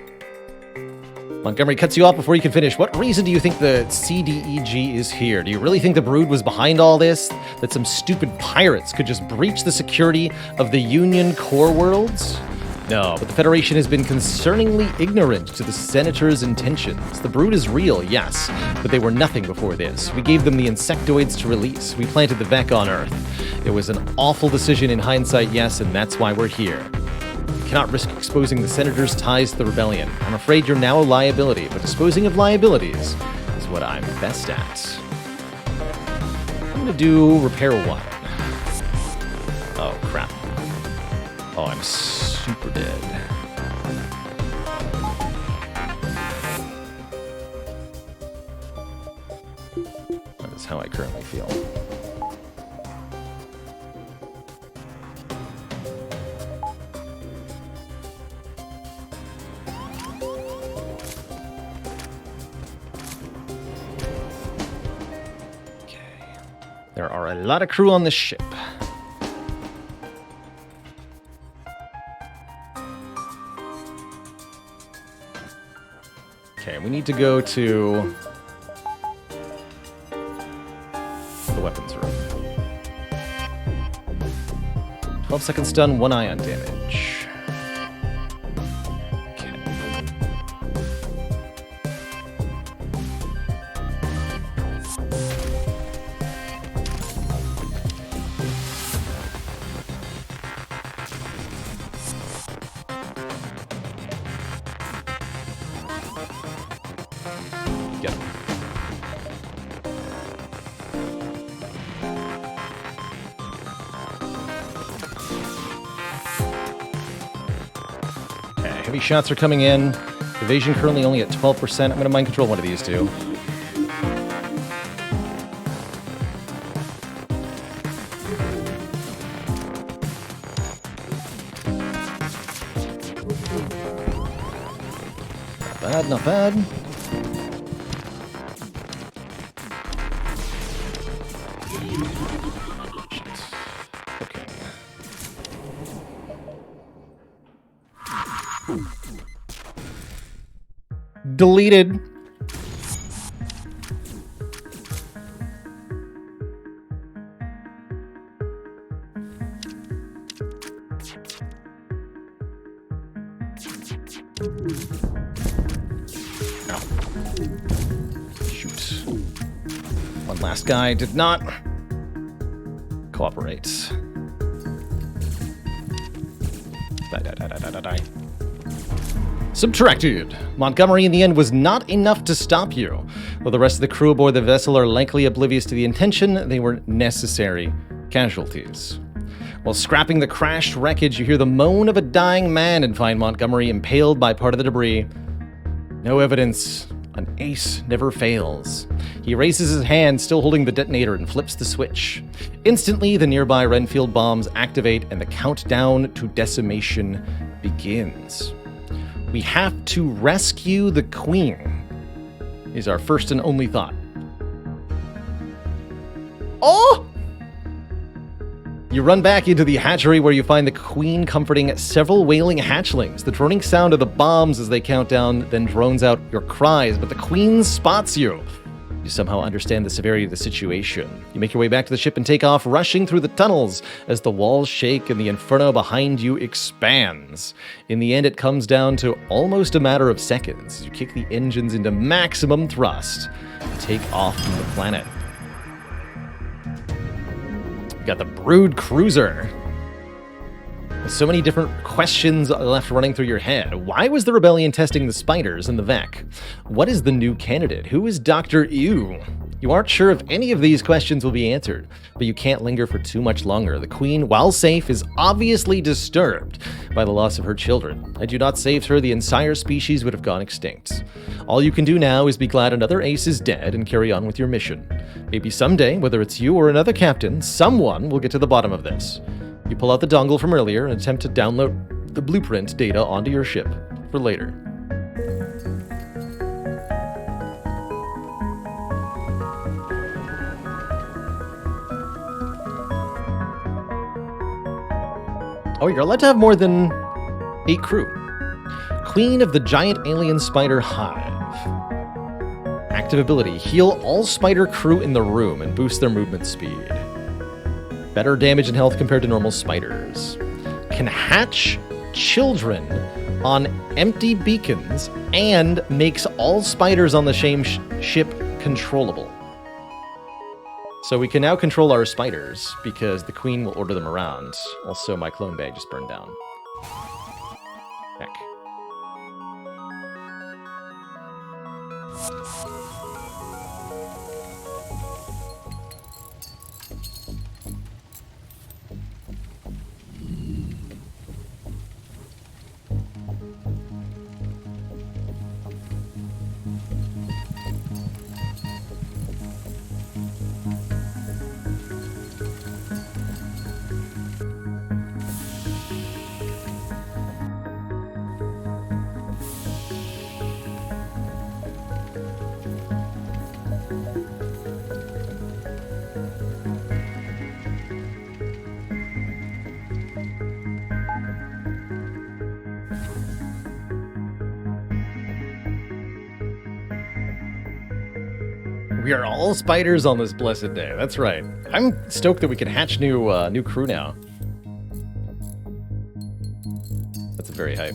S1: Montgomery cuts you off before you can finish. What reason do you think the CDEG is here? Do you really think the Brood was behind all this? That some stupid pirates could just breach the security of the Union core worlds? No, but the Federation has been concerningly ignorant to the Senator's intentions. The brood is real, yes, but they were nothing before this. We gave them the insectoids to release. We planted the Vec on Earth. It was an awful decision in hindsight, yes, and that's why we're here. We cannot risk exposing the Senator's ties to the rebellion. I'm afraid you're now a liability, but disposing of liabilities is what I'm best at. I'm gonna do repair 1. Oh, crap. Oh, I'm super dead. That is how I currently feel. Okay. There are a lot of crew on this ship. Okay, we need to go to the weapons room. 12 seconds stun, 1 ion damage. Okay. Get him. Okay, heavy shots are coming in. Evasion currently only at 12%. I'm going to mind control one of these two. Not bad, not bad. Deleted. No. Shoot. One last guy did not cooperate. Die. Subtracted. Montgomery, in the end, was not enough to stop you. Though the rest of the crew aboard the vessel are likely oblivious to the intention, they were necessary casualties. While scrapping the crashed wreckage, you hear the moan of a dying man and find Montgomery impaled by part of the debris. No evidence. An ace never fails. He raises his hand, still holding the detonator, and flips the switch. Instantly, the nearby Renfield bombs activate and the countdown to decimation begins. We have to rescue the Queen, is our first and only thought. Oh! You run back into the hatchery where you find the Queen comforting several wailing hatchlings. The droning sound of the bombs as they count down then drones out your cries, but the Queen spots you. You somehow understand the severity of the situation. You make your way back to the ship and take off, rushing through the tunnels as the walls shake and the inferno behind you expands. In the end, it comes down to almost a matter of seconds as you kick the engines into maximum thrust and take off from the planet. We got the Brood Cruiser. With so many different questions left running through your head. Why was the rebellion testing the spiders in the Vec? What is the new candidate? Who is Dr. Ew? You aren't sure if any of these questions will be answered, but you can't linger for too much longer. The Queen, while safe, is obviously disturbed by the loss of her children. Had you not saved her, the entire species would have gone extinct. All you can do now is be glad another ace is dead and carry on with your mission. Maybe someday, whether it's you or another captain, someone will get to the bottom of this. You pull out the dongle from earlier and attempt to download the blueprint data onto your ship for later. Oh, you're allowed to have more than 8 crew. Queen of the giant alien spider hive. Active ability, heal all spider crew in the room and boost their movement speed. Better damage and health compared to normal spiders. Can hatch children on empty beacons and makes all spiders on the same ship controllable. So we can now control our spiders because the queen will order them around. Also, my clone bay just burned down. Heck. We are all spiders on this blessed day. That's right. I'm stoked that we can hatch new crew now. That's very hype.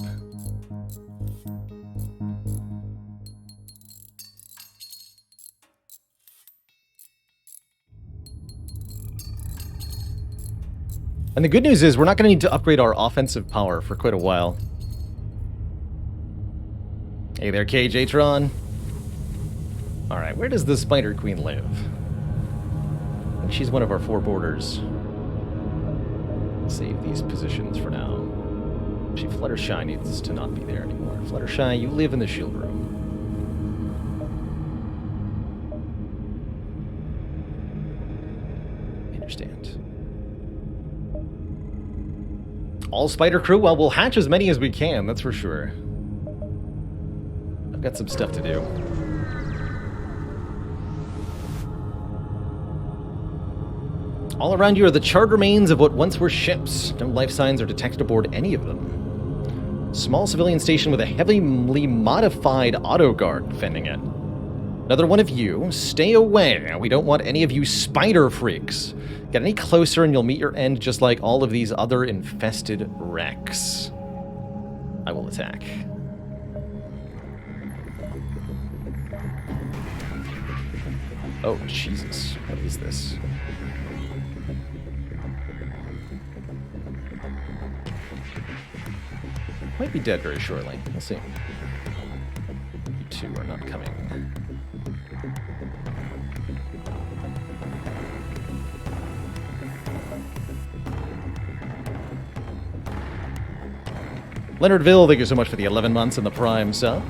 S1: And the good news is we're not going to need to upgrade our offensive power for quite a while. Hey there, KJ-tron. Alright, where does the Spider Queen live? I think she's one of our 4 borders. Save these positions for now. Actually, Fluttershy needs to not be there anymore. Fluttershy, you live in the shield room. I understand. All spider crew? Well, we'll hatch as many as we can, that's for sure. I've got some stuff to do. All around you are the charred remains of what once were ships. No life signs are detected aboard any of them. Small civilian station with a heavily modified auto guard defending it. Another one of you, stay away. We don't want any of you spider freaks. Get any closer and you'll meet your end just like all of these other infested wrecks. I will attack. Oh, Jesus. What is this? Might be dead very shortly. We'll see. You two are not coming. Leonardville, thank you so much for the 11 months in the Prime sub.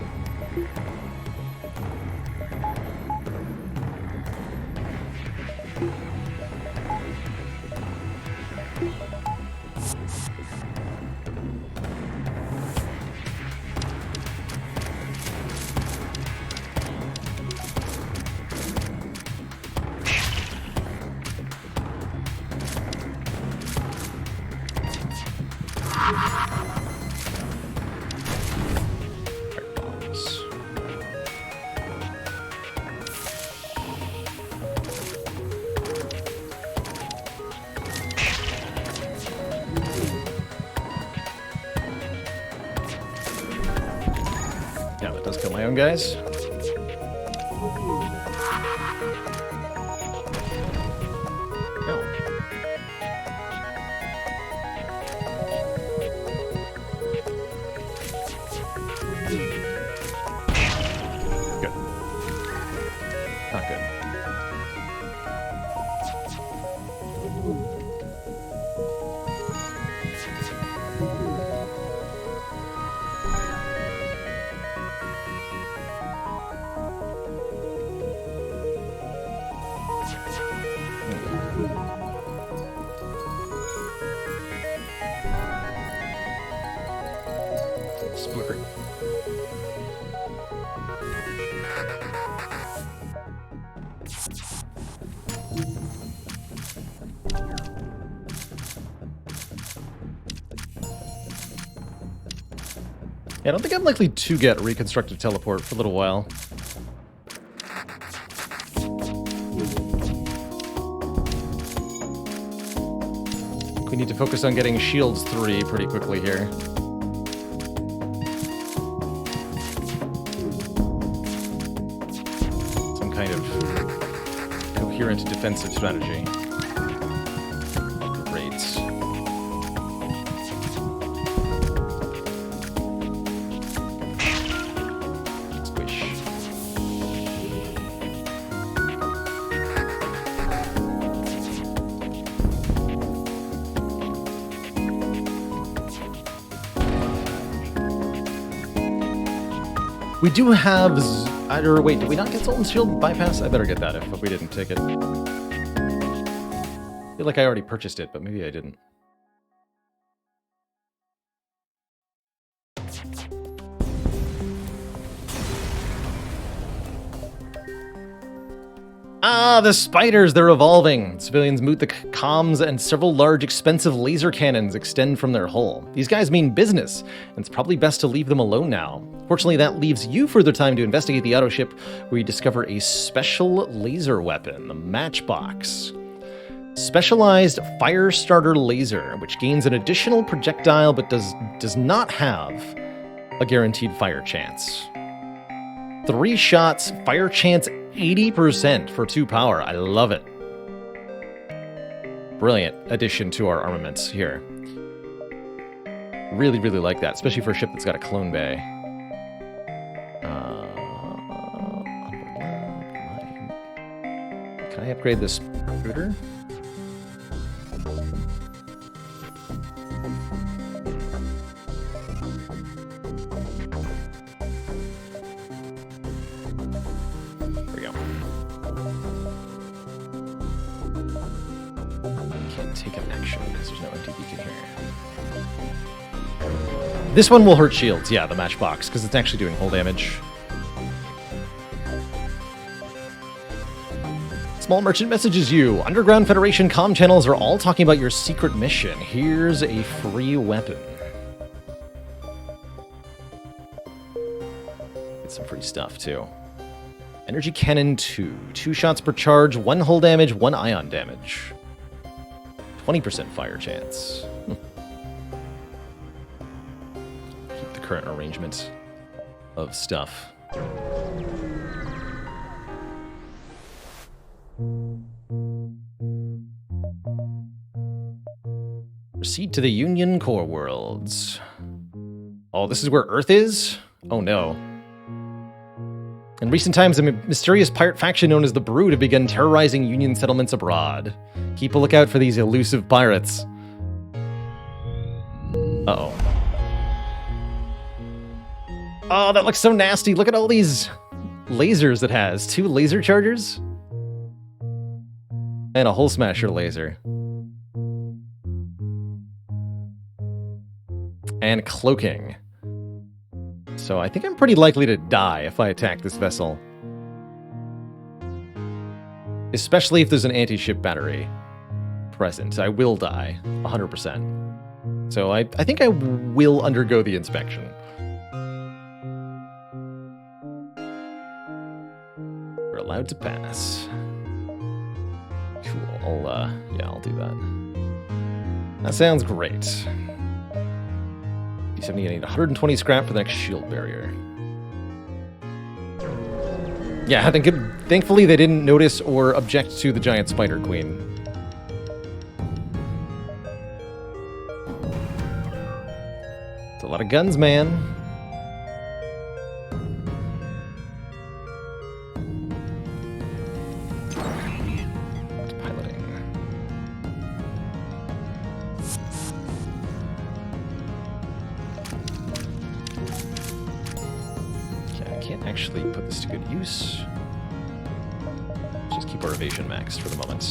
S1: Guys. Yeah, I don't think I'm likely to get reconstructed teleport for a little while. We need to focus on getting Shields 3 pretty quickly here. coherent defensive strategy. Great. Squish. We do have... Or wait, did we not get Sultan's Shield bypass? I better get that if we didn't take it. I feel like I already purchased it, but maybe I didn't. Ah, the spiders, they're evolving. Civilians moot the comms and several large expensive laser cannons extend from their hull. These guys mean business, and it's probably best to leave them alone now. Fortunately, that leaves you further time to investigate the auto ship, where you discover a special laser weapon, the Matchbox. Specialized fire starter laser, which gains an additional projectile but does not have a guaranteed fire chance. 3 shots, fire chance 80% for 2 power. I love it. Brilliant addition to our armaments here. Really, really like that, especially for a ship that's got a clone bay. Can I upgrade this recruiter? This one will hurt shields, yeah, the Matchbox, because it's actually doing hull damage. Small merchant messages you. Underground Federation comm channels are all talking about your secret mission. Here's a free weapon. Get some free stuff, too. Energy Cannon 2. 2 shots per charge, 1 hull damage, 1 ion damage. 20% fire chance. Current arrangement of stuff. Proceed to the Union Core Worlds. Oh, this is where Earth is? Oh no. In recent times, a mysterious pirate faction known as the Brood have begun terrorizing Union settlements abroad. Keep a lookout for these elusive pirates. Uh-oh. Oh, that looks so nasty. Look at all these lasers it has. 2 laser chargers. And a hull smasher laser. And cloaking. So I think I'm pretty likely to die if I attack this vessel. Especially if there's an anti-ship battery present. I will die. 100%. So I think I will undergo the inspection. Allowed to pass. Cool. I'll do that. That sounds great. D70, I need 120 scrap for the next shield barrier. Yeah, I think thankfully they didn't notice or object to the giant spider queen. It's a lot of guns, man. Actually put this to good use. Just keep our evasion maxed for the moment.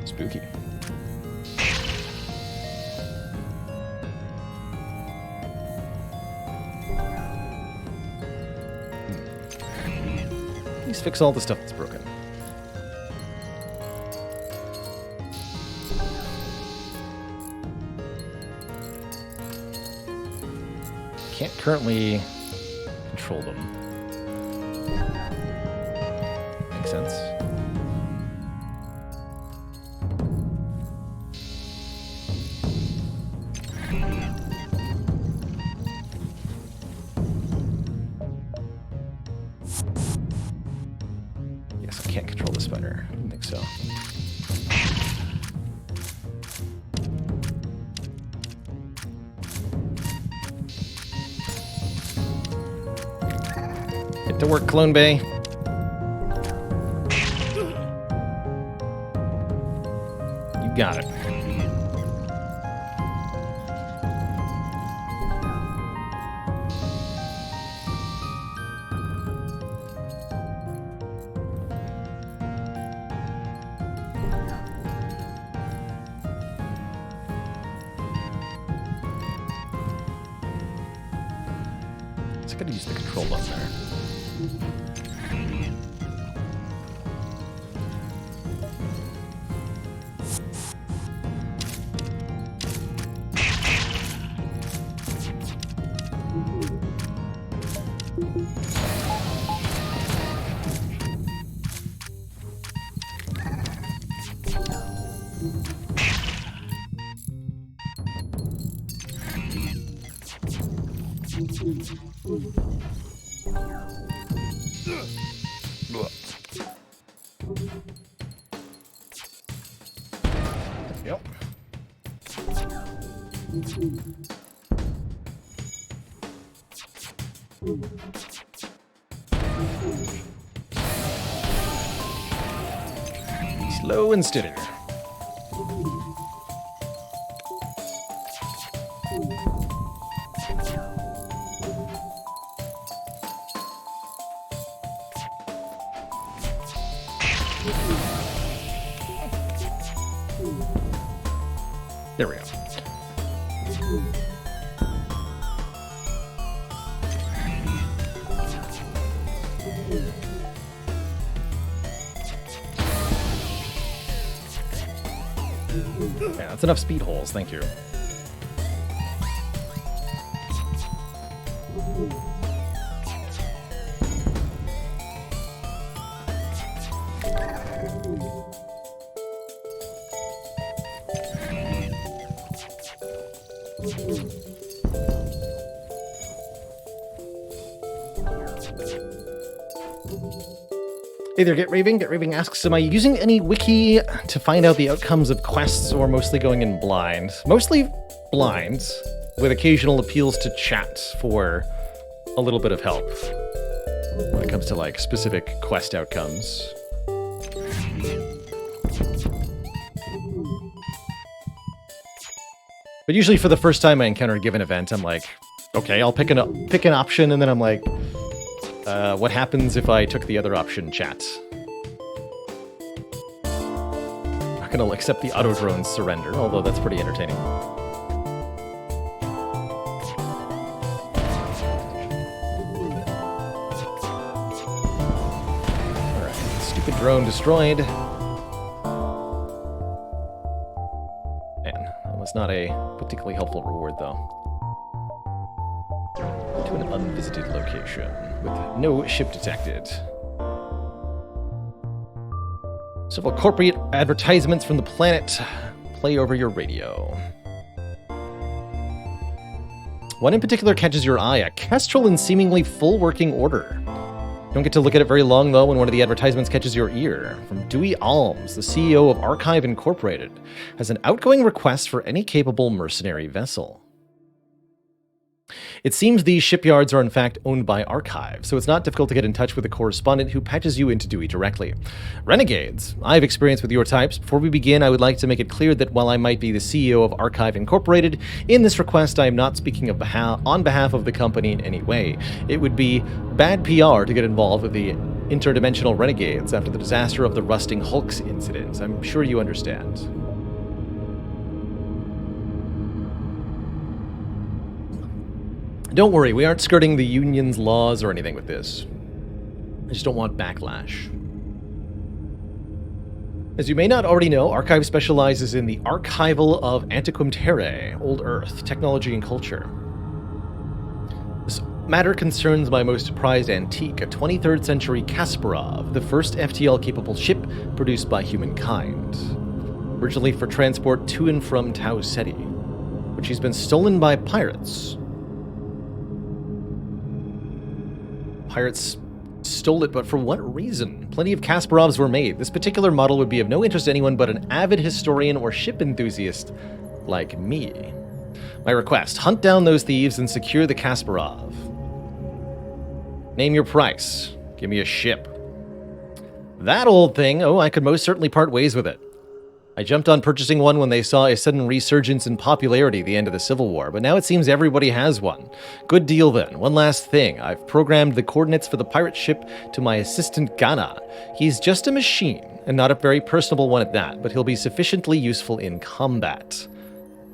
S1: Spooky. Please fix all the stuff that's broken. Can't currently control them. Makes sense. spider. I don't think so. Get to work, Clone Bay. You got it. I gotta use the control button there. Yep. Slow and steady. There we go. Yeah, that's enough speed holes, thank you. Hey there, Get Raving. Get Raving asks, am I using any wiki to find out the outcomes of quests or mostly going in blind? Mostly blind, with occasional appeals to chat for a little bit of help when it comes to like specific quest outcomes. But usually for the first time I encounter a given event, I'm like, okay, I'll pick an option, and then I'm like, what happens if I took the other option, chat? I'm not gonna accept the auto drone's surrender, although that's pretty entertaining. Alright, stupid drone destroyed. Man, that was not a particularly helpful reward, though. To an unvisited location with no ship detected. Several corporate advertisements from the planet play over your radio. One in particular catches your eye, a kestrel in seemingly full working order. Don't get to look at it very long, though, when one of the advertisements catches your ear. From Dewey Alms, the CEO of Archive Incorporated, has an outgoing request for any capable mercenary vessel. It seems these shipyards are in fact owned by Archive, so it's not difficult to get in touch with a correspondent who patches you into Dewey directly. Renegades, I have experience with your types. Before we begin, I would like to make it clear that while I might be the CEO of Archive Incorporated, in this request I am not speaking on behalf of the company in any way. It would be bad PR to get involved with the interdimensional renegades after the disaster of the Rusting Hulks incident. I'm sure you understand. Don't worry, we aren't skirting the union's laws or anything with this. I just don't want backlash. As you may not already know, Archive specializes in the archival of Antiquum Terrae, Old Earth, technology and culture. This matter concerns my most prized antique, a 23rd century Kasparov, the first FTL-capable ship produced by humankind. Originally for transport to and from Tau Ceti, which has been stolen by pirates. Pirates stole it, but for what reason? Plenty of Kasparovs were made. This particular model would be of no interest to anyone but an avid historian or ship enthusiast like me. My request, hunt down those thieves and secure the Kasparov. Name your price. Give me a ship. That old thing, oh, I could most certainly part ways with it. I jumped on purchasing one when they saw a sudden resurgence in popularity at the end of the Civil War, but now it seems everybody has one. Good deal then. One last thing. I've programmed the coordinates for the pirate ship to my assistant Ghana. He's just a machine, and not a very personable one at that, but he'll be sufficiently useful in combat.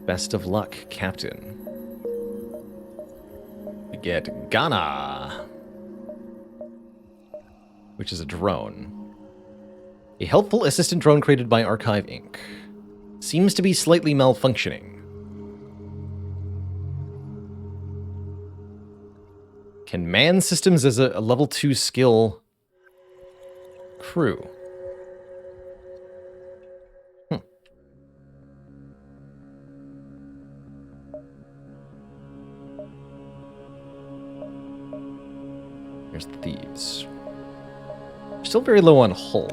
S1: Best of luck, Captain. We get Ghana, which is a drone. A helpful assistant drone created by Archive Inc. Seems to be slightly malfunctioning. Can man systems as a level 2 skill crew. Here's the thieves. Still very low on hull.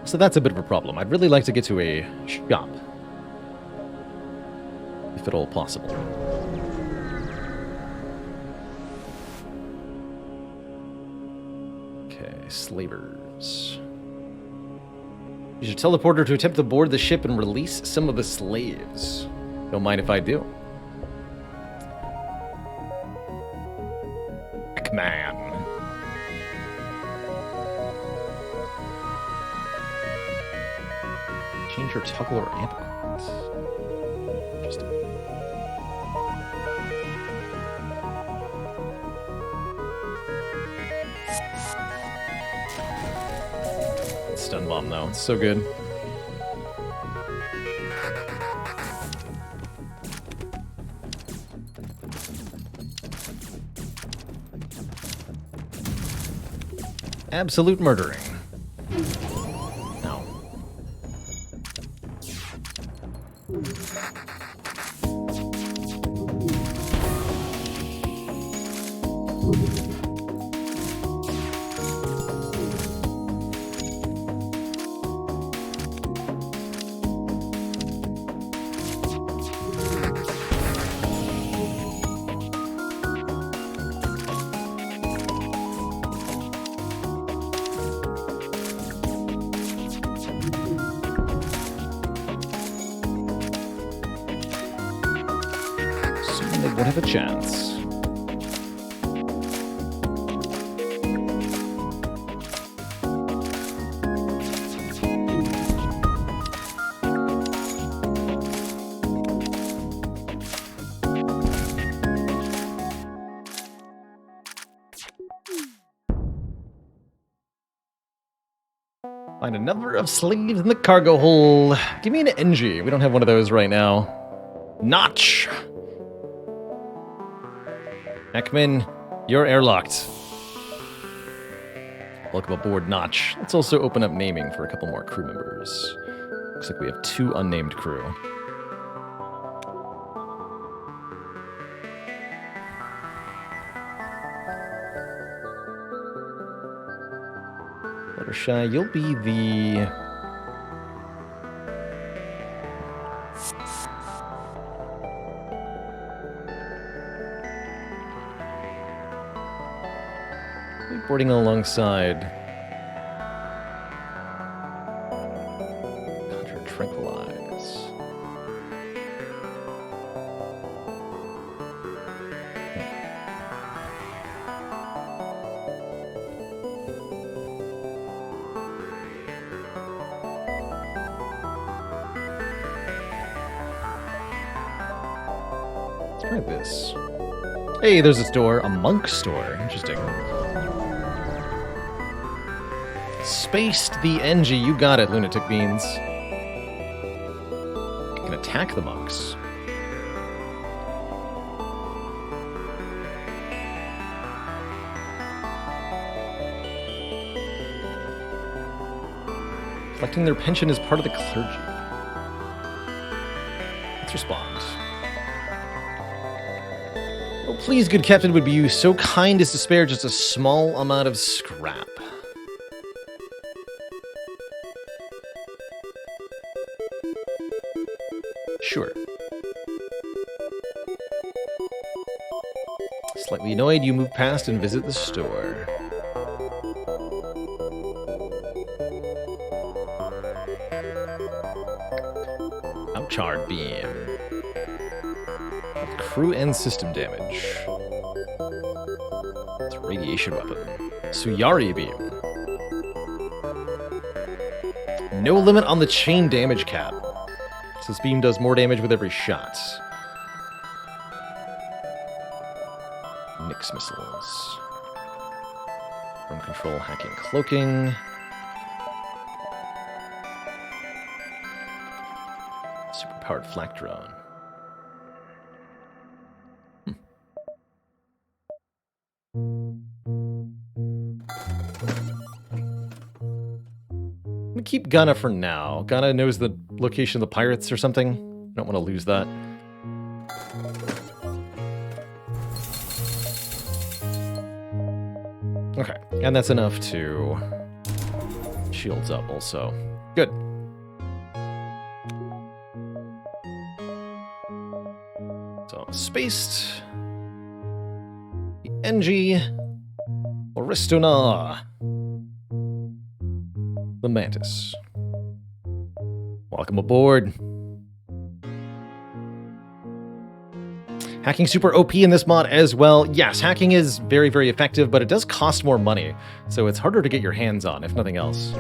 S1: So that's a bit of a problem. I'd really like to get to a shop. If at all possible. Okay, slavers. Use your teleporter to attempt to board the ship and release some of the slaves. Don't mind if I do. Man. Change your toggle or amp equipment. Interesting. Stun bomb though, it's so good. Absolute murdering. No. Won't have a chance. Find a number of slaves in the cargo hold. Give me an NG. We don't have one of those right now. Notch! Ekman, you're airlocked. Welcome aboard, Notch. Let's also open up naming for a couple more crew members. Looks like we have 2 unnamed crew. Fluttershy, you'll be the... boarding alongside Contra Tranquilize. Let's try this. Hey, there's a store, a monk store. Interesting. Spaced the NG, you got it, Lunatic Beans. You can attack the monks. Collecting their pension is part of the clergy. Let's respond. Oh, please, good captain, would be you so kind as to spare just a small amount of scrap. Sure. Slightly annoyed, you move past and visit the store. Outcharge beam. With crew and system damage. It's a radiation weapon. Suyari beam. No limit on the chain damage cap. So this beam does more damage with every shot. Nyx missiles. From control, hacking, cloaking. Superpowered flak drone. I'm gonna keep Gunna for now. Gunna knows the location of the pirates or something. Don't want to lose that. Okay, and that's enough to shields up also. Good. So, spaced. The NG. Oristona. The Mantis. Welcome aboard. Hacking super OP in this mod as well. Yes, hacking is very, very effective, but it does cost more money, so it's harder to get your hands on, if nothing else.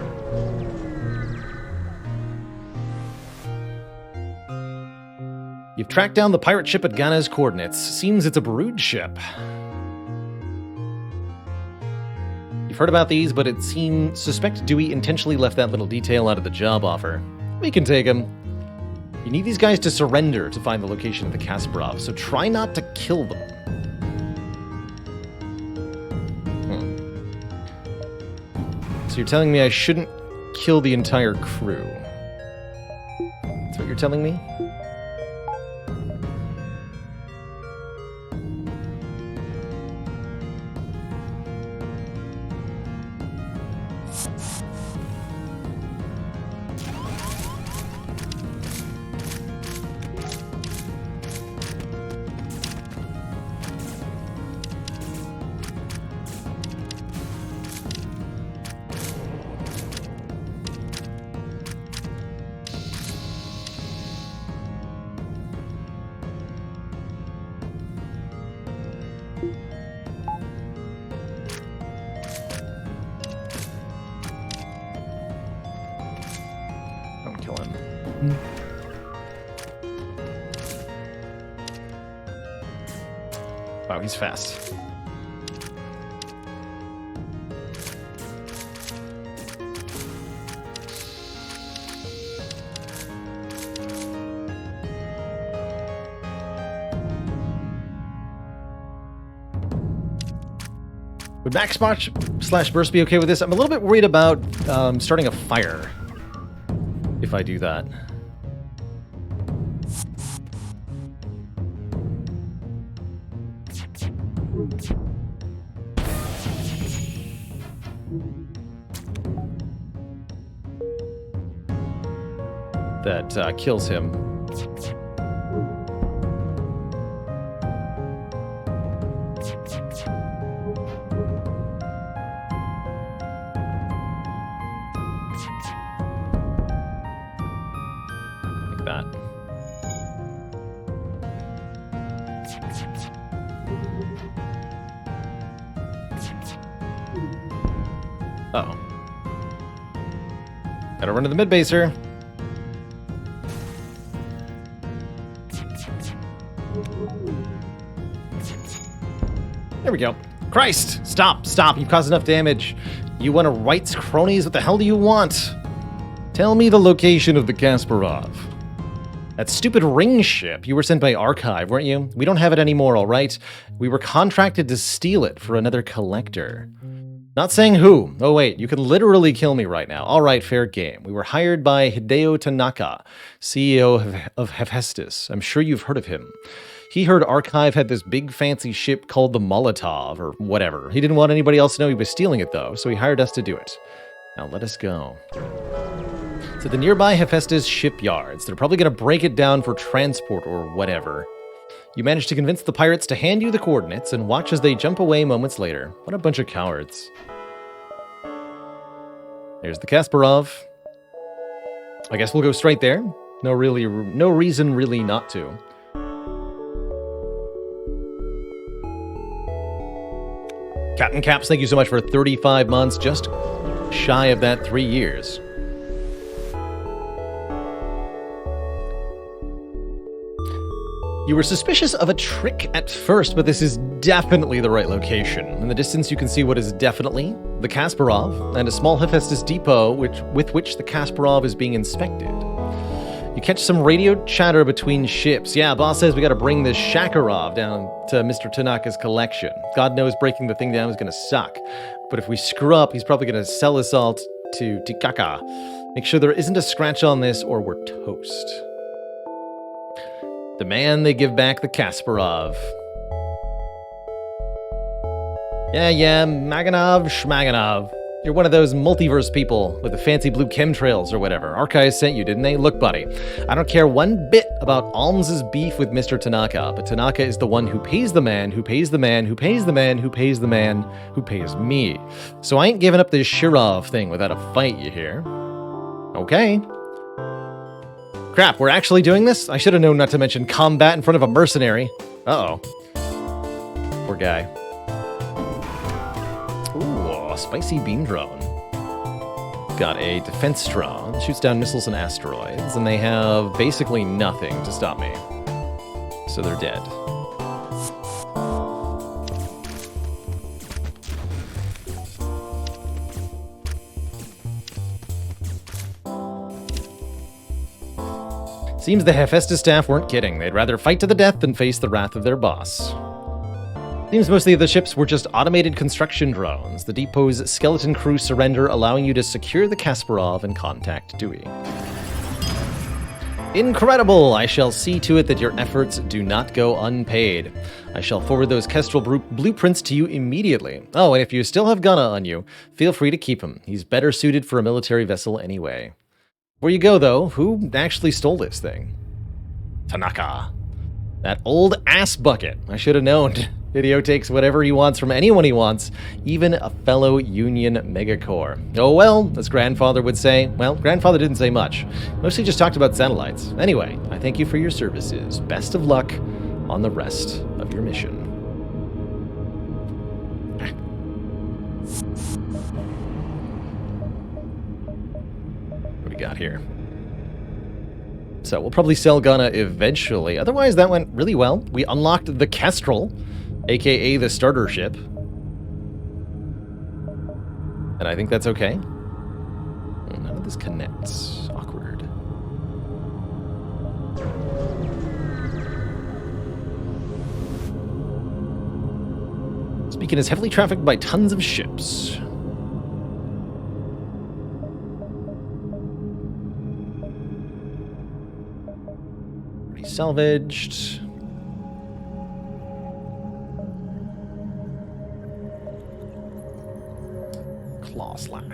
S1: You've tracked down the pirate ship at Ghana's coordinates. Seems it's a brood ship. You've heard about these, but it seems suspect Dewey intentionally left that little detail out of the job offer. We can take him. You need these guys to surrender to find the location of the Kasparov, so try not to kill them. So you're telling me I shouldn't kill the entire crew? That's what you're telling me? Wow, he's fast. Would max slash burst be okay with this? I'm a little bit worried about starting a fire if I do that. That kills him. Like that. Uh-oh. Gotta run to the mid-baser. There we go. Christ! Stop! Stop! You've caused enough damage. You want to Wright's cronies? What the hell do you want? Tell me the location of the Kasparov. That stupid ring ship. You were sent by Archive, weren't you? We don't have it anymore, alright? We were contracted to steal it for another collector. Not saying who. Oh wait, you can literally kill me right now. Alright, fair game. We were hired by Hideo Tanaka, CEO of Hephaestus. I'm sure you've heard of him. He heard Archive had this big fancy ship called the Molotov, or whatever. He didn't want anybody else to know he was stealing it, though, so he hired us to do it. Now let us go. So the nearby Hephaestus shipyards. They're probably going to break it down for transport or whatever. You managed to convince the pirates to hand you the coordinates and watch as they jump away moments later. What a bunch of cowards. There's the Kasparov. I guess we'll go straight there. No reason really not to. Captain Caps, thank you so much for 35 months, just shy of that 3 years. You were suspicious of a trick at first, but this is definitely the right location. In the distance, you can see what is definitely the Kasparov and a small Hephaestus depot with which the Kasparov is being inspected. You catch some radio chatter between ships. Yeah, boss says we gotta bring this Shakarov down to Mr. Tanaka's collection. God knows breaking the thing down is gonna suck. But if we screw up, he's probably gonna sell us all to Tikaka. Make sure there isn't a scratch on this or we're toast. Demand they give back the Kasparov. Yeah, Maganov, Shmaganov. You're one of those multiverse people with the fancy blue chemtrails or whatever. Archives sent you, didn't they? Look, buddy, I don't care one bit about Alms's beef with Mr. Tanaka, but Tanaka is the one who pays the man, who pays the man, who pays the man, who pays the man, who pays me. So I ain't giving up this Shirov thing without a fight, you hear? Okay. Crap, we're actually doing this? I should have known not to mention combat in front of a mercenary. Uh-oh. Poor guy. Ooh, a spicy beam drone. Got a defense drone, shoots down missiles and asteroids, and they have basically nothing to stop me. So they're dead. Seems the Hephaestus staff weren't kidding. They'd rather fight to the death than face the wrath of their boss. Seems mostly the ships were just automated construction drones. The depot's skeleton crew surrender, allowing you to secure the Kasparov and contact Dewey. Incredible! I shall see to it that your efforts do not go unpaid. I shall forward those Kestrel blueprints to you immediately. Oh, and if you still have Gunna on you, feel free to keep him. He's better suited for a military vessel anyway. Before you go, though, who actually stole this thing? Tanaka. That old ass bucket. I should have known. Hideo takes whatever he wants from anyone he wants, even a fellow Union megacore. Oh well, as grandfather would say. Well, grandfather didn't say much. Mostly just talked about satellites. Anyway, I thank you for your services. Best of luck on the rest of your mission. Got here. So we'll probably sell Gunna eventually. Otherwise, that went really well. We unlocked the Kestrel, aka the starter ship. And I think that's okay. None of this connects. Awkward. This beacon is heavily trafficked by tons of ships. Salvaged. Claw slash.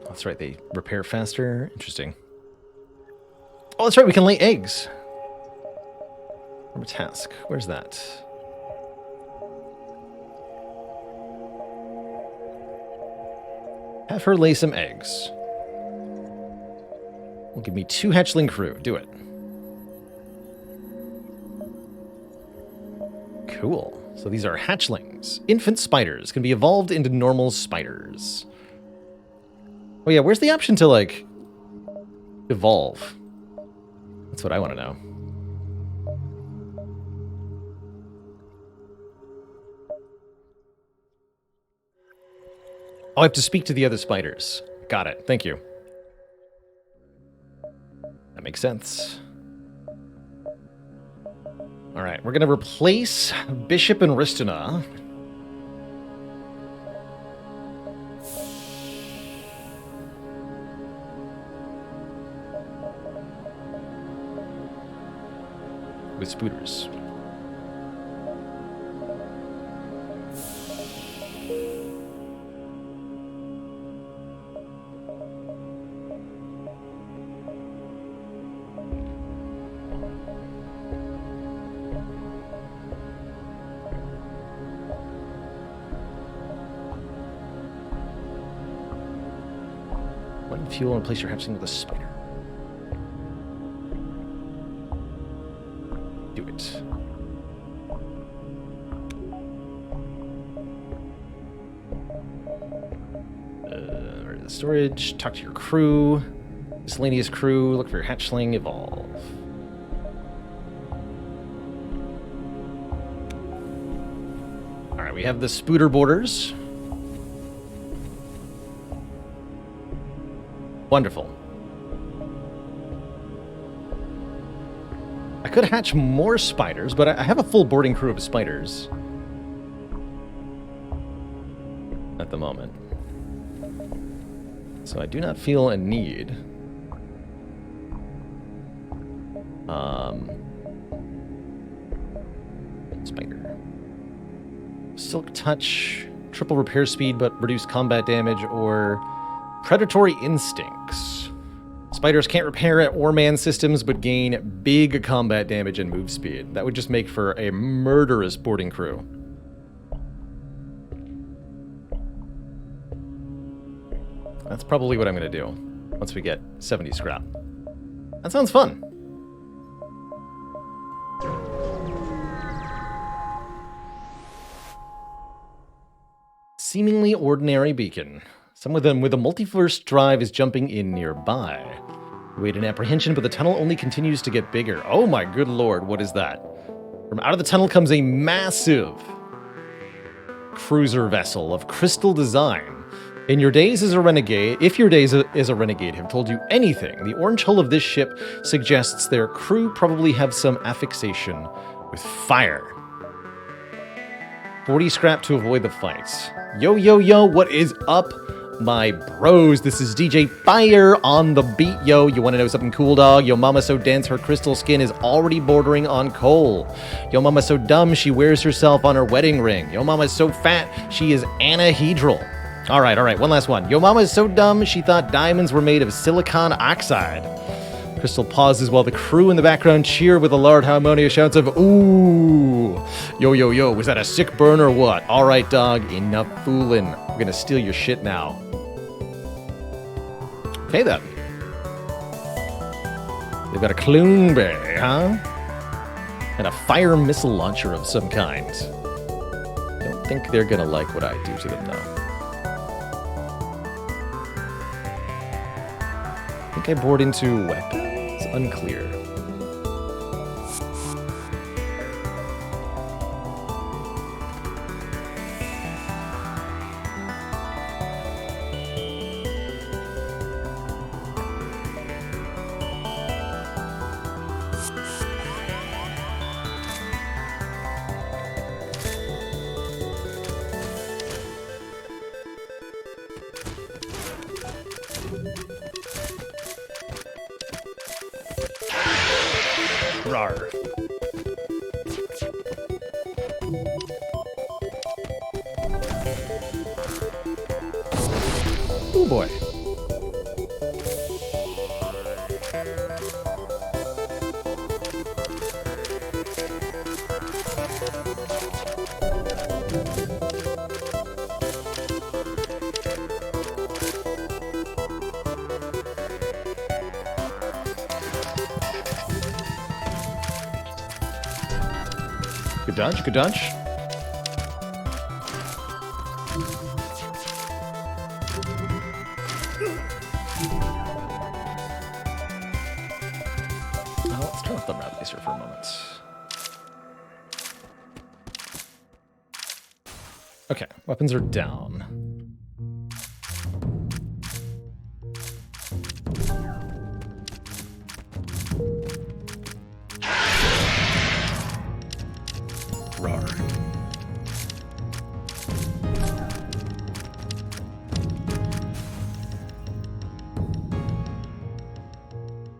S1: That's right, they repair faster. Interesting. Oh, that's right, we can lay eggs. From a task. Where's that? Have her lay some eggs. Will give me 2 hatchling crew. Do it. Cool. So these are hatchlings. Infant spiders can be evolved into normal spiders. Oh yeah, where's the option to, like, evolve? That's what I want to know. Oh, I have to speak to the other spiders. Got it. Thank you. That makes sense. All right, we're going to replace Bishop and Ristana. with spooters. Fuel and place your hatchling with a spider. Do it. Right, the storage. Talk to your crew. Miscellaneous crew. Look for your hatchling. Evolve. All right, we have the spooter borders. Wonderful. I could hatch more spiders, but I have a full boarding crew of spiders at the moment. So I do not feel a need. Spider. Silk touch, triple repair speed, but reduced combat damage, or predatory instincts. Spiders can't repair it or man systems, but gain big combat damage and move speed. That would just make for a murderous boarding crew. That's probably what I'm going to do once we get 70 scrap. That sounds fun. Seemingly ordinary beacon. Someone with a multiverse drive is jumping in nearby. You wait in apprehension, but the tunnel only continues to get bigger. Oh my good lord, what is that? From out of the tunnel comes a massive cruiser vessel of crystal design. In your days as a renegade, if your days as a renegade have told you anything, the orange hull of this ship suggests their crew probably have some affixation with fire. 40 scrap to avoid the fights. Yo, yo, yo, what is up, my bros? This is DJ Fire on the beat, yo. You want to know something cool, dog? Yo mama so dense, her crystal skin is already bordering on coal. Yo mama so dumb, she wears herself on her wedding ring. Yo mama so fat, she is anahedral. All right, one last one. Yo mama is so dumb, she thought diamonds were made of silicon oxide. Crystal pauses while the crew in the background cheer with a loud harmonious shouts of, ooh. Yo, yo, yo, was that a sick burn or what? All right, dog, enough fooling. We're gonna steal your shit now. Okay, then. They've got a Clune Bay, huh? And a fire missile launcher of some kind. I don't think they're gonna like what I do to them, though. I think I bored into weapons? Unclear. Rawr. Oh boy. Good dodge, good dodge. Let's turn off the route laser for a moment. Okay, weapons are down.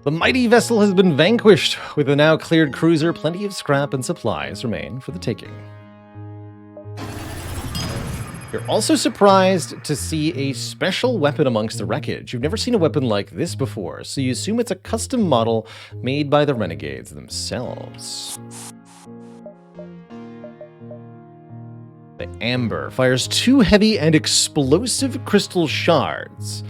S1: The mighty vessel has been vanquished. With a now cleared cruiser, plenty of scrap and supplies remain for the taking. You're also surprised to see a special weapon amongst the wreckage. You've never seen a weapon like this before, so you assume it's a custom model made by the Renegades themselves. The Amber fires 2 heavy and explosive crystal shards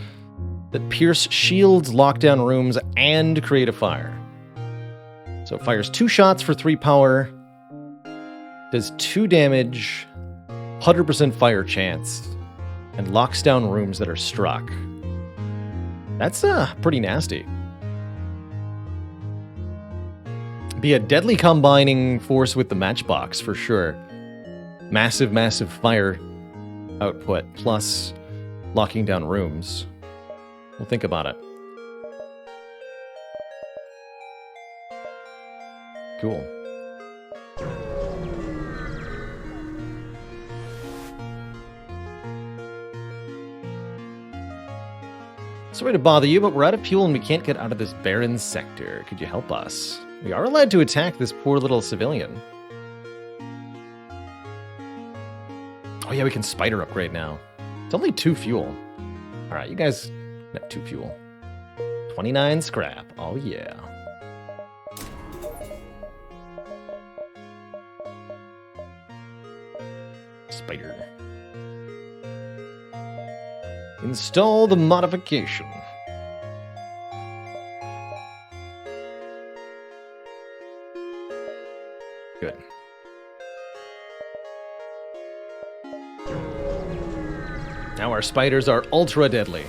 S1: that pierce shields, lock down rooms, and create a fire. So it fires 2 shots for 3 power, does 2 damage, 100% fire chance, and locks down rooms that are struck. That's pretty nasty. Be a deadly combining force with the matchbox for sure. Massive, massive fire output plus locking down rooms. Well, think about it. Cool. Sorry to bother you, but we're out of fuel and we can't get out of this barren sector. Could you help us? We are allowed to attack this poor little civilian. Oh yeah, we can spider upgrade now. It's only 2 fuel. Alright, you guys have 2 fuel. 29 scrap. Oh yeah. Spider. Install the modification. Good. Now our spiders are ultra deadly.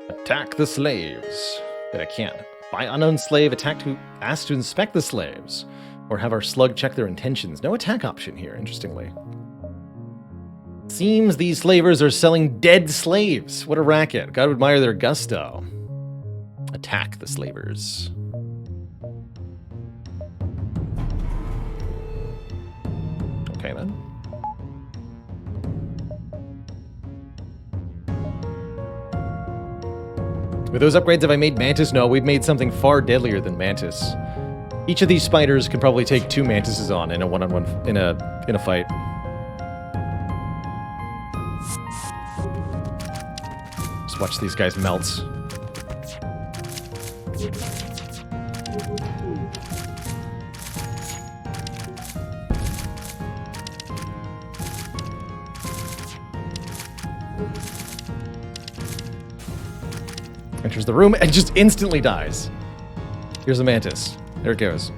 S1: Attack the slaves. But I can't. By unknown slave, attack who asks to inspect the slaves. Or have our slug check their intentions. No attack option here, interestingly. Seems these slavers are selling dead slaves. What a racket. Gotta admire their gusto. Attack the slavers. Okay, then. With those upgrades, have I made Mantis? No, we've made something far deadlier than Mantis. Each of these spiders can probably take 2 Mantises on in a one-on-one in a fight. Just watch these guys melt. Enters the room and just instantly dies. Here's a Mantis. There it goes.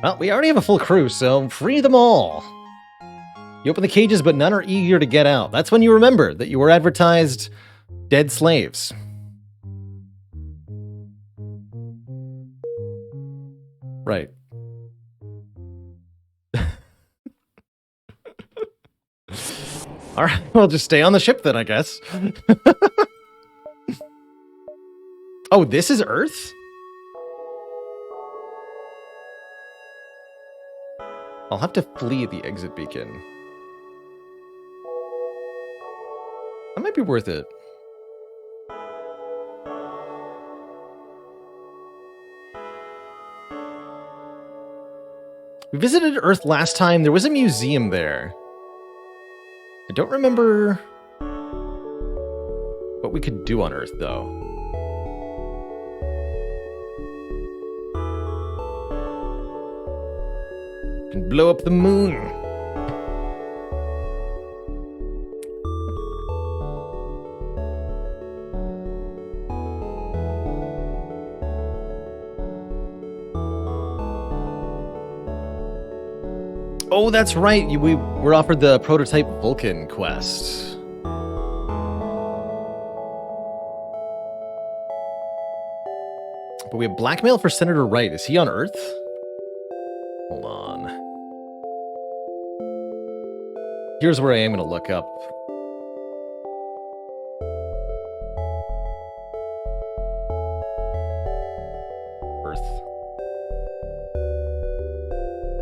S1: Well, we already have a full crew, so free them all. You open the cages, but none are eager to get out. That's when you remember that you were advertised dead slaves. Right. All right, we'll just stay on the ship then, I guess. Oh, this is Earth? I'll have to flee the exit beacon. That might be worth it. We visited Earth last time. There was a museum there. I don't remember what we could do on Earth, though. Can blow up the moon. Oh, that's right. We were offered the prototype Vulcan quest. But we have blackmail for Senator Wright. Is he on Earth? Hold on. Here's where I am going to look up. Earth.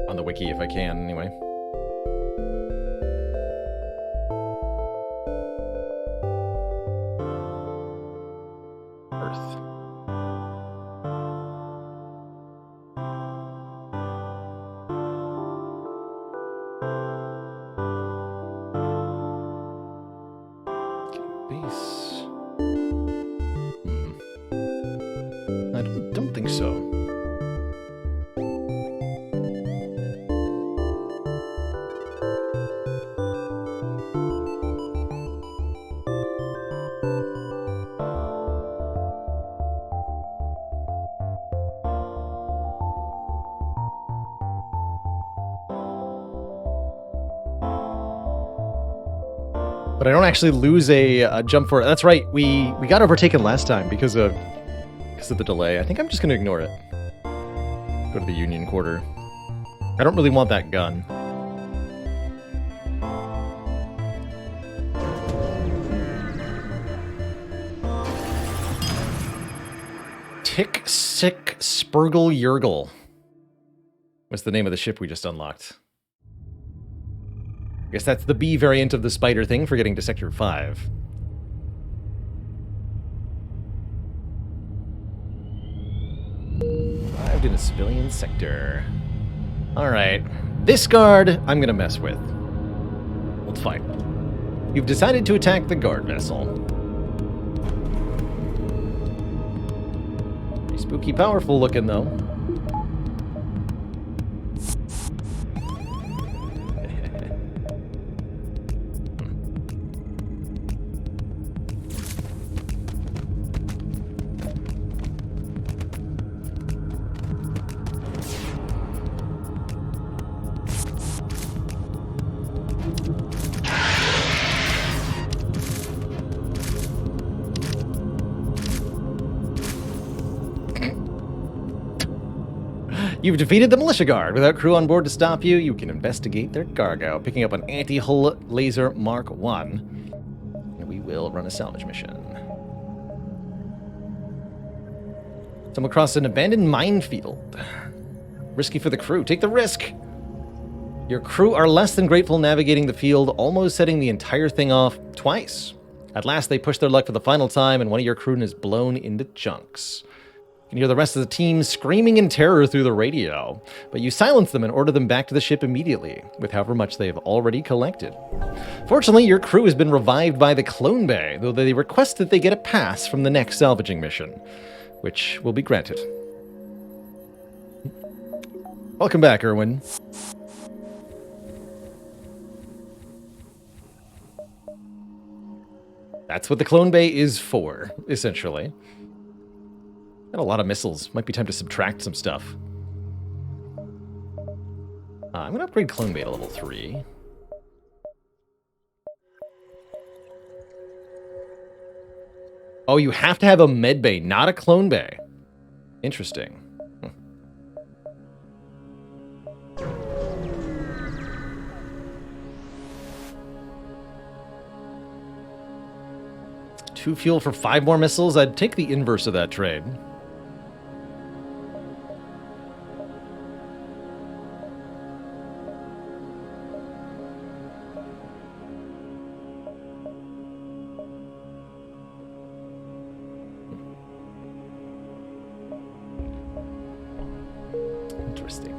S1: On the wiki if I can, anyway. But I don't actually lose a jump for it. That's right, we got overtaken last time because of the delay. I think I'm just going to ignore it. Go to the Union Quarter. I don't really want that gun. Tick Sick Spurgle Yergle. What's the name of the ship we just unlocked? I guess that's the B variant of the spider thing for getting to Sector 5. Arrived in a civilian sector. Alright. This guard, I'm gonna mess with. Let's fight. You've decided to attack the guard vessel. Pretty spooky powerful looking, though. You've defeated the militia guard. Without crew on board to stop you, you can investigate their cargo, picking up an anti-hull laser Mark 1. And we will run a salvage mission. Stumble across an abandoned minefield. Risky for the crew. Take the risk. Your crew are less than grateful navigating the field, almost setting the entire thing off twice. At last, they push their luck for the final time, and one of your crewmen is blown into chunks. You can hear the rest of the team screaming in terror through the radio, but you silence them and order them back to the ship immediately, with however much they have already collected. Fortunately, your crew has been revived by the Clone Bay, though they request that they get a pass from the next salvaging mission, which will be granted. Welcome back, Erwin. That's what the Clone Bay is for, essentially. Got a lot of missiles. Might be time to subtract some stuff. I'm going to upgrade Clone Bay to level 3. Oh, you have to have a med bay, not a Clone Bay. Interesting. Two fuel for 5 more missiles? I'd take the inverse of that trade. Interesting.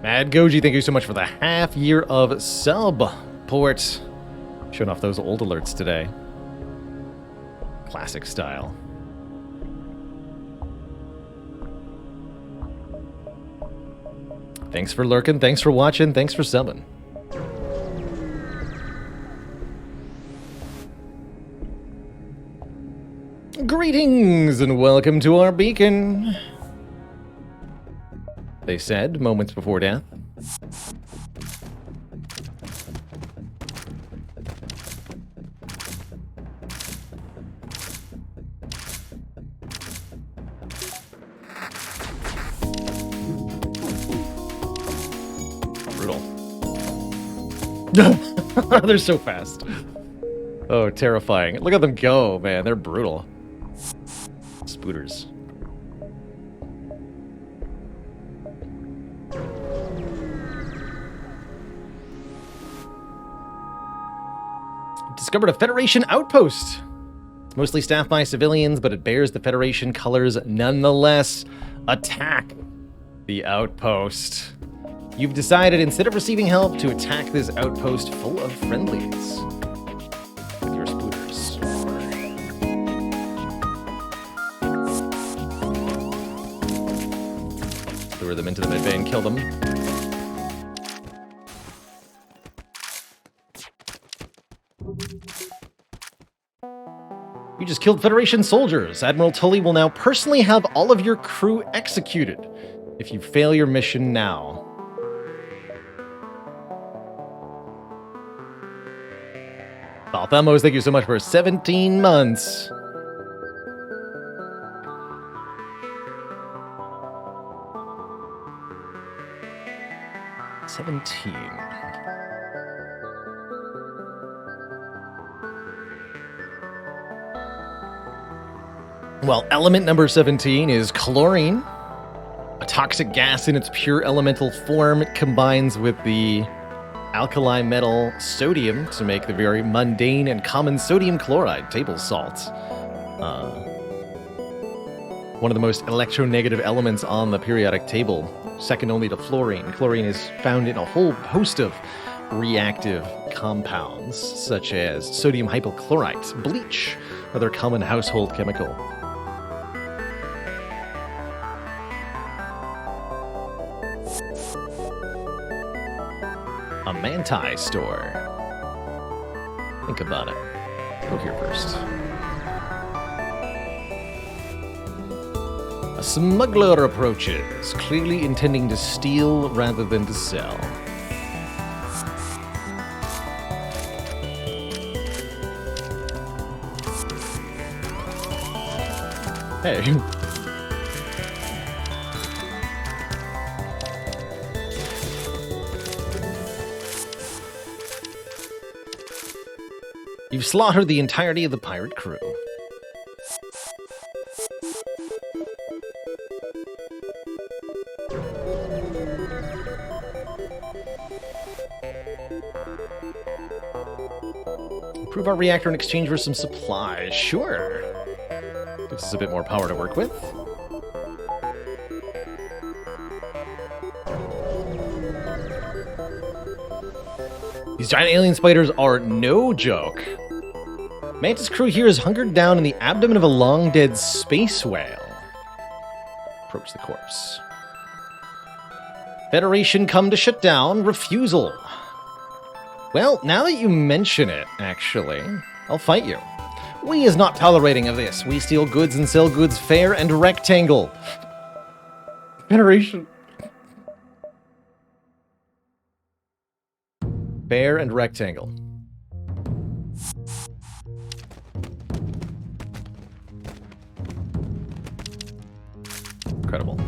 S1: Mad Goji, thank you so much for the half year of support. Showing off those old alerts today. Classic style. Thanks for lurking, thanks for watching, thanks for subbing. Greetings and welcome to our beacon, they said moments before death. They're so fast. Oh, terrifying. Look at them go, man. They're brutal. Spooters. Discovered a Federation outpost. It's mostly staffed by civilians, but it bears the Federation colors nonetheless. Attack the outpost. You've decided, instead of receiving help, to attack this outpost full of friendlies with your spooters. Lure them into the medbay and kill them. You just killed Federation soldiers. Admiral Tully will now personally have all of your crew executed if you fail your mission now. Oh, Thamos, thank you so much for 17 months. Well, element number 17 is chlorine. A toxic gas in its pure elemental form. It combines with the alkali metal sodium to make the very mundane and common sodium chloride table salt. One of the most electronegative elements on the periodic table, second only to fluorine. Chlorine is found in a whole host of reactive compounds, such as sodium hypochlorite, bleach, another common household chemical. A Manti store. Think about it. Go here first. A smuggler approaches, clearly intending to steal rather than to sell. Hey. You've slaughtered the entirety of the pirate crew. Improve our reactor in exchange for some supplies. Sure. Gives us a bit more power to work with. These giant alien spiders are no joke. Mantis crew here is hunkered down in the abdomen of a long-dead space whale. Approach the corpse. Federation come to shut down. Refusal. Well, now that you mention it, actually, I'll fight you. We is not tolerating of this. We steal goods and sell goods fair and rectangle. Federation. Fair and rectangle. Incredible.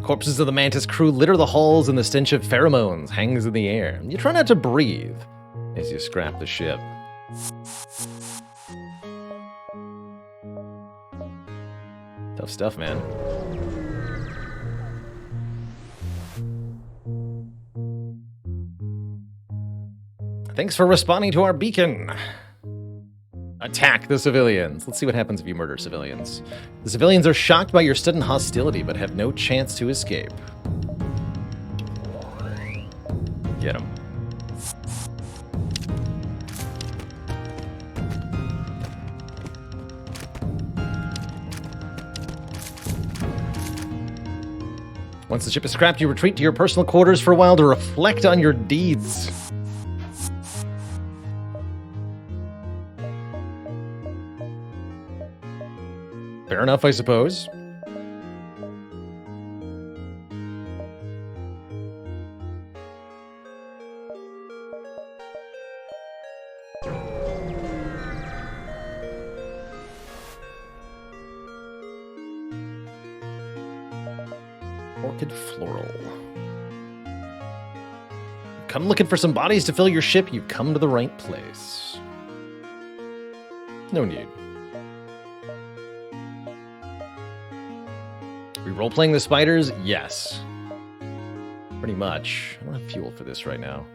S1: Corpses of the Mantis crew litter the halls, and the stench of pheromones hangs in the air. You try not to breathe as you scrap the ship. Tough stuff, man. Thanks for responding to our beacon. Attack the civilians. Let's see what happens if you murder civilians. The civilians are shocked by your sudden hostility, but have no chance to escape. Get them. Once the ship is scrapped, you retreat to your personal quarters for a while to reflect on your deeds. Fair enough, I suppose. Orchid floral. Come looking for some bodies to fill your ship, you come to the right place. No need. Are we role-playing the spiders? Yes. Pretty much. I don't have fuel for this right now.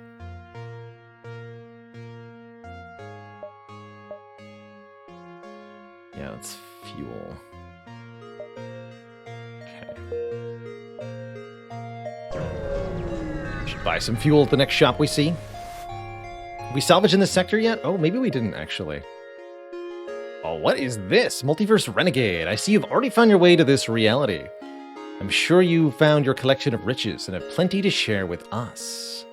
S1: Yeah, that's fuel. Okay. Should buy some fuel at the next shop we see. Have we salvaged in this sector yet? Oh, maybe we didn't, actually. Oh, what is this? Multiverse Renegade. I see you've already found your way to this reality. I'm sure you found your collection of riches and have plenty to share with us.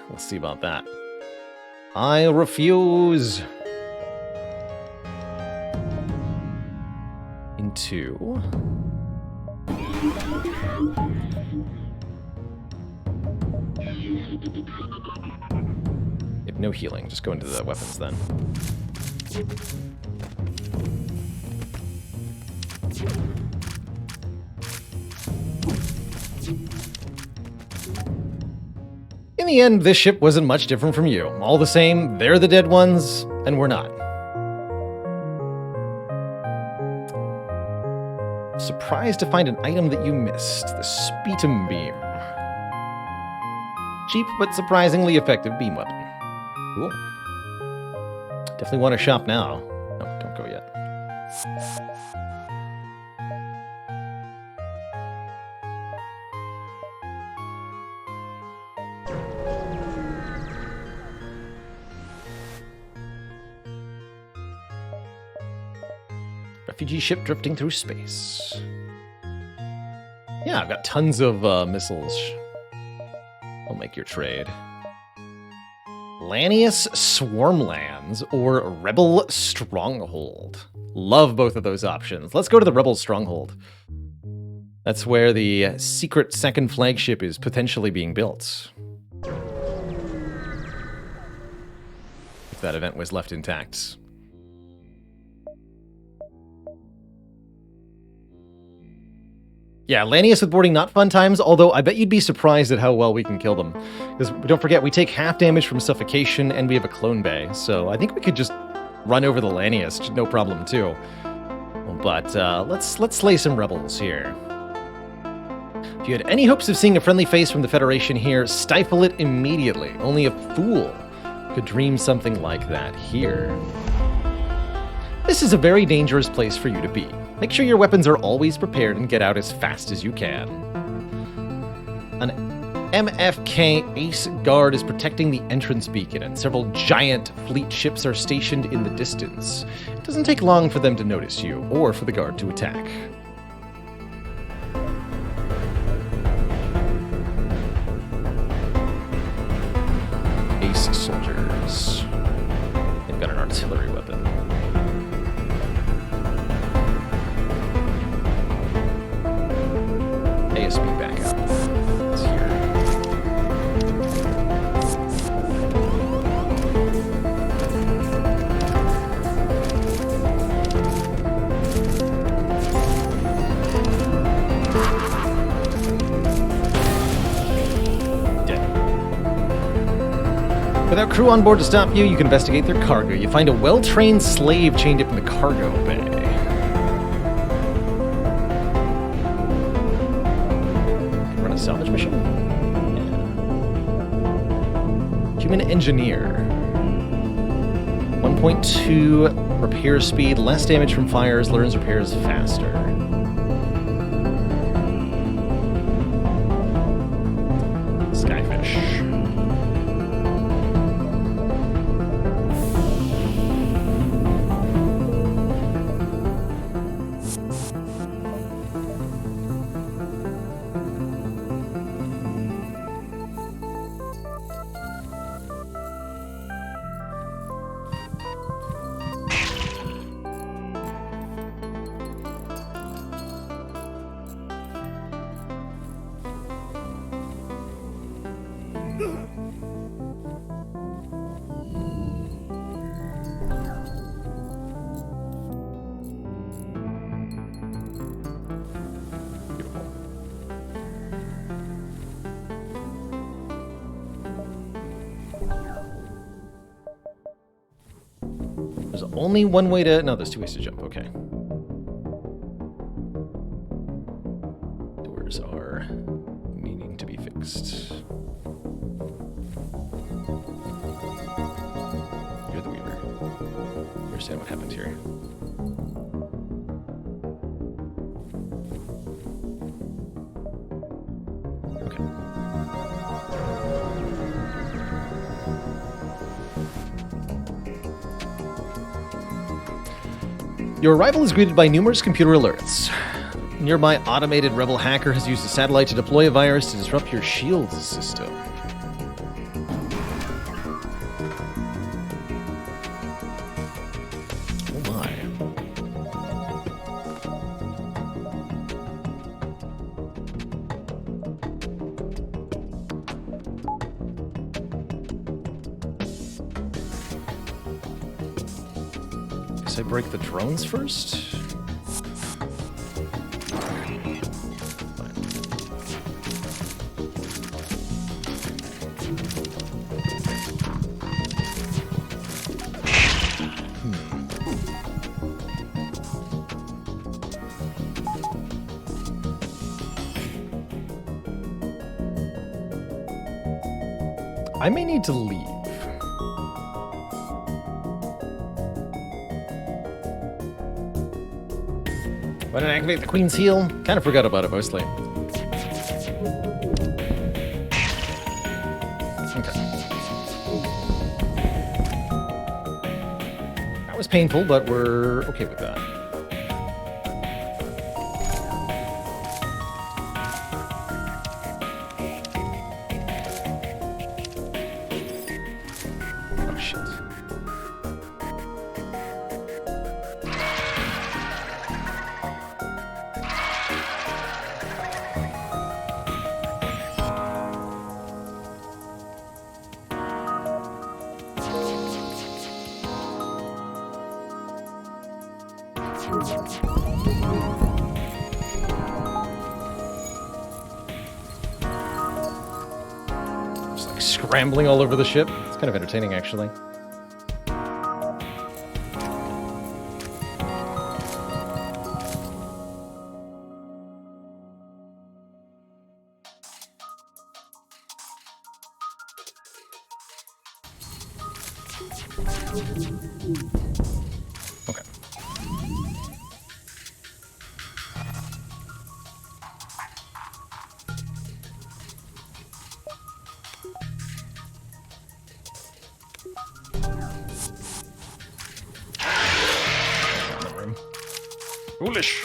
S1: Let's see about that. I refuse. Into... You have no healing. Just go into the weapons then. In the end, this ship wasn't much different from you. All the same, they're the dead ones, and we're not. Surprised to find an item that you missed. The Sputum Beam. Cheap, but surprisingly effective beam weapon. Cool. Definitely want to shop now. No, don't go yet. Refugee ship drifting through space. Yeah, I've got tons of missiles. I'll make your trade. Lanius Swarmlands or Rebel Stronghold. Love both of those options. Let's go to the Rebel Stronghold. That's where the secret second flagship is potentially being built. If that event was left intact. Yeah, Lanius with boarding, not fun times, although I bet you'd be surprised at how well we can kill them. Because don't forget, we take half damage from suffocation, and we have a clone bay, so I think we could just run over the Lanius, no problem too. But let's slay some rebels here. If you had any hopes of seeing a friendly face from the Federation here, stifle it immediately. Only a fool could dream something like that here. This is a very dangerous place for you to be. Make sure your weapons are always prepared and get out as fast as you can. An MFK Ace Guard is protecting the entrance beacon, and several giant fleet ships are stationed in the distance. It doesn't take long for them to notice you, or for the guard to attack. Ace soldiers. They've got an artillery weapon. ASB backup. It's here. Dead. Without crew on board to stop you, you can investigate their cargo. You find a well-trained slave chained up in the cargo bay. Salvage mission? Yeah. Human engineer. 1.2 repair speed, less damage from fires, learns repairs faster. Skyfish. There's only one way to... No, there's two ways to jump. Okay. Doors are needing to be fixed. You're the Weaver. Understand what happened here. Your arrival is greeted by numerous computer alerts. A nearby automated rebel hacker has used a satellite to deploy a virus to disrupt your shields system. Oh my. guess I break the drones first? I may need to leave. Why didn't I activate the Queen's Heel? Kind of forgot about it mostly. Okay. That was painful, but we're okay with that. Just like scrambling all over the ship. It's kind of entertaining, actually. Okay. Foolish.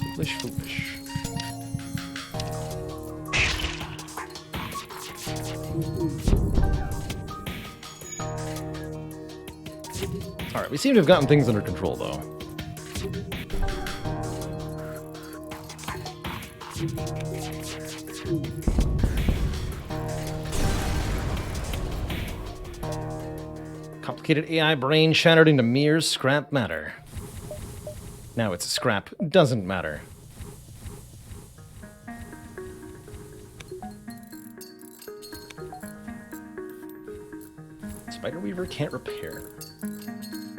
S1: Foolish. All right, we seem to have gotten things under control, though. Complicated AI brain shattered into mere scrap matter. Now it's a scrap doesn't matter. Spider Weaver can't repair.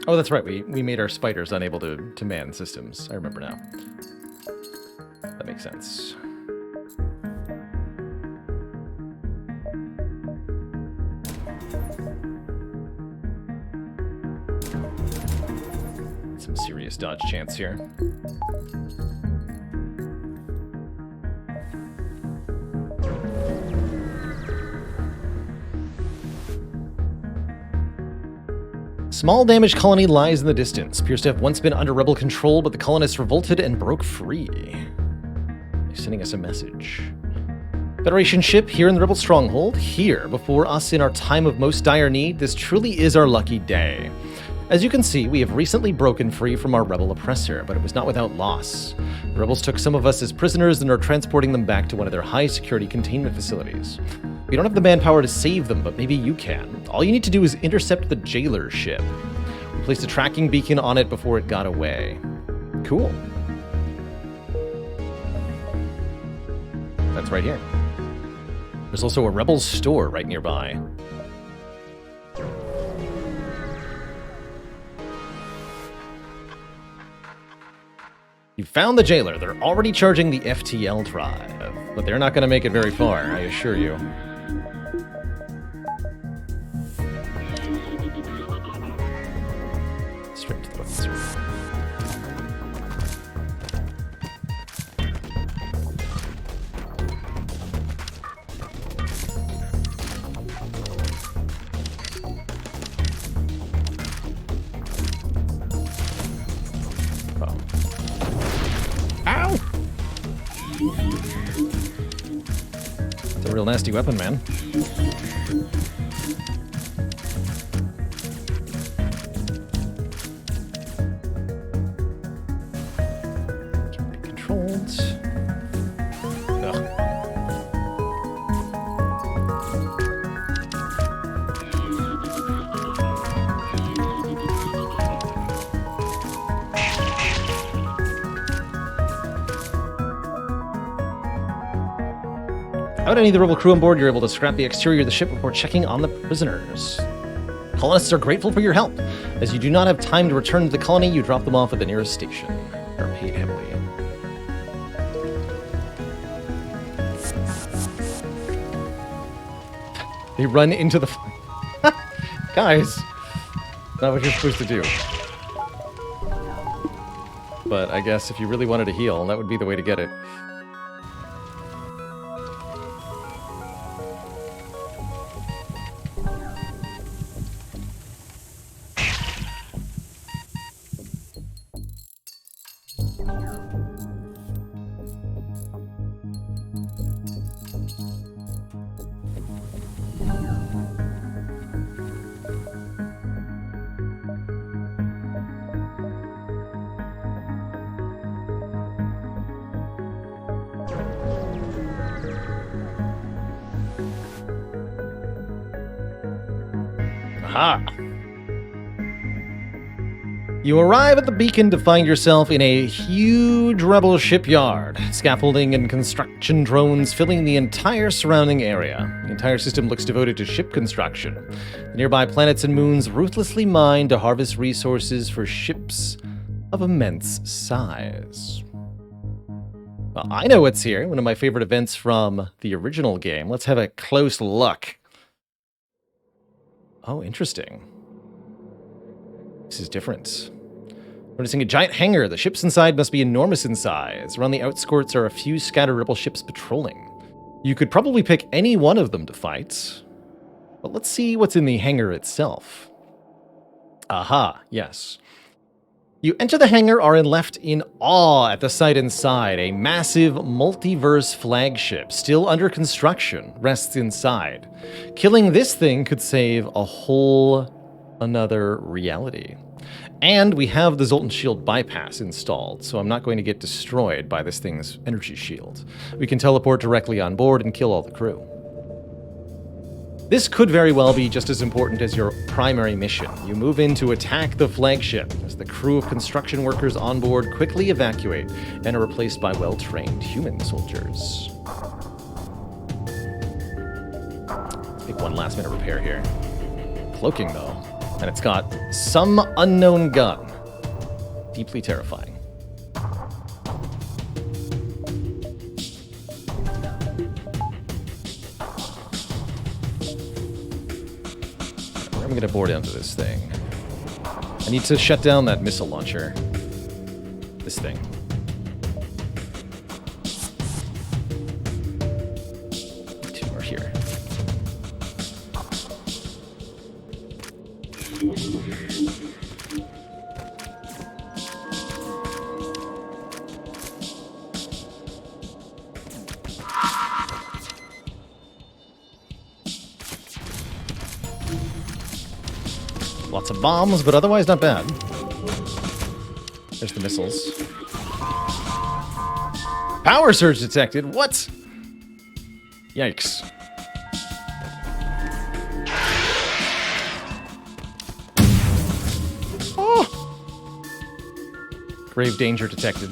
S1: Oh, that's right. We made our spiders unable to man systems. I remember now. That makes sense. Some serious dodge chance here. Small damaged colony lies in the distance. Appears to have once been under rebel control, but the colonists revolted and broke free. They're sending us a message. Federation ship here in the rebel stronghold, here before us in our time of most dire need. This truly is our lucky day. As you can see, we have recently broken free from our rebel oppressor, but it was not without loss. The rebels took some of us as prisoners and are transporting them back to one of their high-security containment facilities. We don't have the manpower to save them, but maybe you can. All you need to do is intercept the jailer's ship. We placed a tracking beacon on it before it got away. Cool. That's right here. There's also a rebel store right nearby. You found the jailer. They're already charging the FTL drive, but they're not going to make it very far, I assure you. Straight to the weapons room. It's a real nasty weapon, man. Can't be controlled. Ugh. Without any of the rebel crew on board, you're able to scrap the exterior of the ship before checking on the prisoners. Colonists are grateful for your help. As you do not have time to return to the colony, you drop them off at the nearest station. They're paid heavily. They run into the... Guys! Not what you're supposed to do. But I guess if you really wanted to heal, that would be the way to get it. Aha! You arrive at the beacon to find yourself in a huge rebel shipyard. Scaffolding and construction drones filling the entire surrounding area. The entire system looks devoted to ship construction. The nearby planets and moons ruthlessly mine to harvest resources for ships of immense size. Well, I know what's here, one of my favorite events from the original game. Let's have a close look. Oh, interesting. This is different. Noticing a giant hangar. The ships inside must be enormous in size. Around the outskirts are a few scattered rebel ships patrolling. You could probably pick any one of them to fight. But let's see what's in the hangar itself. Aha, yes. You enter the hangar are left in awe at the sight inside. A massive Multiverse flagship, still under construction, rests inside. Killing this thing could save a whole another reality. And we have the Zoltan shield bypass installed, so I'm not going to get destroyed by this thing's energy shield. We can teleport directly on board and kill all the crew. This could very well be just as important as your primary mission. You move in to attack the flagship as the crew of construction workers on board quickly evacuate and are replaced by well-trained human soldiers. Let's make one last-minute repair here. Cloaking, though. And it's got some unknown gun. Deeply terrifying. I'm gonna board onto this thing. I need to shut down that missile launcher. This thing. Two more here. Lots of bombs, but otherwise not bad. There's the missiles. Power surge detected. What? Yikes. Oh! Grave danger detected.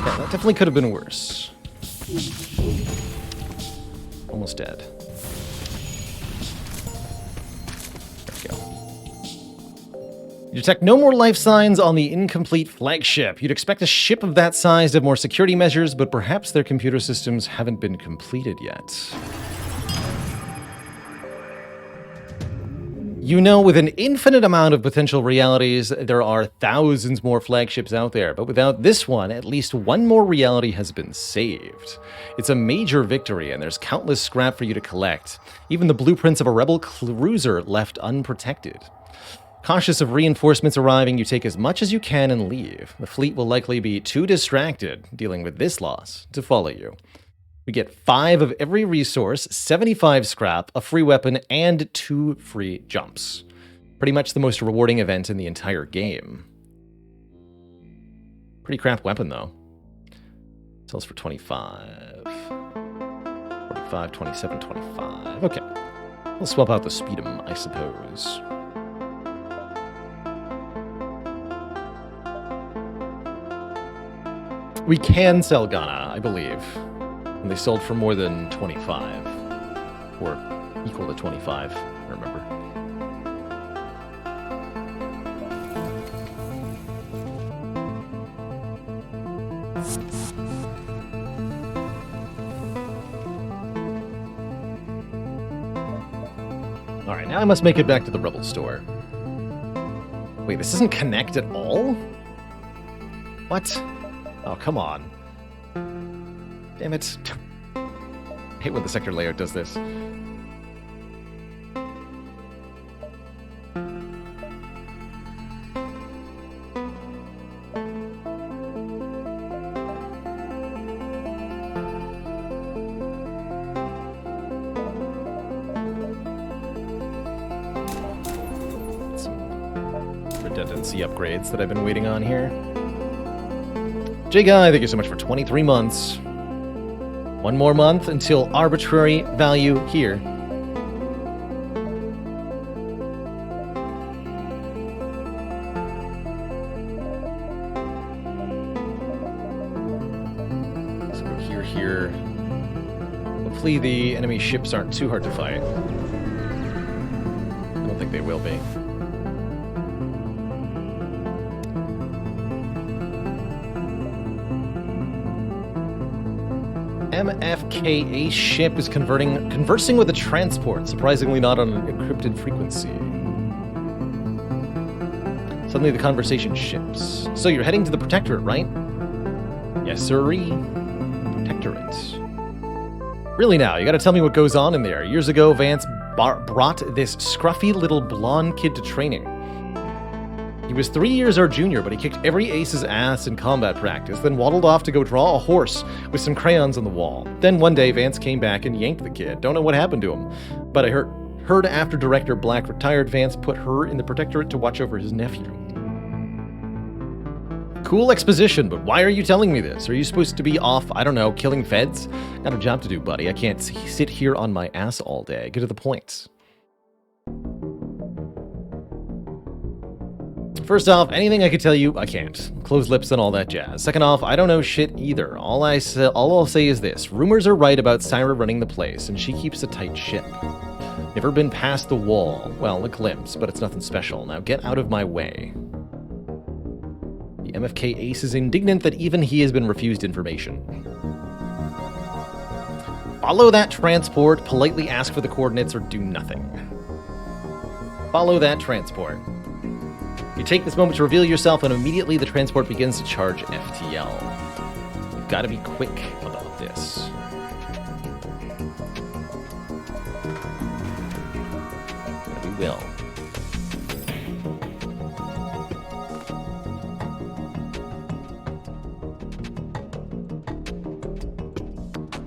S1: Yeah, that definitely could have been worse. Almost dead. There we go. You detect no more life signs on the incomplete flagship. You'd expect a ship of that size to have more security measures, but perhaps their computer systems haven't been completed yet. You know, with an infinite amount of potential realities, there are thousands more flagships out there, but without this one, at least one more reality has been saved. It's a major victory, and there's countless scrap for you to collect. Even the blueprints of a rebel cruiser left unprotected. Cautious of reinforcements arriving, you take as much as you can and leave. The fleet will likely be too distracted dealing with this loss to follow you. We get 5 of every resource, 75 scrap, a free weapon, and 2 free jumps. Pretty much the most rewarding event in the entire game. Pretty crap weapon, though. Sells for 25. 45, 27, 25. Okay. We'll swap out the Speedum, I suppose. We can sell Ghana, I believe. And they sold for more than 25. Or equal to 25, I remember. Alright, now I must make it back to the Rebel store. Wait, this doesn't connect at all? What? Oh, come on. Damn it. I hate when the sector layout does this. Redundancy upgrades that I've been waiting on here. J-Guy, thank you so much for 23 months. One more month until arbitrary value here. Let's go here. Hopefully the enemy ships aren't too hard to fight. I don't think they will be. MFKA ship is conversing with a transport, surprisingly not on an encrypted frequency. Suddenly the conversation shifts. So you're heading to the Protectorate, right? Yes, sirree. Protectorate. Really now, you gotta tell me what goes on in there. Years ago, Vance brought this scruffy little blonde kid to training. He was 3 years our junior, but he kicked every ace's ass in combat practice, then waddled off to go draw a horse with some crayons on the wall. Then one day, Vance came back and yanked the kid. Don't know what happened to him, but I heard after Director Black retired, Vance put her in the Protectorate to watch over his nephew. Cool exposition, but why are you telling me this? Are you supposed to be off, I don't know, killing feds? Got a job to do, buddy. I can't sit here on my ass all day. Get to the point. First off, anything I could tell you, I can't. Closed lips and all that jazz. Second off, I don't know shit either. All I'll say is this. Rumors are right about Syra running the place, and she keeps a tight ship. Never been past the wall. Well, a glimpse, but it's nothing special. Now get out of my way. The MFK ace is indignant that even he has been refused information. Follow that transport, politely ask for the coordinates, or do nothing. Follow that transport. You take this moment to reveal yourself, and immediately the transport begins to charge FTL. You've got to be quick about this. And we will.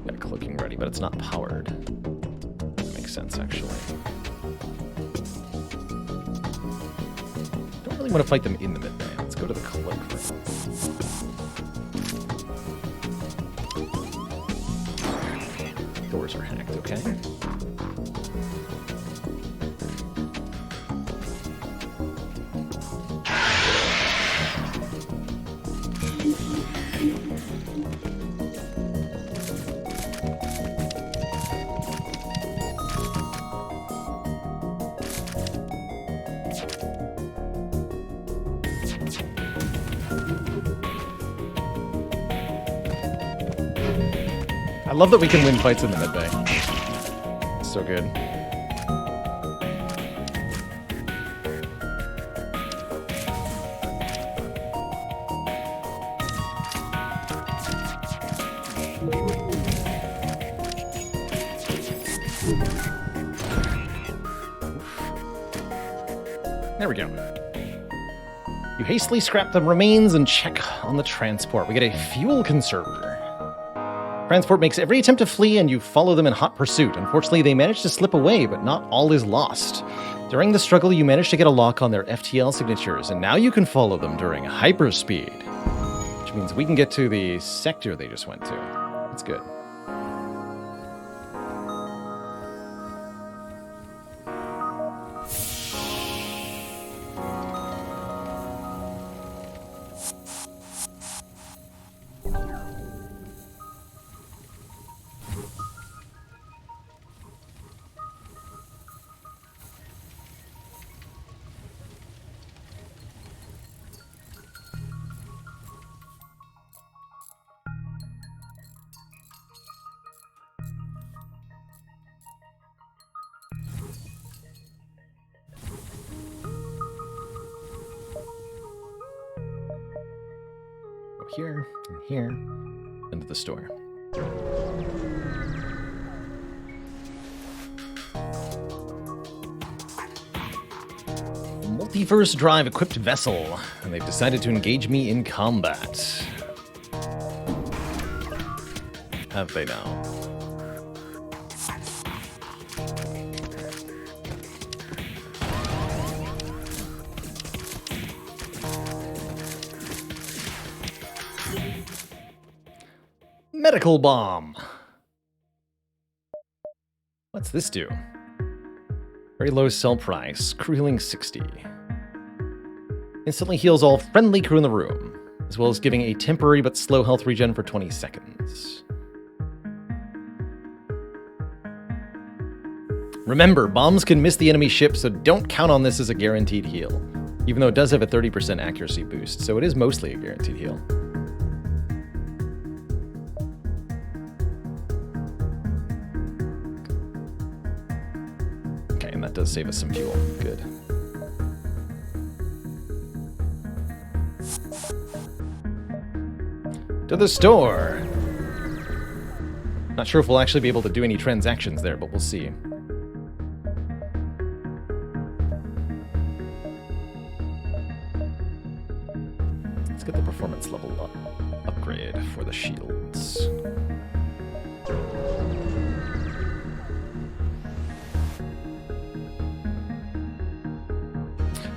S1: Got a cloaking ready, but it's not powered. That makes sense, actually. I want to fight them in the mid-bay. Let's go to the cloak first. Doors are hacked, okay? I love that we can win fights in the mid-bay. So good. There we go. You hastily scrap the remains and check on the transport. We get a fuel conserver. Transport makes every attempt to flee, and you follow them in hot pursuit. Unfortunately, they manage to slip away, but not all is lost. During the struggle, you manage to get a lock on their FTL signatures, and now you can follow them during hyperspeed. Which means we can get to the sector they just went to. That's good. here, and here, into the store. Multiverse drive equipped vessel, and they've decided to engage me in combat. Have they now? Medical bomb. What's this do? Very low sell price. Crew healing 60. Instantly heals all friendly crew in the room, as well as giving a temporary but slow health regen for 20 seconds. Remember, bombs can miss the enemy ship, so don't count on this as a guaranteed heal, even though it does have a 30% accuracy boost, so it is mostly a guaranteed heal. Okay, and that does save us some fuel. Good. To the store! Not sure if we'll actually be able to do any transactions there, but we'll see. Let's get the performance level upgrade for the shields.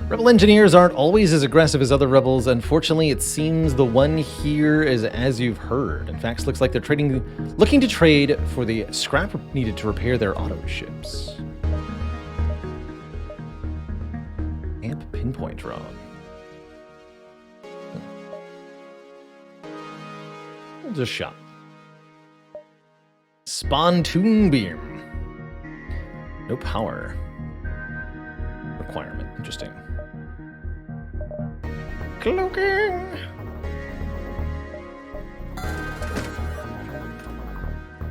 S1: Rebel engineers aren't always as aggressive as other rebels. Unfortunately, it seems the one here is as you've heard. In fact, it looks like they're looking to trade for the scrap needed to repair their auto ships. Amp pinpoint drone. We'll just shot. Spontoon beam. No power requirement. Interesting. Cloaking!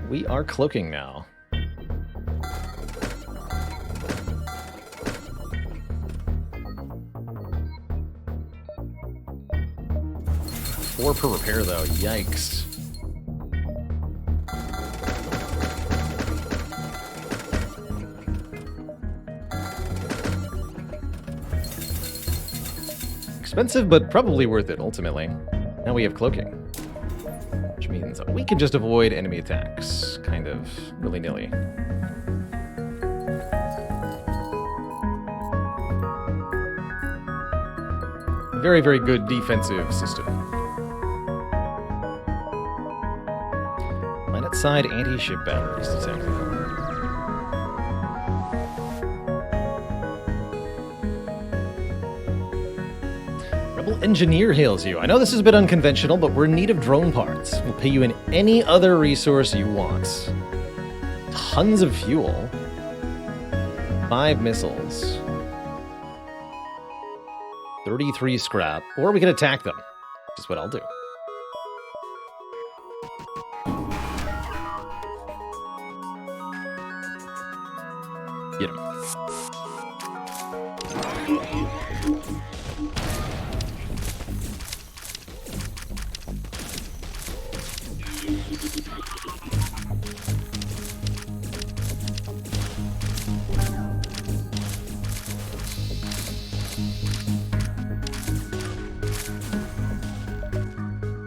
S1: We are cloaking now. Four per repair, though. Yikes. Expensive, but probably worth it, ultimately. Now we have cloaking, which means we can just avoid enemy attacks, kind of willy-nilly. Very, very good defensive system. Planet-side anti-ship batteries detected. Engineer hails you. I know this is a bit unconventional, but we're in need of drone parts. We'll pay you in any other resource you want. Tons of fuel. 5 missiles. 33 scrap. Or we can attack them. Which is what I'll do. Get him.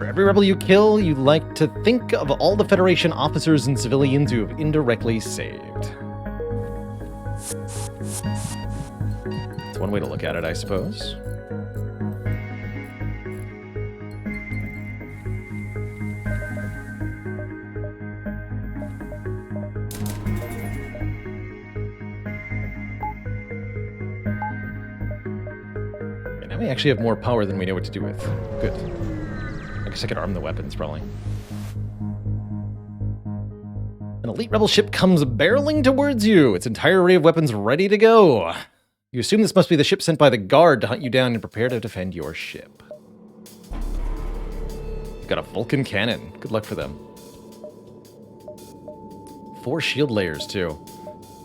S1: Every rebel you kill, you like to think of all the Federation officers and civilians you have indirectly saved. That's one way to look at it, I suppose. And now we actually have more power than we know what to do with. Good. I guess I could arm the weapons, probably. An elite rebel ship comes barreling towards you, its entire array of weapons ready to go. You assume this must be the ship sent by the guard to hunt you down and prepare to defend your ship. You've got a Vulcan cannon. Good luck for them. 4 shield layers, too.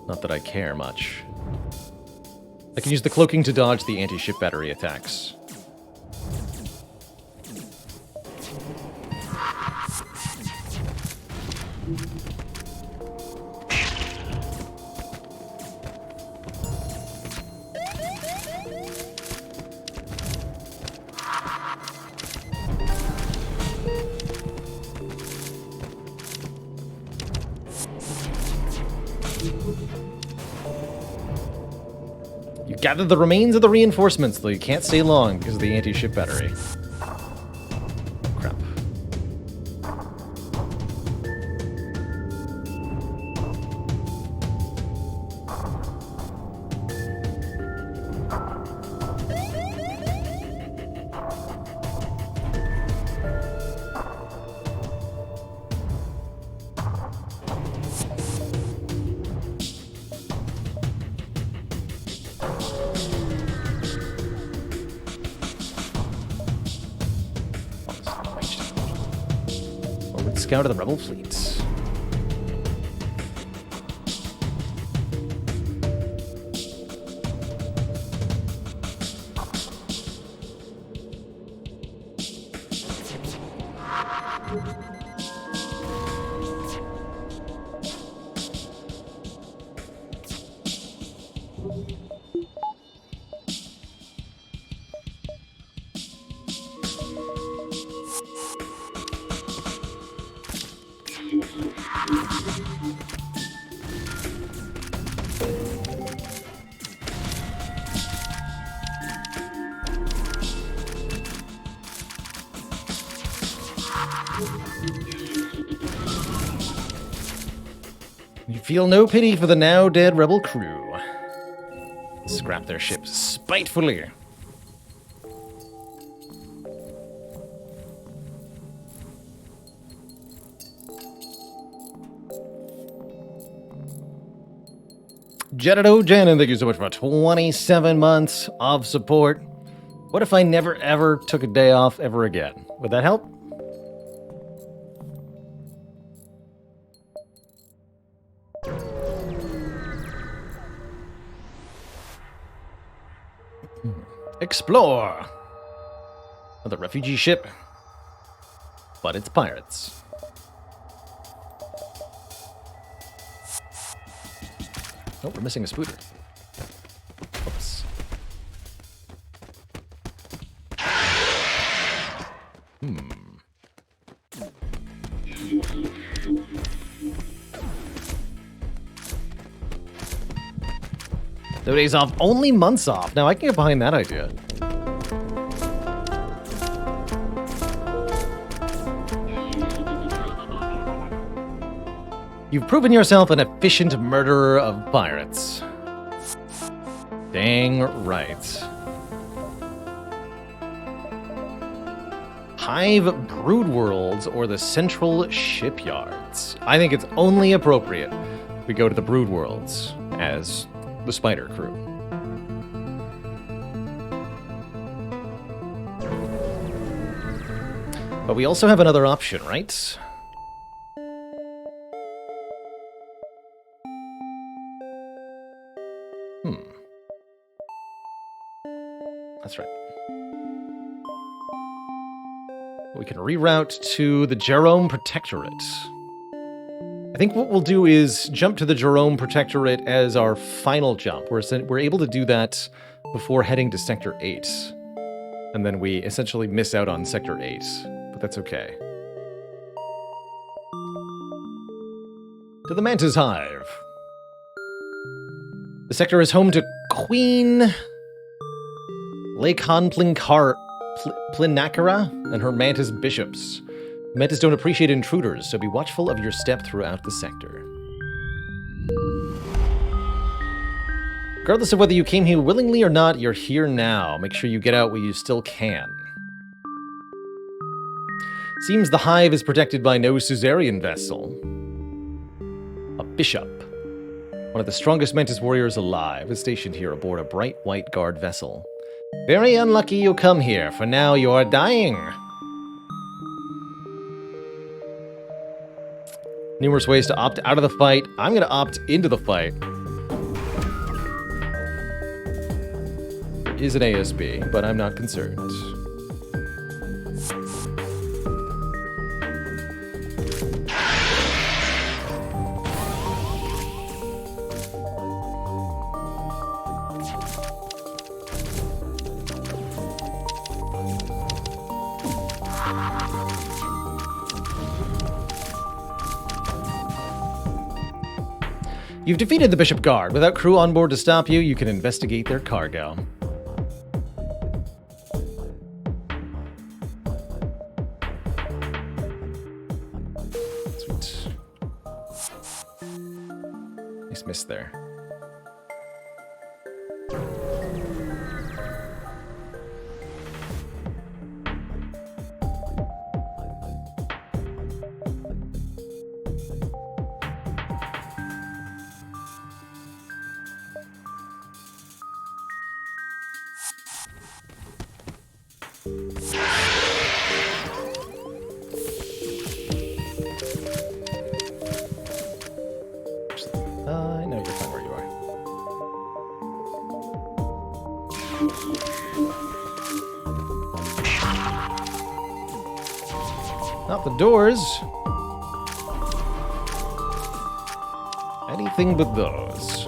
S1: Not that I care much. I can use the cloaking to dodge the anti-ship battery attacks. You gather the remains of the reinforcements, though you can't stay long because of the anti-ship battery. Crap. Scout of the rebel fleets. You feel no pity for the now dead rebel crew. Scrap their ships spitefully. Jeddo Janin, thank you so much for 27 months of support. What if I never ever took a day off ever again? Would that help? Explore! Another refugee ship. But it's pirates. Oh, we're missing a spooter. Oops. No days off, only months off. Now I can get behind that idea. You've proven yourself an efficient murderer of pirates. Dang right. Hive Brood Worlds or the Central Shipyards. I think it's only appropriate we go to the Brood Worlds as the Spider crew. But we also have another option, right? That's right. We can reroute to the Jerome Protectorate. I think what we'll do is jump to the Jerome Protectorate as our final jump. We're able to do that before heading to Sector 8. And then we essentially miss out on Sector 8. But that's okay. To the Mantis Hive. The sector is home to Queen Lakon Plinakara and her Mantis bishops. Mantis don't appreciate intruders, so be watchful of your step throughout the sector. Regardless of whether you came here willingly or not, you're here now. Make sure you get out while you still can. Seems the Hive is protected by no Suzerain vessel. A bishop. One of the strongest Mantis warriors alive is stationed here aboard a bright white guard vessel. Very unlucky you come here, for now you are dying. Numerous ways to opt out of the fight. I'm going to opt into the fight. There is an ASB, but I'm not concerned. You've defeated the Bishop Guard. Without crew on board to stop you, you can investigate their cargo. Sweet. Nice miss there. I know you're fine where you are. Not the doors. Anything but those.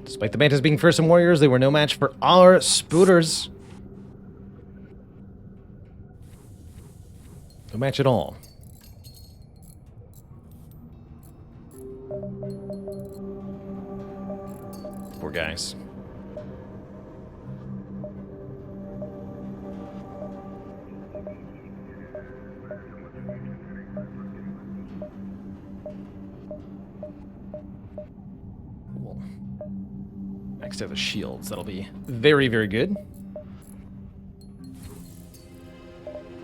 S1: Despite the Mantas being fearsome warriors, they were no match for our spooters. No match at all. Poor guys. Next to the shields, that'll be very, very good.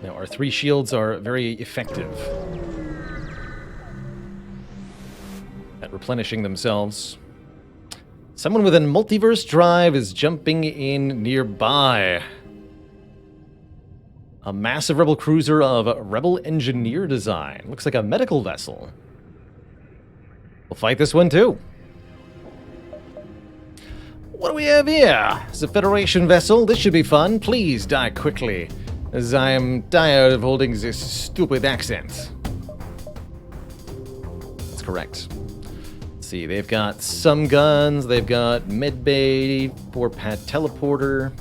S1: Now, our 3 shields are very effective at replenishing themselves. Someone with a multiverse drive is jumping in nearby. A massive rebel cruiser of rebel engineer design. Looks like a medical vessel. We'll fight this one too. What do we have here? It's a Federation vessel. This should be fun. Please die quickly, as I am tired of holding this stupid accent. That's correct. Let's see, they've got some guns. They've got medbay, 4-pad teleporter.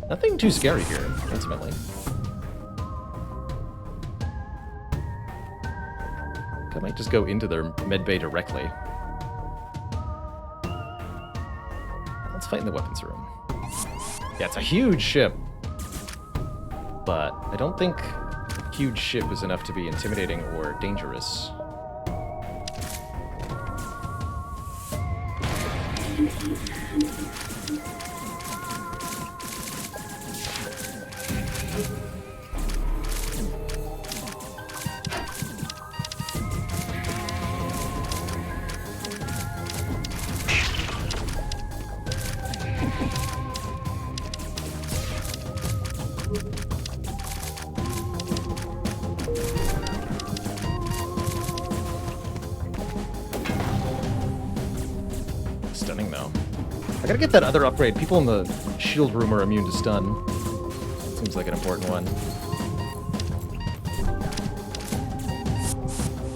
S1: Nothing too scary here, ultimately. I might just go into their medbay directly. Let's fight in the weapons room. Yeah, it's a huge ship. But I don't think huge ship is enough to be intimidating or dangerous. Stunning, though. I gotta get that other upgrade. People in the shield room are immune to stun. Seems like an important one.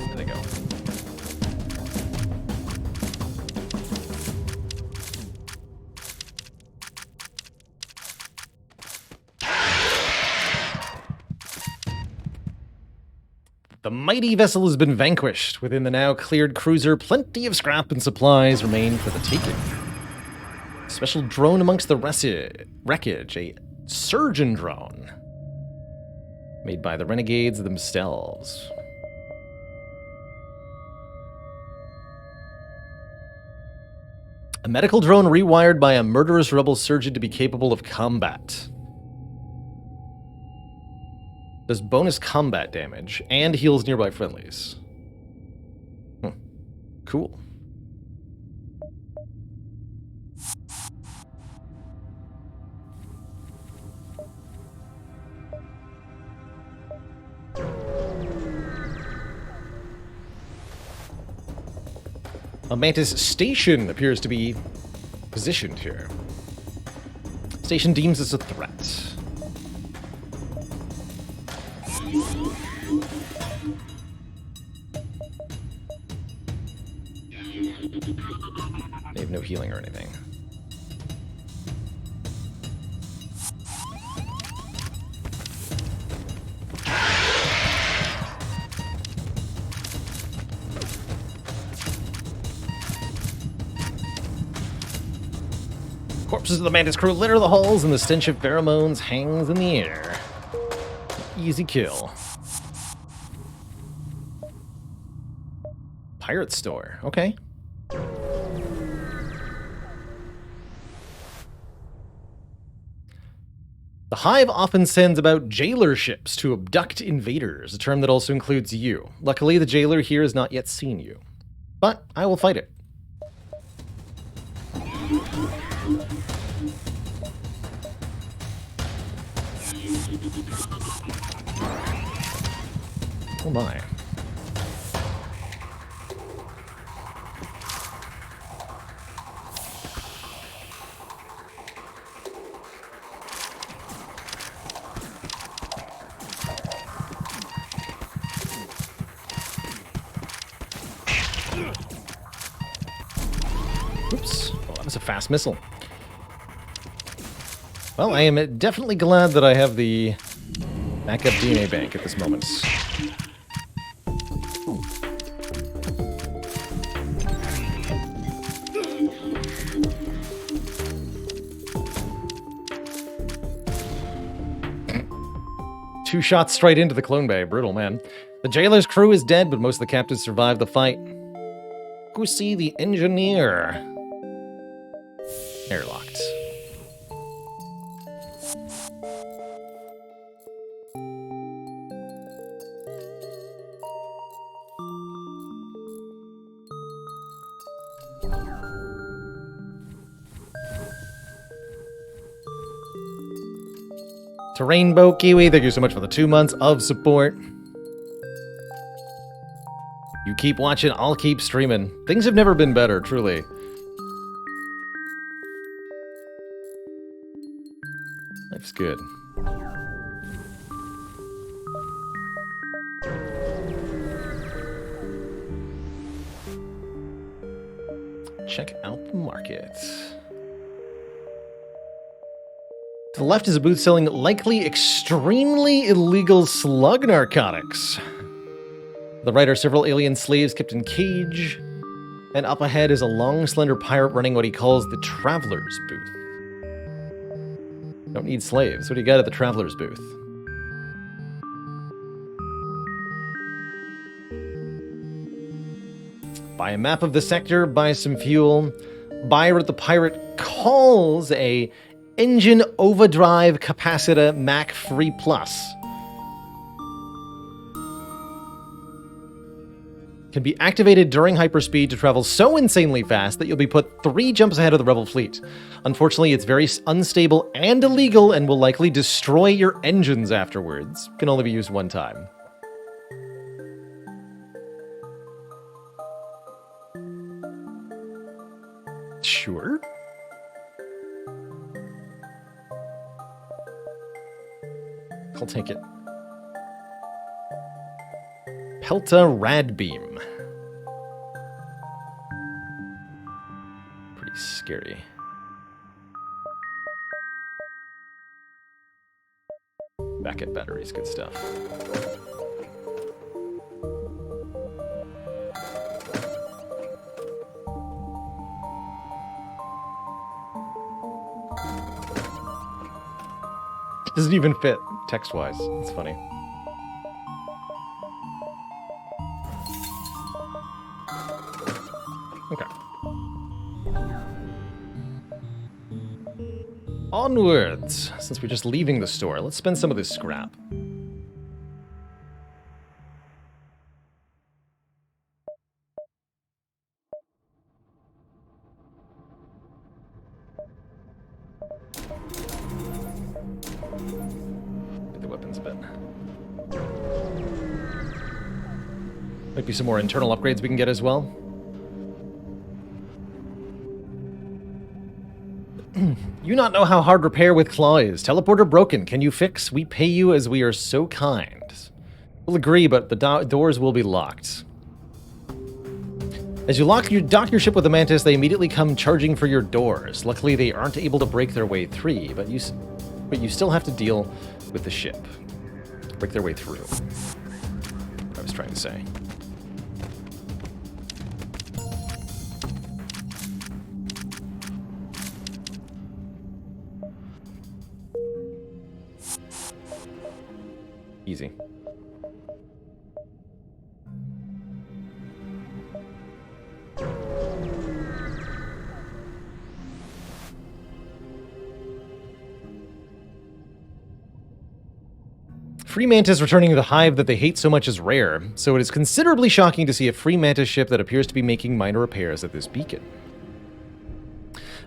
S1: There they go. The mighty vessel has been vanquished. Within the now cleared cruiser, plenty of scrap and supplies remain for the taking. Special drone amongst the wreckage, a surgeon drone. Made by the Renegades themselves. A medical drone rewired by a murderous rebel surgeon to be capable of combat. Does bonus combat damage and heals nearby friendlies. Cool. A Mantis station appears to be positioned here. Station deems us a threat. They have no healing or anything. Corpses of the Mantis crew litter the halls, and the stench of pheromones hangs in the air. Easy kill. Pirate store. Okay. The Hive often sends about jailer ships to abduct invaders, a term that also includes you. Luckily, the jailer here has not yet seen you. But I will fight it. Oh my. Oops. Well, that was a fast missile. Well, I am definitely glad that I have the backup DNA bank at this moment. Two shots straight into the clone bay. Brutal, man. The jailer's crew is dead, but most of the captives survived the fight. Go see the engineer. Airlocked. To Rainbow Kiwi, thank you so much for the 2 months of support. You keep watching, I'll keep streaming. Things have never been better, truly. Life's good. Check out the market. To the left is a booth selling likely extremely illegal slug narcotics. The right are several alien slaves kept in cage, and up ahead is a long, slender pirate running what he calls the Traveler's Booth. Don't need slaves. What do you got at the Traveler's Booth? Buy a map of the sector, buy some fuel, buy what the pirate calls a engine overdrive capacitor Mach Free Plus. Can be activated during hyperspeed to travel so insanely fast that you'll be put 3 jumps ahead of the Rebel fleet. Unfortunately, it's very unstable and illegal and will likely destroy your engines afterwards. Can only be used one time. Sure. I'll take it. Pelta Radbeam. Pretty scary. Backup batteries, good stuff. Doesn't even fit text-wise. It's funny. Okay. Onwards. Since we're just leaving the store, let's spend some of this scrap. Might be some more internal upgrades we can get as well. You not know how hard repair with claw is. Teleporter broken. Can you fix? We pay you as we are so kind. We'll agree, but the doors will be locked. As you dock your ship with the Mantis, they immediately come charging for your doors. Luckily, they aren't able to break their way through, but you still have to deal with the ship. Break their way through. What I was trying to say. Easy. Free Mantis returning to the hive that they hate so much is rare, so it is considerably shocking to see a Free Mantis ship that appears to be making minor repairs at this beacon.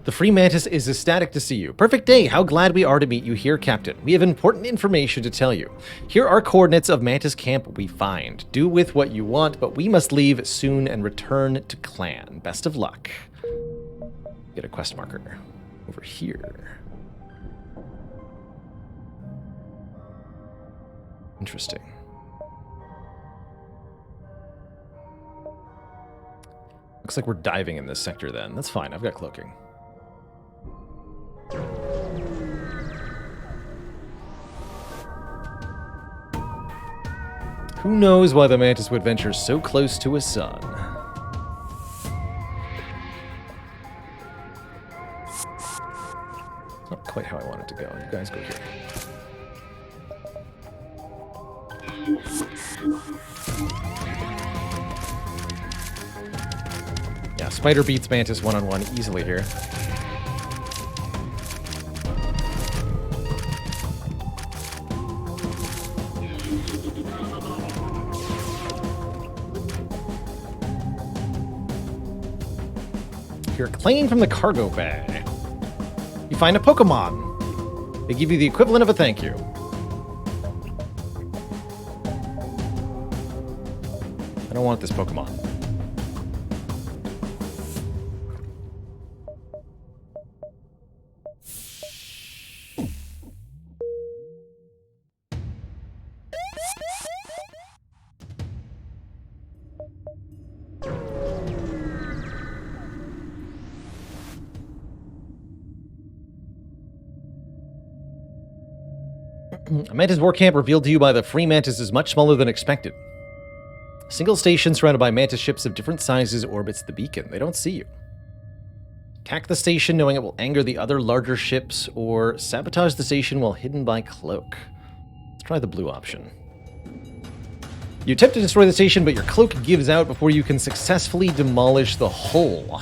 S1: The Free Mantis is ecstatic to see you. Perfect day! How glad we are to meet you here, Captain. We have important information to tell you. Here are coordinates of Mantis camp we find. Do with what you want, but we must leave soon and return to clan. Best of luck. Get a quest marker over here. Interesting. Looks like we're diving in this sector then. That's fine, I've got cloaking. Who knows why the Mantis would venture so close to a sun? Not quite how I want it to go. You guys go here. Yeah, Spider beats Mantis one-on-one easily here. You're a claim from the cargo bay. You find a Pokemon. They give you the equivalent of a thank you. I don't want this Pokemon. A Mantis war camp revealed to you by the Free Mantis is much smaller than expected. A single station surrounded by Mantis ships of different sizes orbits the beacon. They don't see you. Attack the station knowing it will anger the other larger ships, or sabotage the station while hidden by cloak. Let's try the blue option. You attempt to destroy the station, but your cloak gives out before you can successfully demolish the hull.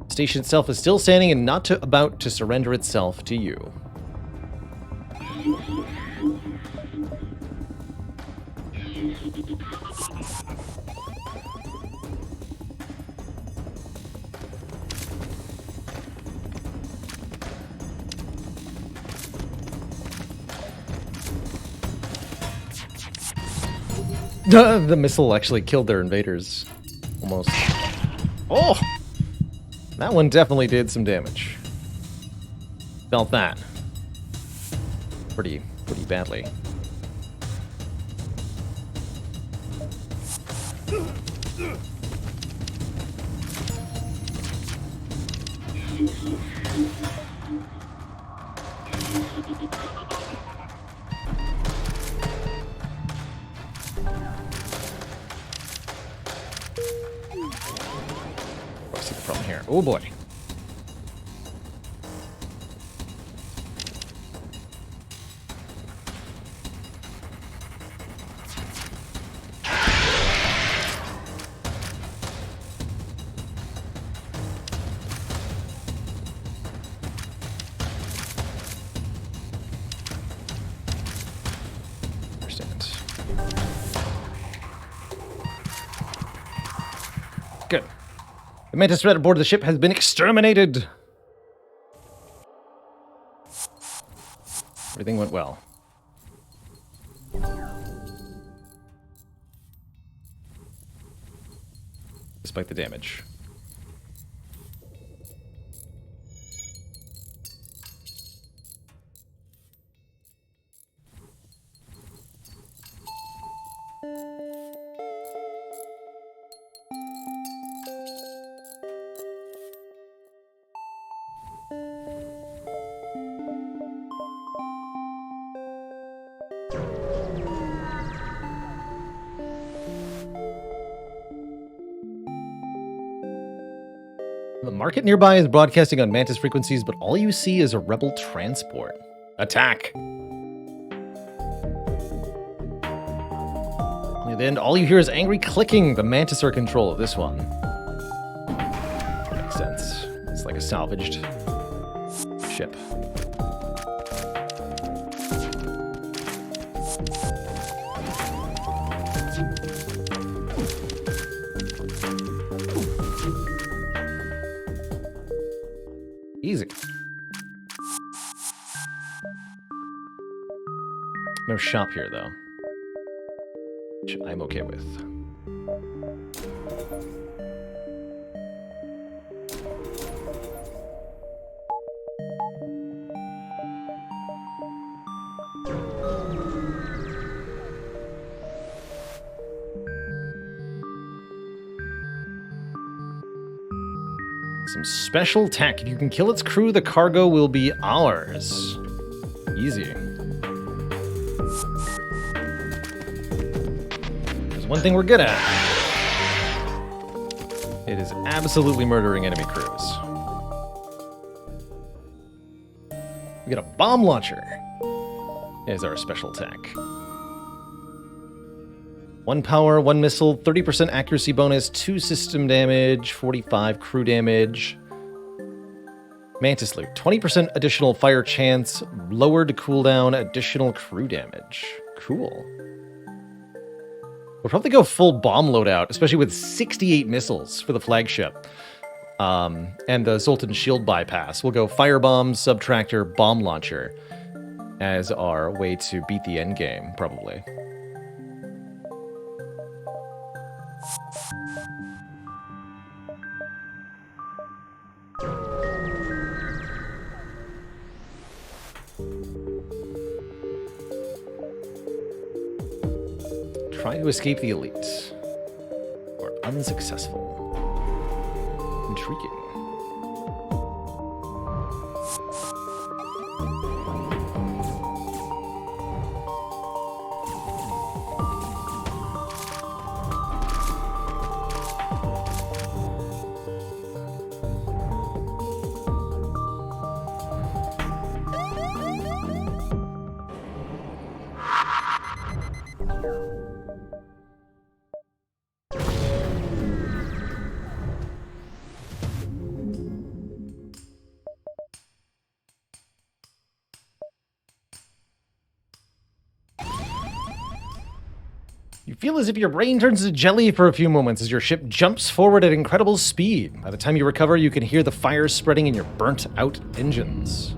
S1: The station itself is still standing and not about to surrender itself to you. The missile actually killed their invaders. Almost. Oh! That one definitely did some damage. Felt that. Pretty badly. I see the problem here. Oh boy. Good. The Mantis threat aboard the ship has been exterminated. Everything went well. Despite the damage. The market nearby is broadcasting on Mantis frequencies, but all you see is a rebel transport. Attack! And then all you hear is angry clicking. The Mantis are in control of this one. Makes sense. It's like a salvaged ship. Easy. No shop here, though. Which I'm okay with. Some special tech. If you can kill its crew, the cargo will be ours. Easy. There's one thing we're good at. It is absolutely murdering enemy crews. We got a bomb launcher. Is our special tech. 1 power, 1 missile, 30% accuracy bonus, 2 system damage, 45 crew damage. Mantis loot, 20% additional fire chance, lowered cooldown, additional crew damage. Cool. We'll probably go full bomb loadout, especially with 68 missiles for the flagship. And the Zoltan shield bypass. We'll go firebomb, subtractor, bomb launcher as our way to beat the end game, probably. Try to escape the elite. Or unsuccessful. Intriguing. You feel as if your brain turns to jelly for a few moments as your ship jumps forward at incredible speed. By the time you recover, you can hear the fire spreading in your burnt-out engines.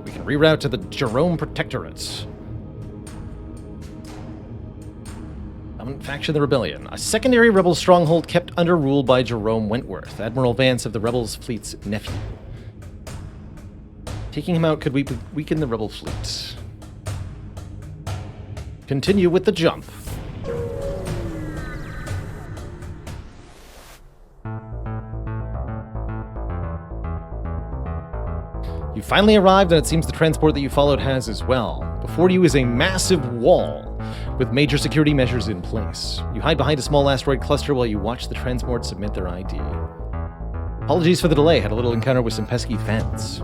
S1: We can reroute to the Jerome protectorate. Dominant faction of the rebellion. A secondary rebel stronghold kept under rule by Jerome Wentworth, Admiral Vance of the rebels' fleet's nephew. Taking him out could weaken the rebel fleet. Continue with the jump. You finally arrived, and it seems the transport that you followed has as well. Before you is a massive wall with major security measures in place. You hide behind a small asteroid cluster while you watch the transport submit their ID. Apologies for the delay. Had a little encounter with some pesky fans.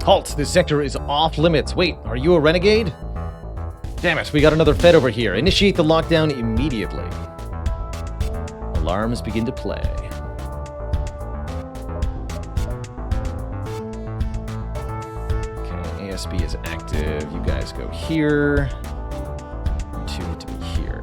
S1: Halt! This sector is off limits. Wait, are you a renegade? Damn it, we got another Fed over here. Initiate the lockdown immediately. Alarms begin to play. Okay, ASB is active. You guys go here. You two need to be here.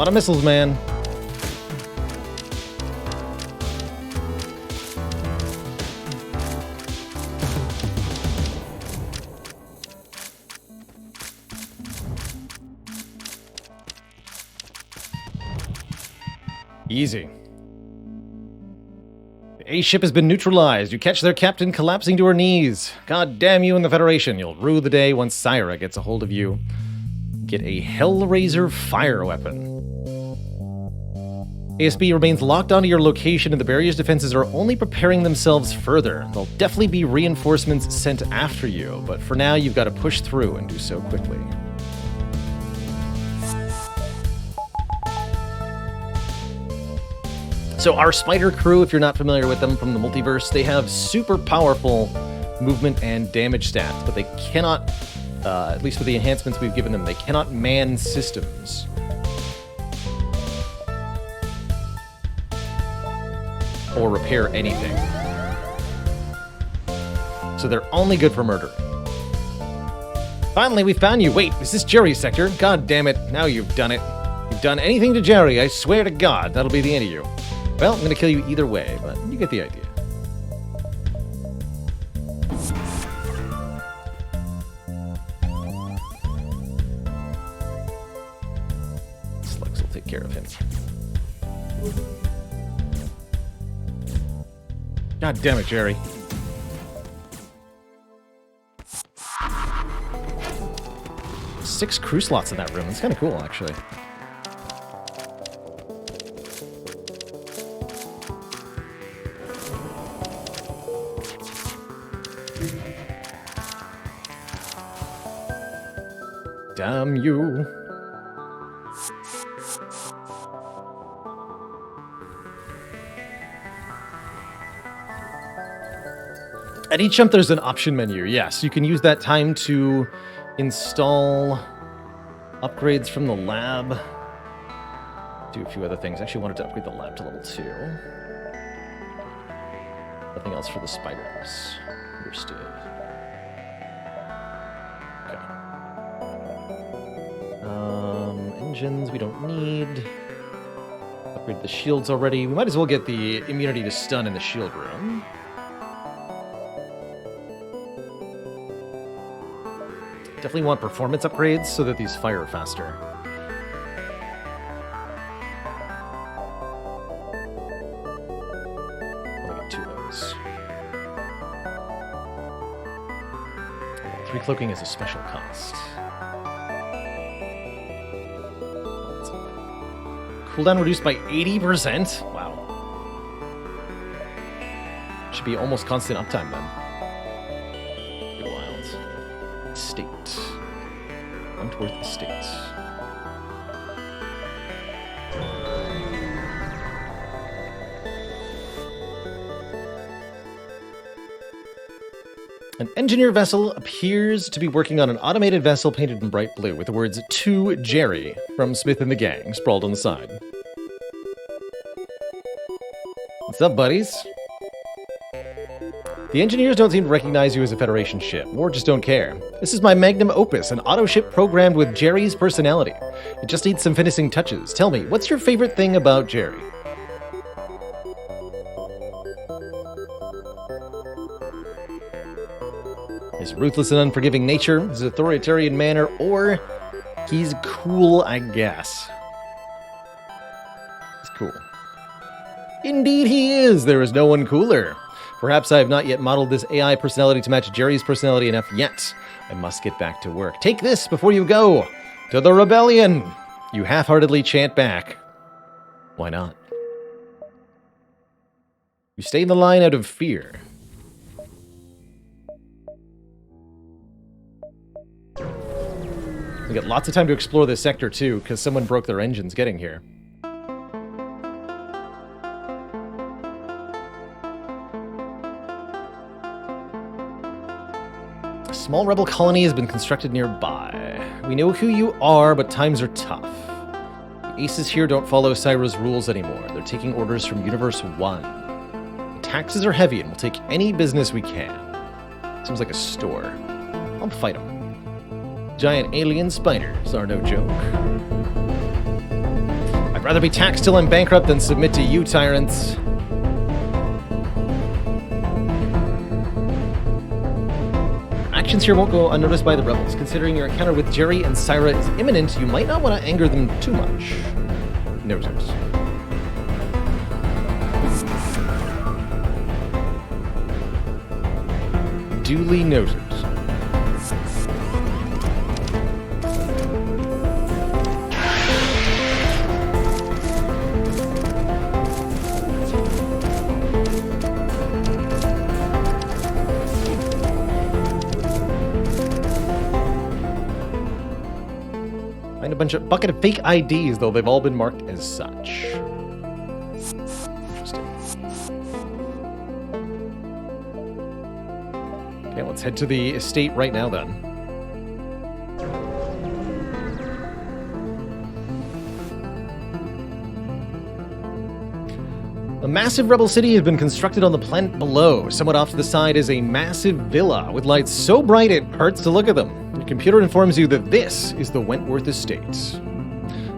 S1: lot of missiles, man. Easy. The A ship has been neutralized. You catch their captain collapsing to her knees. God damn you and the Federation. You'll rue the day once Syra gets a hold of you. Get a Hellraiser fire weapon. ASB remains locked onto your location and the barrier's defenses are only preparing themselves further. There'll definitely be reinforcements sent after you, but for now you've got to push through and do so quickly. So our spider crew, if you're not familiar with them from the Multiverse, they have super powerful movement and damage stats, but they cannot, at least with the enhancements we've given them, they cannot man systems. Or repair anything. So they're only good for murder. Finally, we found you. Wait, is this Jerry's sector? God damn it, now you've done it. You've done anything to Jerry, I swear to God, that'll be the end of you. Well, I'm going to kill you either way, but you get the idea. Slugs will take care of him. God damn it, Jerry. Six crew slots in that room. It's kind of cool, actually. Damn you. At each jump, there's an option menu. Yes, you can use that time to install upgrades from the lab. Do a few other things. I actually wanted to upgrade the lab to level 2. Nothing else for the spiders. Understood. Engines we don't need. Upgrade the shields already. We might as well get the immunity to stun in the shield room. Definitely want performance upgrades so that these fire faster. I'll get 2 of those. 3 cloaking is a special cost. Cooldown reduced by 80%? Wow. Should be almost constant uptime then. Pretty wild. Estate. Wentworth Estate. An engineer vessel appears to be working on an automated vessel painted in bright blue with the words "To Jerry" from Smith and the Gang sprawled on the side. What's up, buddies? The engineers don't seem to recognize you as a Federation ship, or just don't care. This is my magnum opus, an auto ship programmed with Jerry's personality. It just needs some finishing touches. Tell me, what's your favorite thing about Jerry? His ruthless and unforgiving nature, his authoritarian manner, or he's cool, I guess. He's cool. Indeed he is! There is no one cooler. Perhaps I have not yet modeled this AI personality to match Jerry's personality enough yet. I must get back to work. Take this before you go! To the rebellion! You half-heartedly chant back. Why not? You stay in the line out of fear. We got lots of time to explore this sector too, because someone broke their engines getting here. A small rebel colony has been constructed nearby. We know who you are, but times are tough. The aces here don't follow Syra's rules anymore. They're taking orders from Universe 1. The taxes are heavy and we'll take any business we can. Seems like a store. I'll fight them. Giant alien spiders are no joke. I'd rather be taxed till I'm bankrupt than submit to you, tyrants. Actions here won't go unnoticed by the rebels. Considering your encounter with Jerry and Syra is imminent, you might not want to anger them too much. Noted. Duly noted. Find a bucket of fake IDs, though they've all been marked as such. Interesting. Okay, let's head to the estate right now, then. A massive rebel city has been constructed on the planet below. Somewhat off to the side is a massive villa with lights so bright it hurts to look at them. Your computer informs you that this is the Wentworth Estate.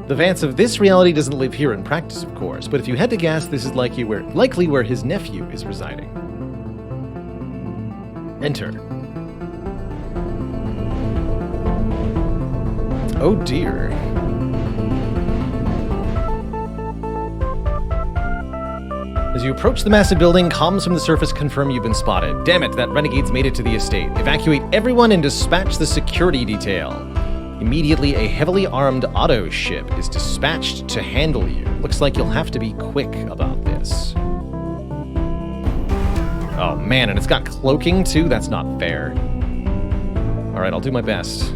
S1: The Vance of this reality doesn't live here in practice, of course, but if you had to guess, this is likely where his nephew is residing. Enter. Oh dear. As you approach the massive building, comms from the surface confirm you've been spotted. Damn it, that Renegade's made it to the estate. Evacuate everyone and dispatch the security detail. Immediately, a heavily armed auto ship is dispatched to handle you. Looks like you'll have to be quick about this. Oh man, and it's got cloaking too? That's not fair. Alright, I'll do my best.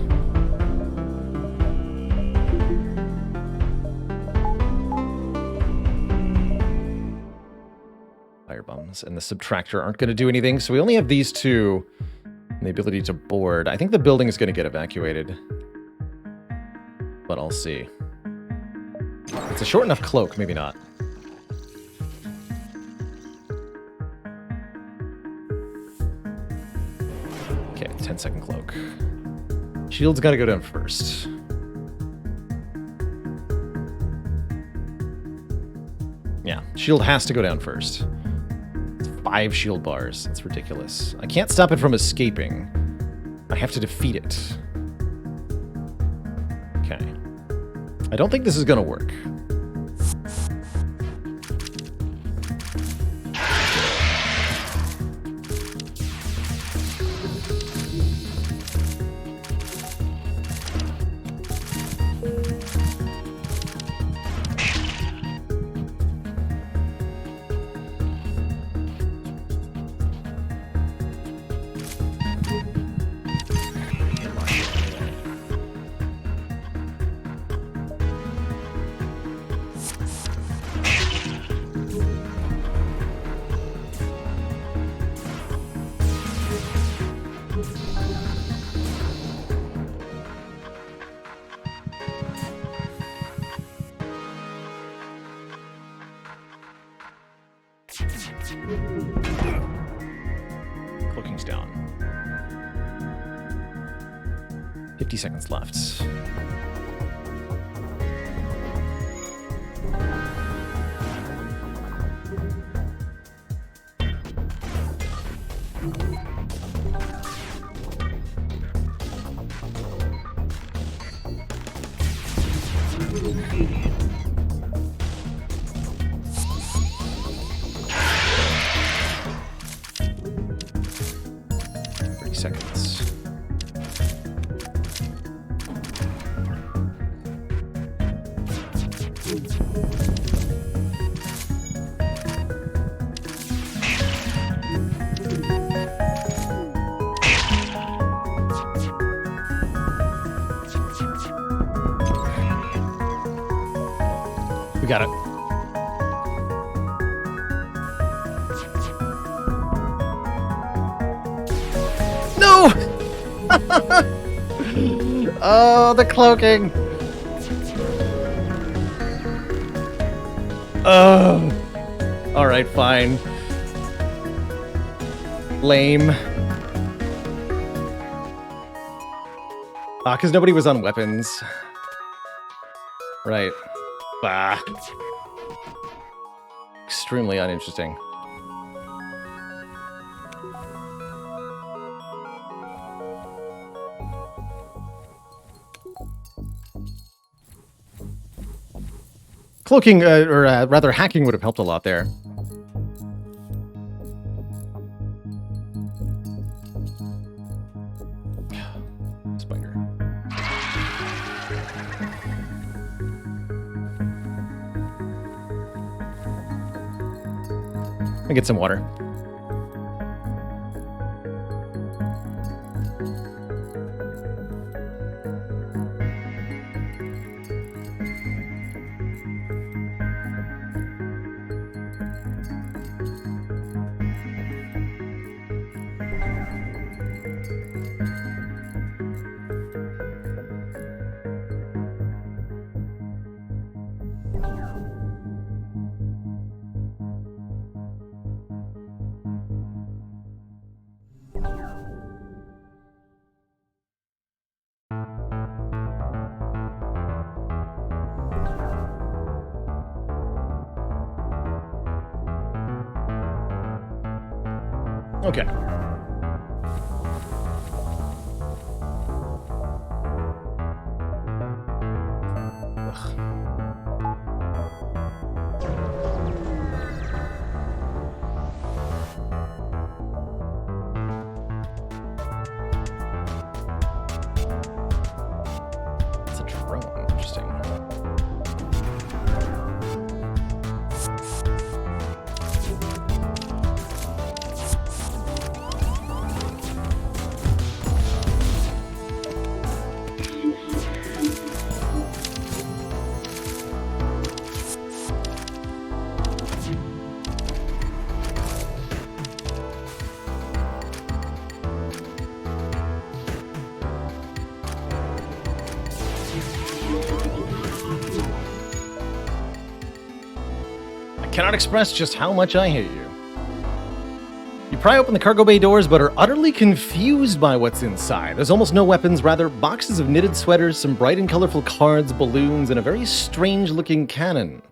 S1: Firebombs and the subtractor aren't going to do anything, so we only have these two and the ability to board. I think the building is going to get evacuated, but I'll see. It's a short enough cloak, maybe not. Okay, 10-second cloak. Shield's got to go down first. Yeah, shield has to go down first. 5 shield bars. It's ridiculous. I can't stop it from escaping. I have to defeat it. Okay. I don't think this is going to work. Cloaking's down. 50 seconds left. Seconds. We got it. No! Oh, the cloaking. Oh. All right, fine. Lame. Because nobody was on weapons. Right. Bah. Extremely uninteresting. Cloaking, or rather hacking would have helped a lot there. Spider. Let me get some water. Okay. It's a drone. Interesting. Cannot express just how much I hate you. You pry open the cargo bay doors, but are utterly confused by what's inside. There's almost no weapons, rather boxes of knitted sweaters, some bright and colorful cards, balloons, and a very strange-looking cannon.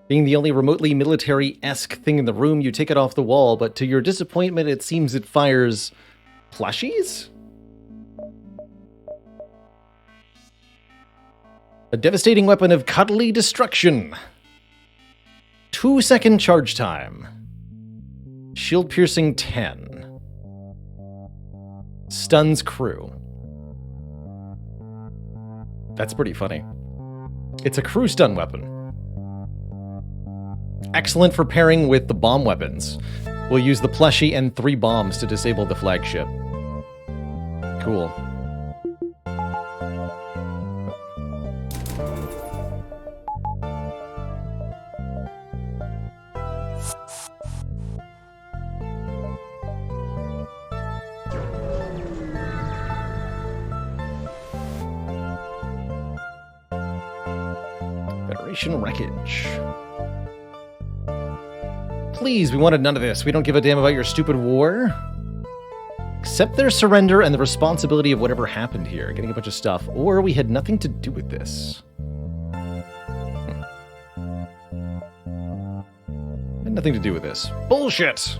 S1: Being the only remotely military-esque thing in the room, you take it off the wall, but to your disappointment, it seems it fires plushies? A devastating weapon of cuddly destruction. 2-second charge time. Shield piercing 10. Stuns crew. That's pretty funny. It's a crew stun weapon. Excellent for pairing with the bomb weapons. We'll use the plushie and 3 bombs to disable the flagship. Cool. Wreckage. Please, we wanted none of this. We don't give a damn about your stupid war. Accept their surrender and the responsibility of whatever happened here. Getting a bunch of stuff. Or we had nothing to do with this. Had nothing to do with this. Bullshit!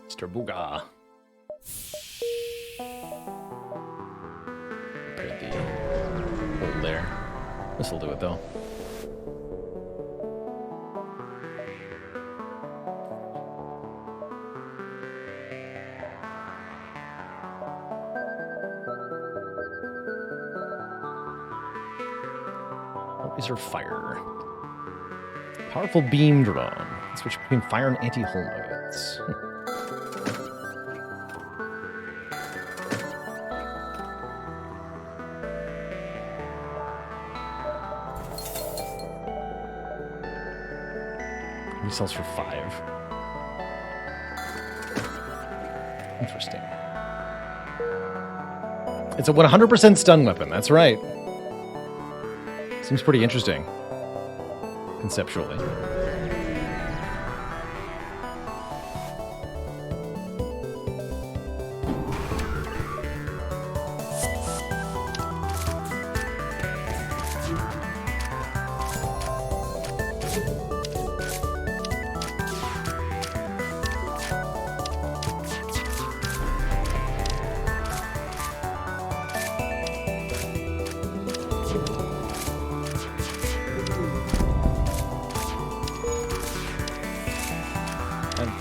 S1: Mr. Booga. There. This'll do it though. Laser fire. Powerful beam drone. Switch between fire and anti-hull modes. He sells for 5. Interesting. It's a 100% stun weapon, that's right. Seems pretty interesting. Conceptually.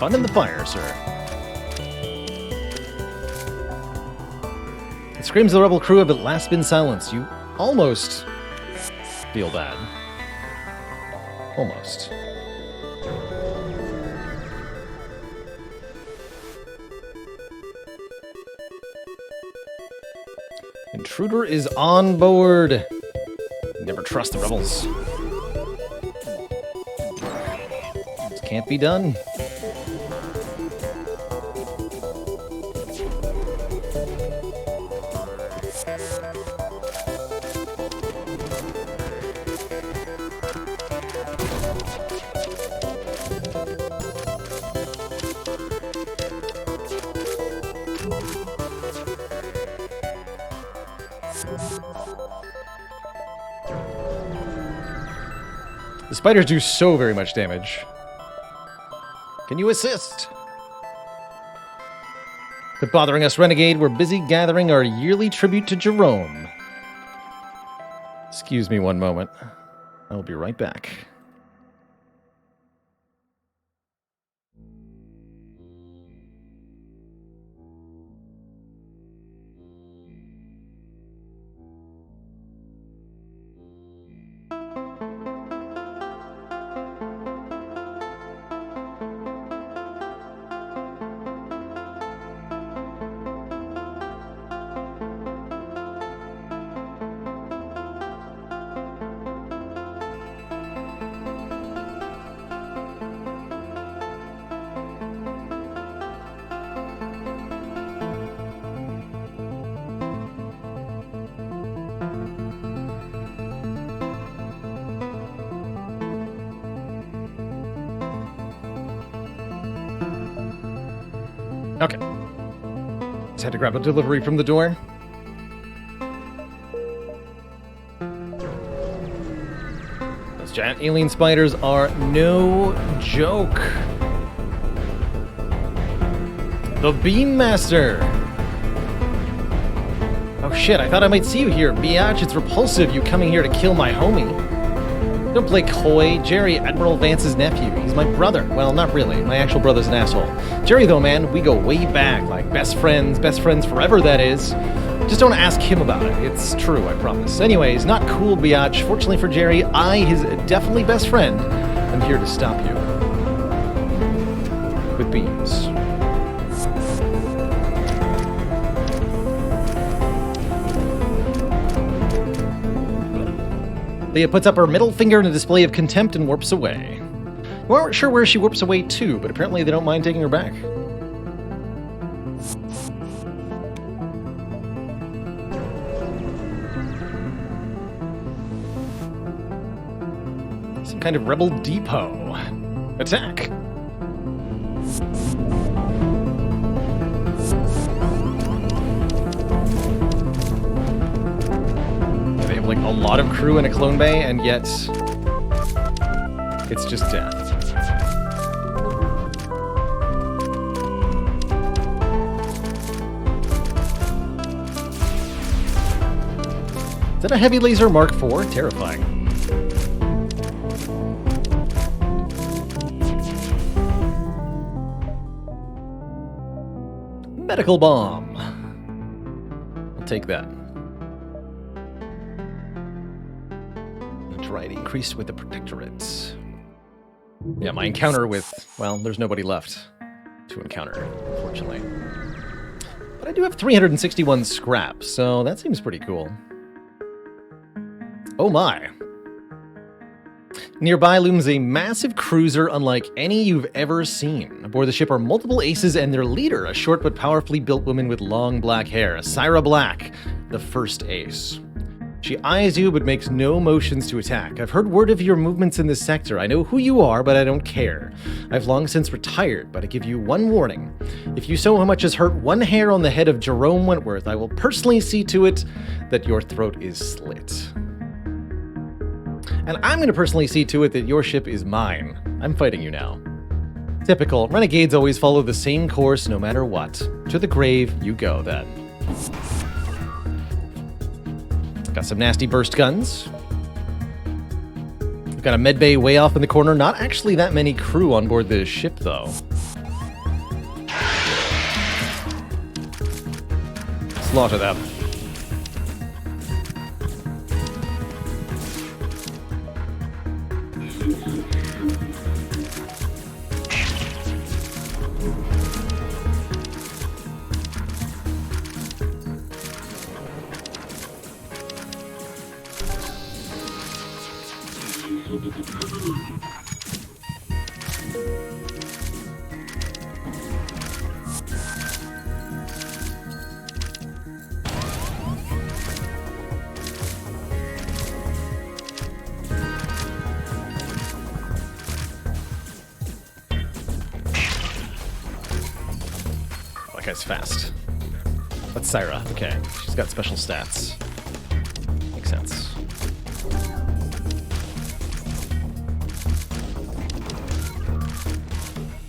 S1: fun in the fire, sir. The screams of the rebel crew have at last been silenced. You almost feel bad. Almost. Intruder is on board. Never trust the rebels. This can't be done. The spiders do so very much damage. Can you assist? Quit bothering us, Renegade. We're busy gathering our yearly tribute to Jerome. Excuse me one moment. I'll be right back. Okay. Just had to grab a delivery from the door. Those giant alien spiders are no joke. The Beam Master! Oh shit, I thought I might see you here. Biatch, it's repulsive you coming here to kill my homie. Don't play coy. Jerry, Admiral Vance's nephew. He's my brother. Well, not really. My actual brother's an asshole. Jerry, though, man, we go way back. Like, best friends forever, that is. Just don't ask him about it. It's true, I promise. Anyways, not cool, biatch. Fortunately for Jerry, I, his definitely best friend, am here to stop you. With beams. Leah puts up her middle finger in a display of contempt and warps away. We aren't sure where she warps away to, but apparently they don't mind taking her back. Some kind of rebel depot. Attack! Like a lot of crew in a clone bay, and yet it's just death. Is that a heavy laser Mark IV? Terrifying. Medical bomb. I'll take that. Increased with the protectorate. Yeah, my encounter with, well, there's nobody left to encounter, unfortunately. But I do have 361 scrap, so that seems pretty cool. Oh my. Nearby looms a massive cruiser unlike any you've ever seen. Aboard the ship are multiple aces and their leader, a short but powerfully built woman with long black hair, Syra Black, the first ace. She eyes you, but makes no motions to attack. I've heard word of your movements in this sector. I know who you are, but I don't care. I've long since retired, but I give you one warning. If you so much as hurt one hair on the head of Jerome Wentworth, I will personally see to it that your throat is slit. And I'm going to personally see to it that your ship is mine. I'm fighting you now. Typical. Renegades always follow the same course no matter what. To the grave you go, then. Got some nasty burst guns. We've got a med bay way off in the corner. Not actually that many crew on board this ship, though. Slaughter them. That guy's fast. That's Syra. Okay, she's got special stats. Makes sense.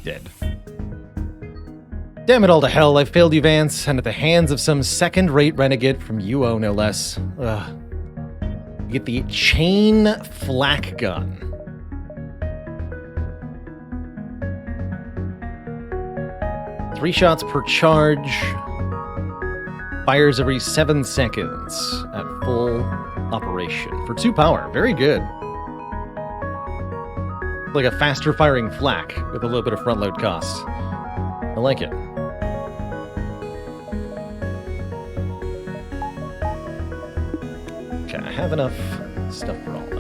S1: Dead. Damn it all to hell, I failed you, Vance, and at the hands of some second-rate renegade from UO, no less. Ugh. You get the chain flak gun. Three shots per charge. Fires every 7 seconds at full operation. For 2 power. Very good. Like a faster firing flak with a little bit of front load cost. I like it. Okay, I have enough stuff for all that.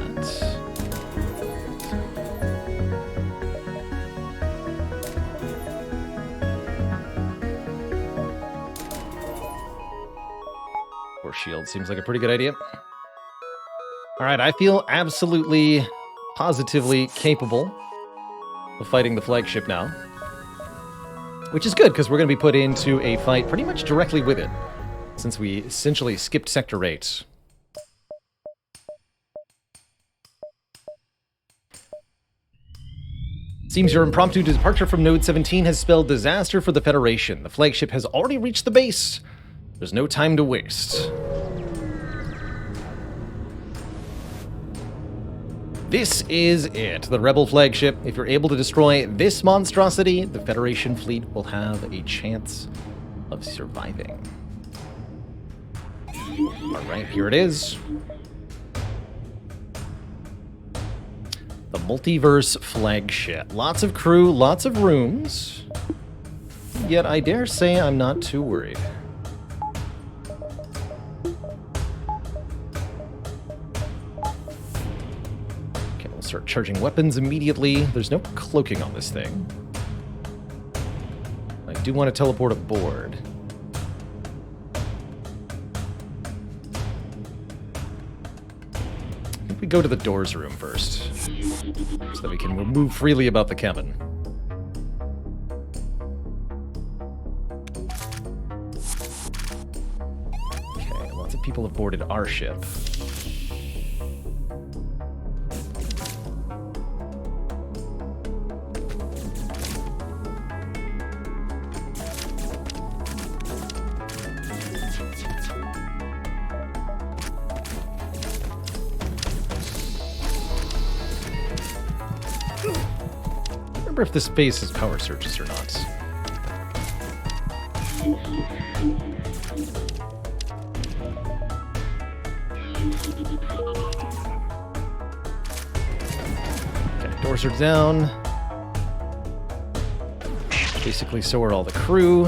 S1: Shield seems like a pretty good idea. All right, I feel absolutely, positively capable of fighting the flagship now. Which is good, because we're going to be put into a fight pretty much directly with it, since we essentially skipped Sector 8. Seems your impromptu departure from Node 17 has spelled disaster for the Federation. The flagship has already reached the base. There's no time to waste. This is it, the Rebel flagship. If you're able to destroy this monstrosity, the Federation fleet will have a chance of surviving. Alright, here it is. The Multiverse flagship. Lots of crew, lots of rooms. Yet I dare say I'm not too worried. Start charging weapons immediately. There's no cloaking on this thing. I do want to teleport aboard. I think we go to the doors room first, so that we can move freely about the cabin. Okay, lots of people have boarded our ship. If this base has power surges or not. Okay, doors are down. Basically, so are all the crew.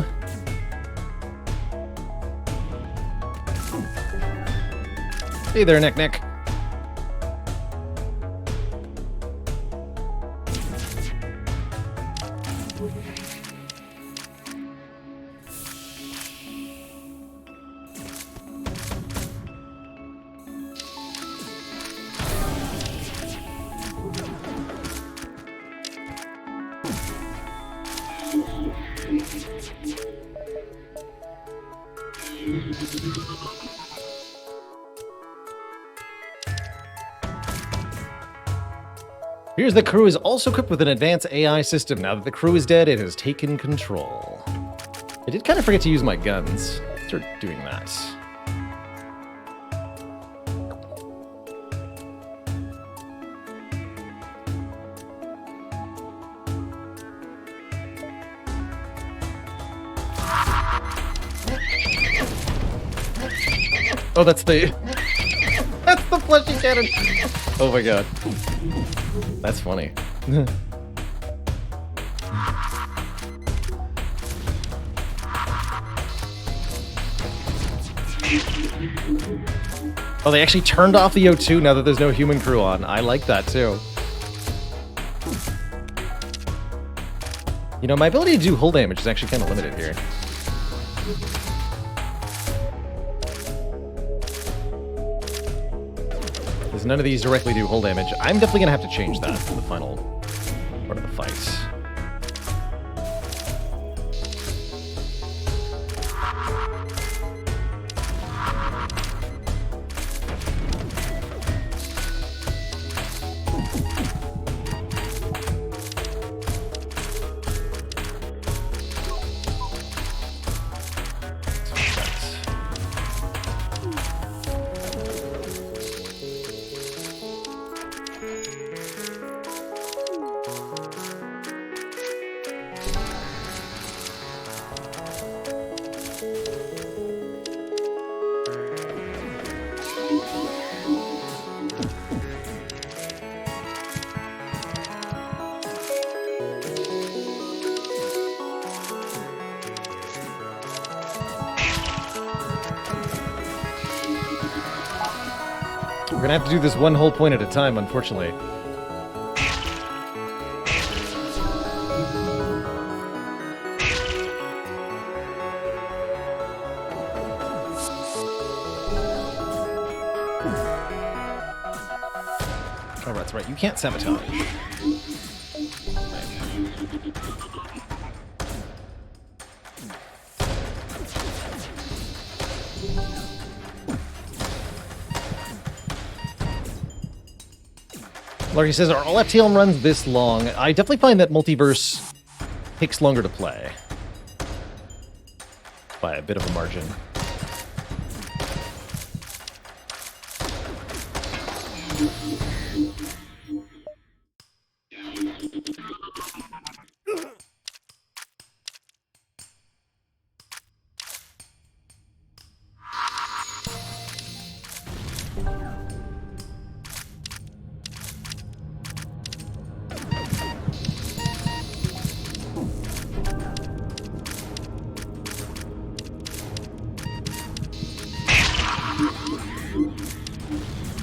S1: Hey there, Neck. Here's the crew is also equipped with an advanced AI system. Now that the crew is dead, it has taken control. I did kind of forget to use my guns. Start doing that. Oh, that's the... That's the flushing cannon! Oh my god. That's funny. Oh, they actually turned off the O2 now that there's no human crew on. I like that, too. You know, my ability to do hull damage is actually kind of limited here. Because none of these directly do hull damage. I'm definitely going to have to change that for the final part of the fight. We're gonna have to do this one whole point at a time, unfortunately. Oh, that's right. You can't sabotage. Larky says, are all FTL runs this long? I definitely find that Multiverse takes longer to play. By a bit of a margin.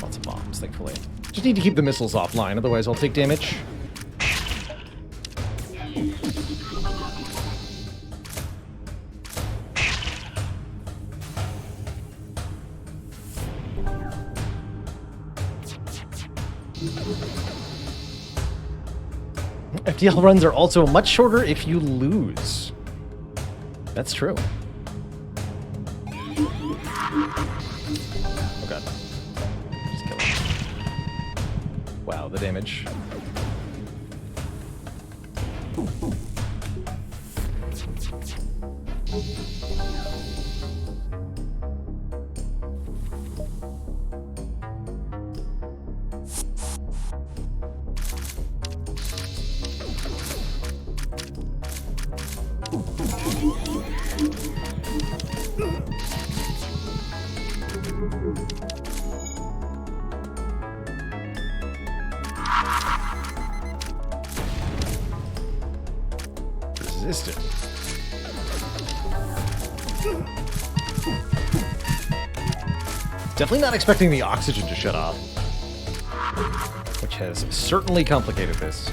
S1: Lots of bombs, thankfully. Just need to keep the missiles offline, otherwise I'll take damage. FTL runs are also much shorter if you lose. That's true. Oh god. Just kill him. Wow, the damage. Resistant. Definitely not expecting the oxygen to shut off, which has certainly complicated this.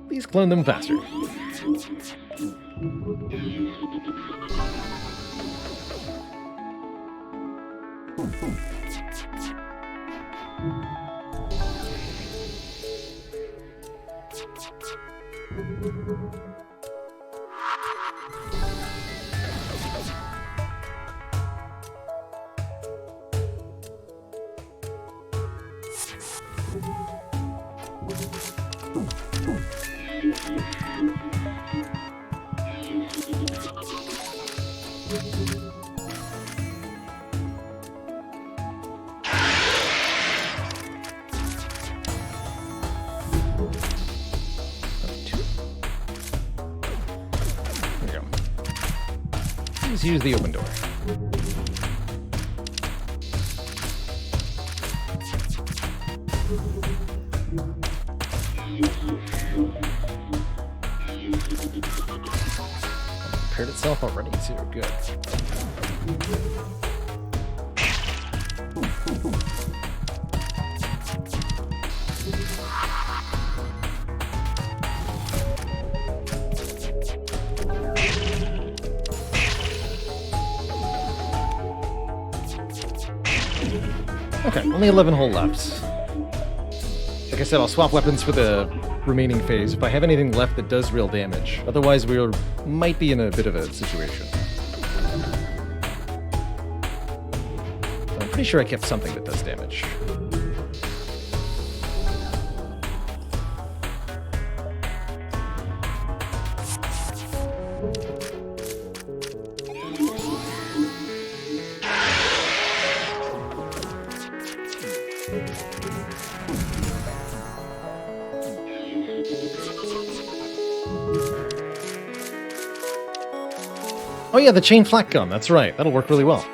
S1: Please clone them faster. Let's use the open door. Prepared itself already too. Good. Okay, only 11 hull left. Like I said, I'll swap weapons for the remaining phase if I have anything left that does real damage. Otherwise, we might be in a bit of a situation. I'm pretty sure I kept something that does damage. Oh yeah, the chain flak gun, that's right. That'll work really well.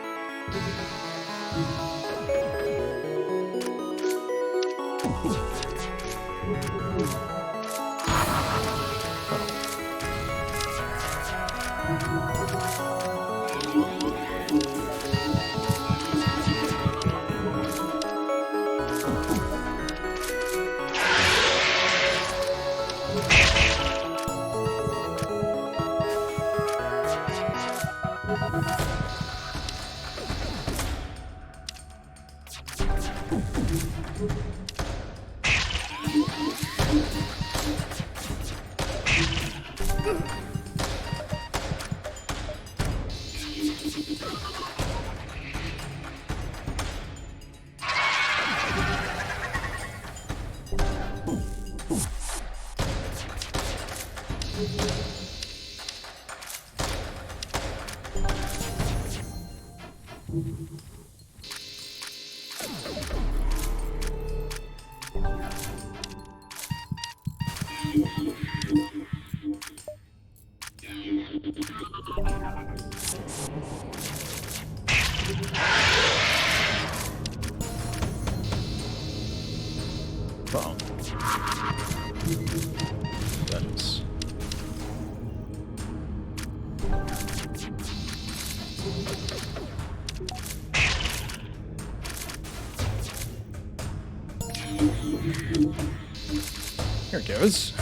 S1: Here it goes.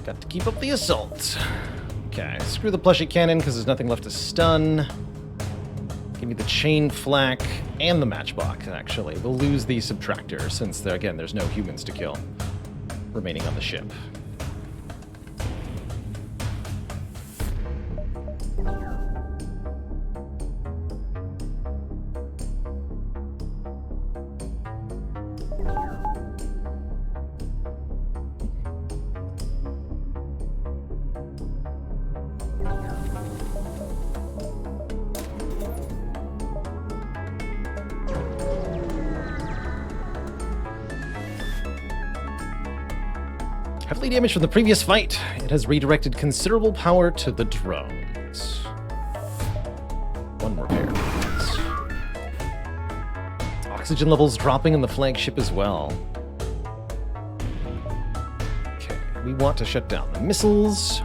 S1: Got to keep up the assault. Okay, screw the plushie cannon because there's nothing left to stun. Give me the chain flak and the matchbox, actually. We'll lose the subtractor since, again, there's no humans to kill remaining on the ship. Heavily damaged from the previous fight, it has redirected considerable power to the drones. One repair, please. Oxygen levels dropping in the flagship as well. Okay, we want to shut down the missiles.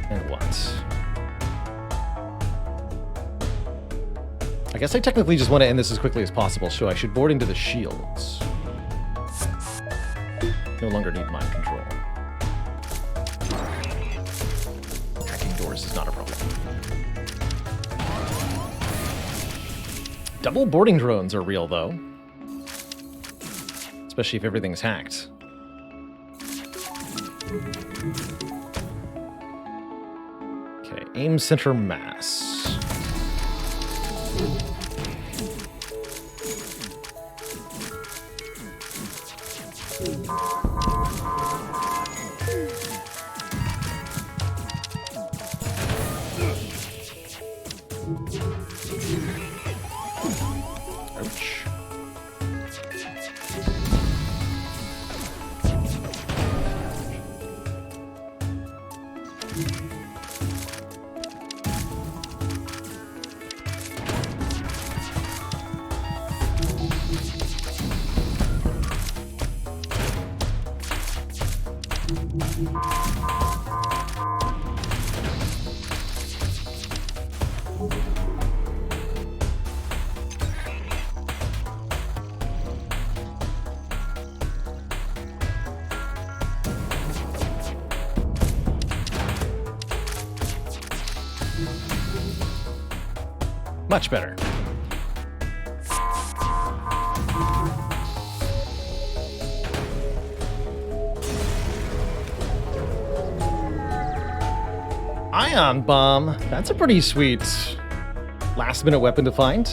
S1: And what? I guess I technically just want to end this as quickly as possible, so I should board into the shields. No longer need mind control. Hacking doors is not a problem. Double boarding drones are real, though. Especially if everything's hacked. Okay, Aim center mass. Ouch. Much better. Ion bomb. That's a pretty sweet last-minute weapon to find.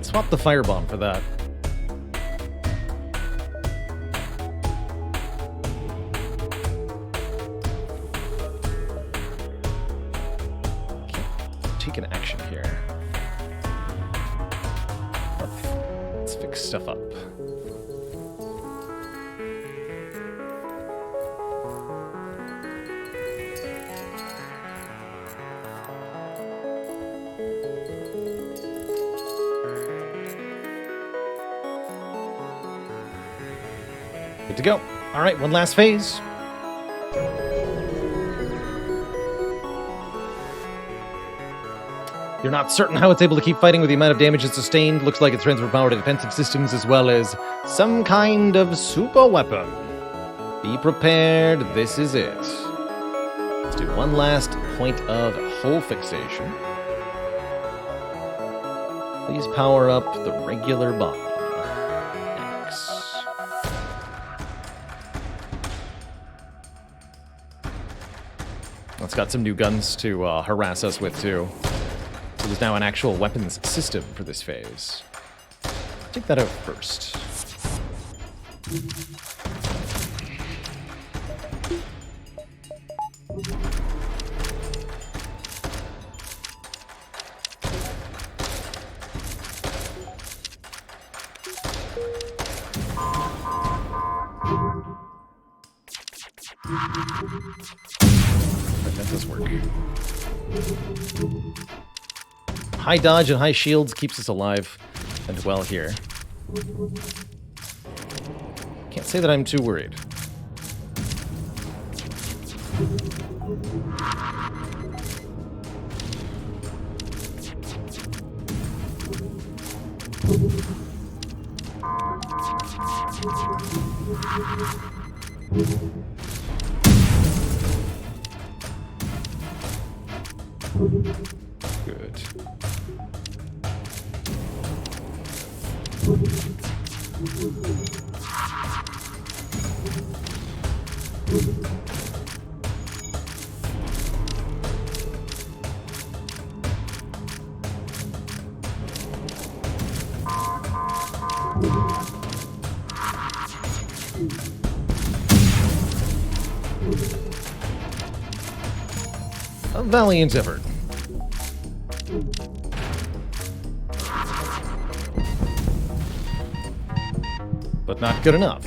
S1: Swap the firebomb for that. Take an action here. Let's fix stuff up. Good to go. All right, one last phase. You're not certain how it's able to keep fighting with the amount of damage it's sustained. Looks like it's transfer power to defensive systems as well as some kind of super weapon. Be prepared, this is it. Let's do one last point of hull fixation. Please power up the regular bomb. X. It's got some new guns to harass us with, too. So there's now an actual weapons system for this phase. Take that out first. That does work. High dodge and high shields keeps us alive and well here. Can't say that I'm too worried. Good. A valiant effort. But not good enough.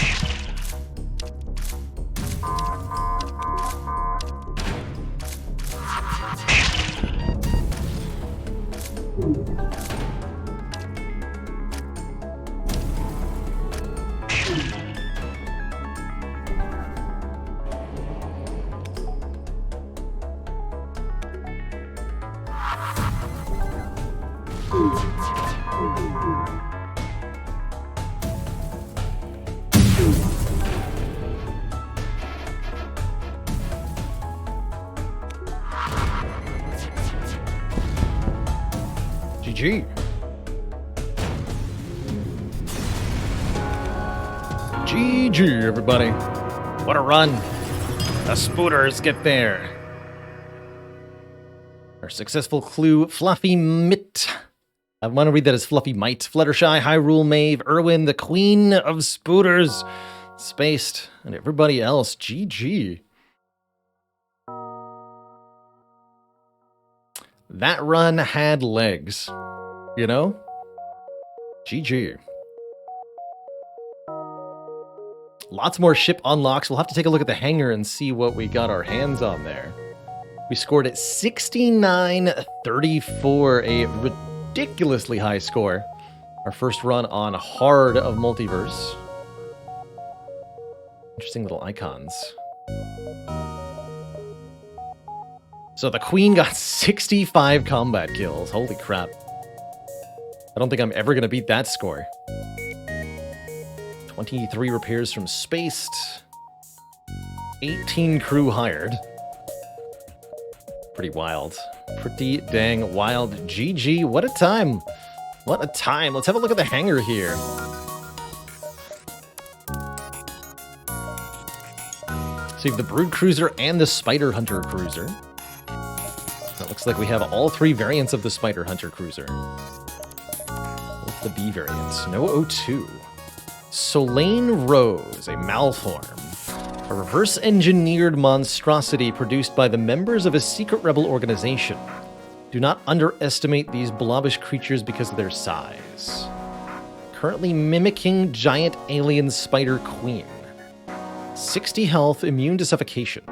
S1: GG. GG, everybody. What a run. The spooters get there. Our successful clue, Fluffy Mitt. I want to read that as Fluffy Might. Fluttershy, Hyrule Maeve, Erwin, the Queen of Spooters, Spaced, and everybody else. GG. That run had legs. You know? GG. Lots more ship unlocks. We'll have to take a look at the hangar and see what we got our hands on there. We scored at 69-34, a ridiculously high score. Our first run on hard of Multiverse. Interesting little icons. So the Queen got 65 combat kills. Holy crap. I don't think I'm ever going to beat that score. 23 repairs from Spaced. 18 crew hired. Pretty wild. Pretty dang wild. GG, what a time. What a time. Let's have a look at the hangar here. So you have the Brood Cruiser and the Spider Hunter Cruiser. It looks like we have all three variants of the Spider Hunter Cruiser. What's the B variant? No O2. Solane Rose, a malform. A reverse-engineered monstrosity produced by the members of a secret rebel organization. Do not underestimate these blobbish creatures because of their size. Currently mimicking giant alien spider queen. 60 health, immune to suffocation.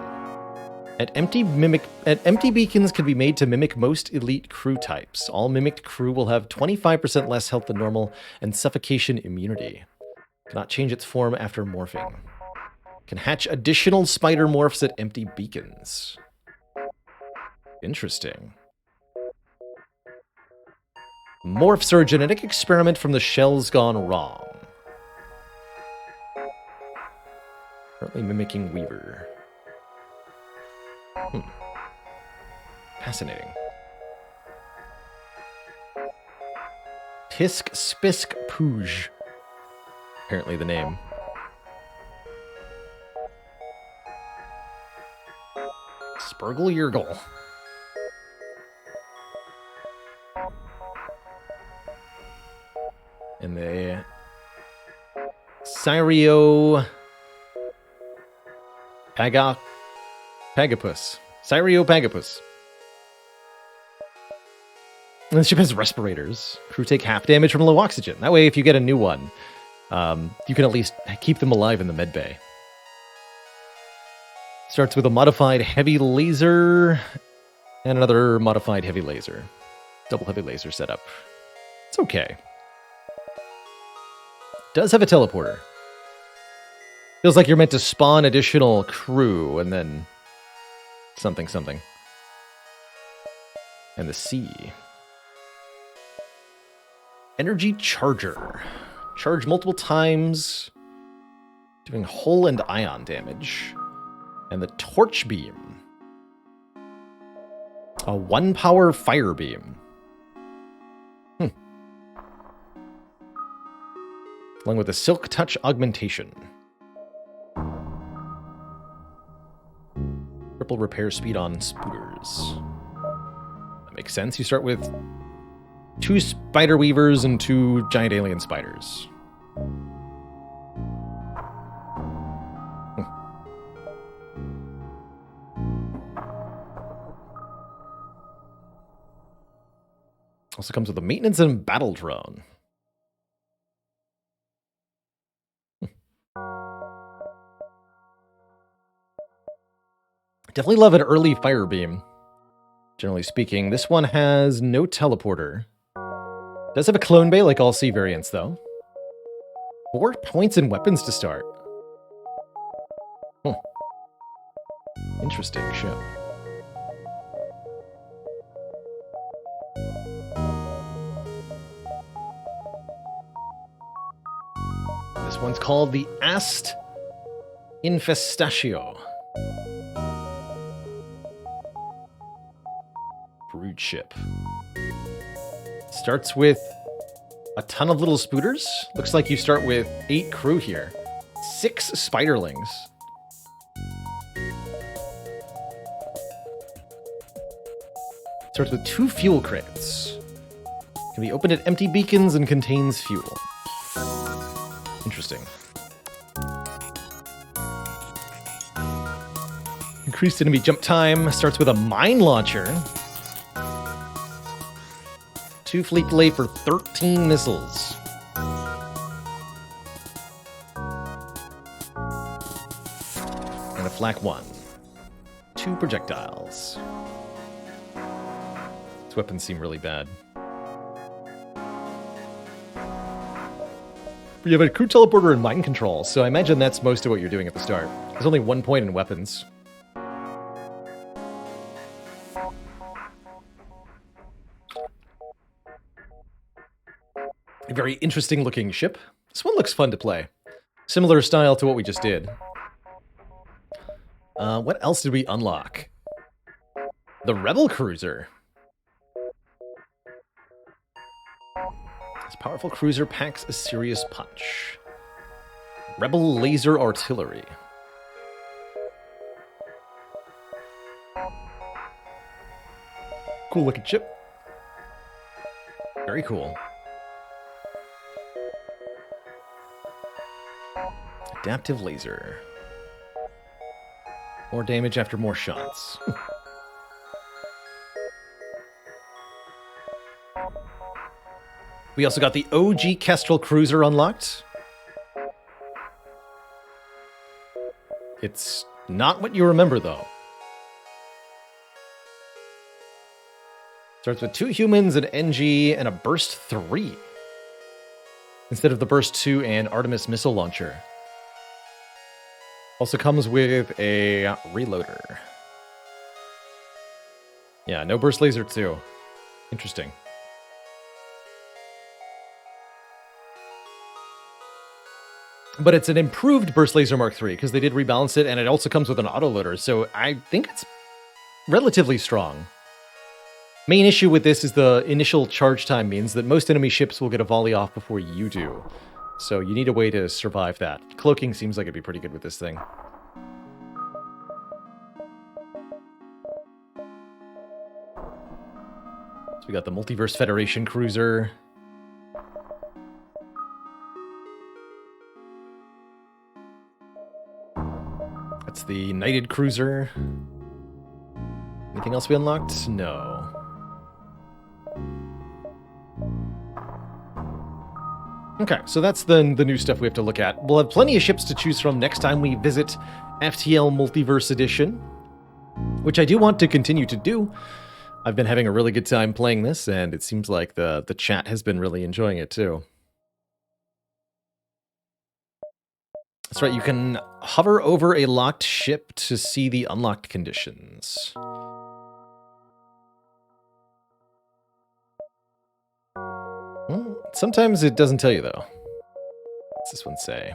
S1: Empty beacons can be made to mimic most elite crew types. All mimicked crew will have 25% less health than normal and suffocation immunity. Cannot change its form after morphing. Can hatch additional spider morphs at empty beacons. Interesting. Morphs are a genetic experiment from the shells gone wrong. Currently mimicking Weaver. Fascinating. Tisk Spisk Pooj. Apparently the name. Spurgle Yurgle. And the Cyrio Pagapus. Cyrio Pagapus. And the ship has respirators. Crew take half damage from low oxygen. That way, if you get a new one, you can at least keep them alive in the medbay. Starts with a modified heavy laser and another modified heavy laser. Double heavy laser setup. It's okay. Does have a teleporter. Feels like you're meant to spawn additional crew and then something. And the C. Energy charger. Charge multiple times, doing hull and ion damage. And the torch beam. A 1-power fire beam. Along with a silk touch augmentation. Triple repair speed on spooters. That makes sense. You start with 2 spider weavers and 2 giant alien spiders. Also comes with a maintenance and battle drone. Definitely love an early fire beam. Generally speaking, this one has no teleporter. Does have a clone bay like all C variants, though. 4 points and weapons to start. Interesting show. This one's called the Ast Infestatio. Brood ship. Starts with a ton of little spooters. Looks like you start with 8 crew here. 6 spiderlings. Starts with 2 fuel crates. Can be opened at empty beacons and contains fuel. Interesting. Increased enemy jump time. Starts with a mine launcher. 2 fleet delay for 13 missiles. And a flak 1. 2 projectiles. These weapons seem really bad. You have a crew teleporter and mind control, so I imagine that's most of what you're doing at the start. There's only 1 point in weapons. A very interesting looking ship. This one looks fun to play. Similar style to what we just did. What else did we unlock? The Rebel Cruiser. This powerful cruiser packs a serious punch. Rebel Laser Artillery. Cool looking ship. Very cool. Adaptive laser. More damage after more shots. We also got the OG Kestrel Cruiser unlocked. It's not what you remember, though. Starts with 2 humans, an NG, and a Burst 3. Instead of the Burst 2 and Artemis missile launcher. Also comes with a reloader. Yeah, no Burst Laser 2. Interesting. But it's an improved Burst Laser Mark III, because they did rebalance it, and it also comes with an autoloader, so I think it's relatively strong. Main issue with this is the initial charge time means that most enemy ships will get a volley off before you do. So you need a way to survive that. Cloaking seems like it'd be pretty good with this thing. So we got the Multiverse Federation Cruiser. That's the Knighted Cruiser. Anything else we unlocked? No. Okay, so that's the new stuff we have to look at. We'll have plenty of ships to choose from next time we visit FTL Multiverse Edition, which I do want to continue to do. I've been having a really good time playing this, and it seems like the chat has been really enjoying it too. That's right, you can hover over a locked ship to see the unlocked conditions. Sometimes it doesn't tell you, though. What's this one say?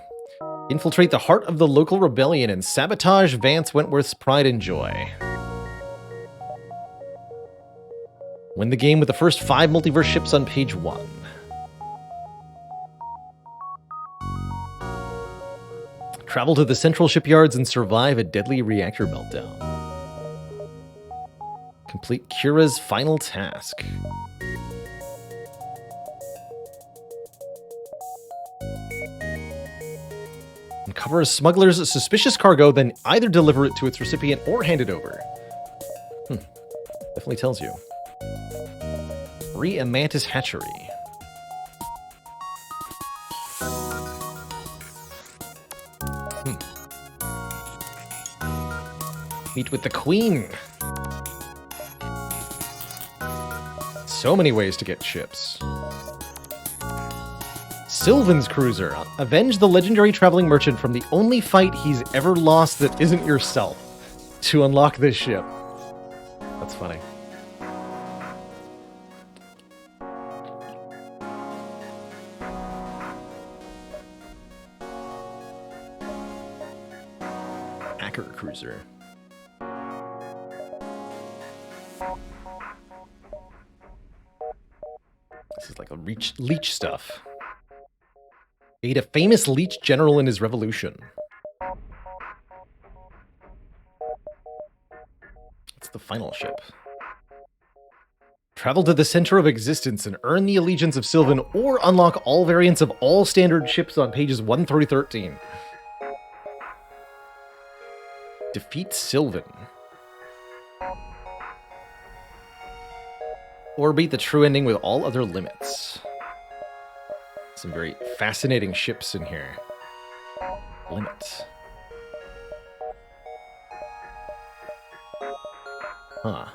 S1: Infiltrate the heart of the local rebellion and sabotage Vance Wentworth's pride and joy. Win the game with the first 5 multiverse ships on page 1. Travel to the central shipyards and survive a deadly reactor meltdown. Complete Kira's final task. Uncover a smuggler's suspicious cargo, then either deliver it to its recipient or hand it over. Definitely tells you. Free a mantis hatchery. Meet with the Queen. So many ways to get ships. Sylvan's Cruiser. Avenge the legendary traveling merchant from the only fight he's ever lost that isn't yourself to unlock this ship. That's funny. Hacker Cruiser. This is like a leech stuff. Aid a famous leech general in his revolution. It's the final ship. Travel to the center of existence and earn the allegiance of Sylvan, or unlock all variants of all standard ships on pages 1 through 13. Defeat Sylvan. Or beat the true ending with all other limits. Some very fascinating ships in here. Limits. Huh.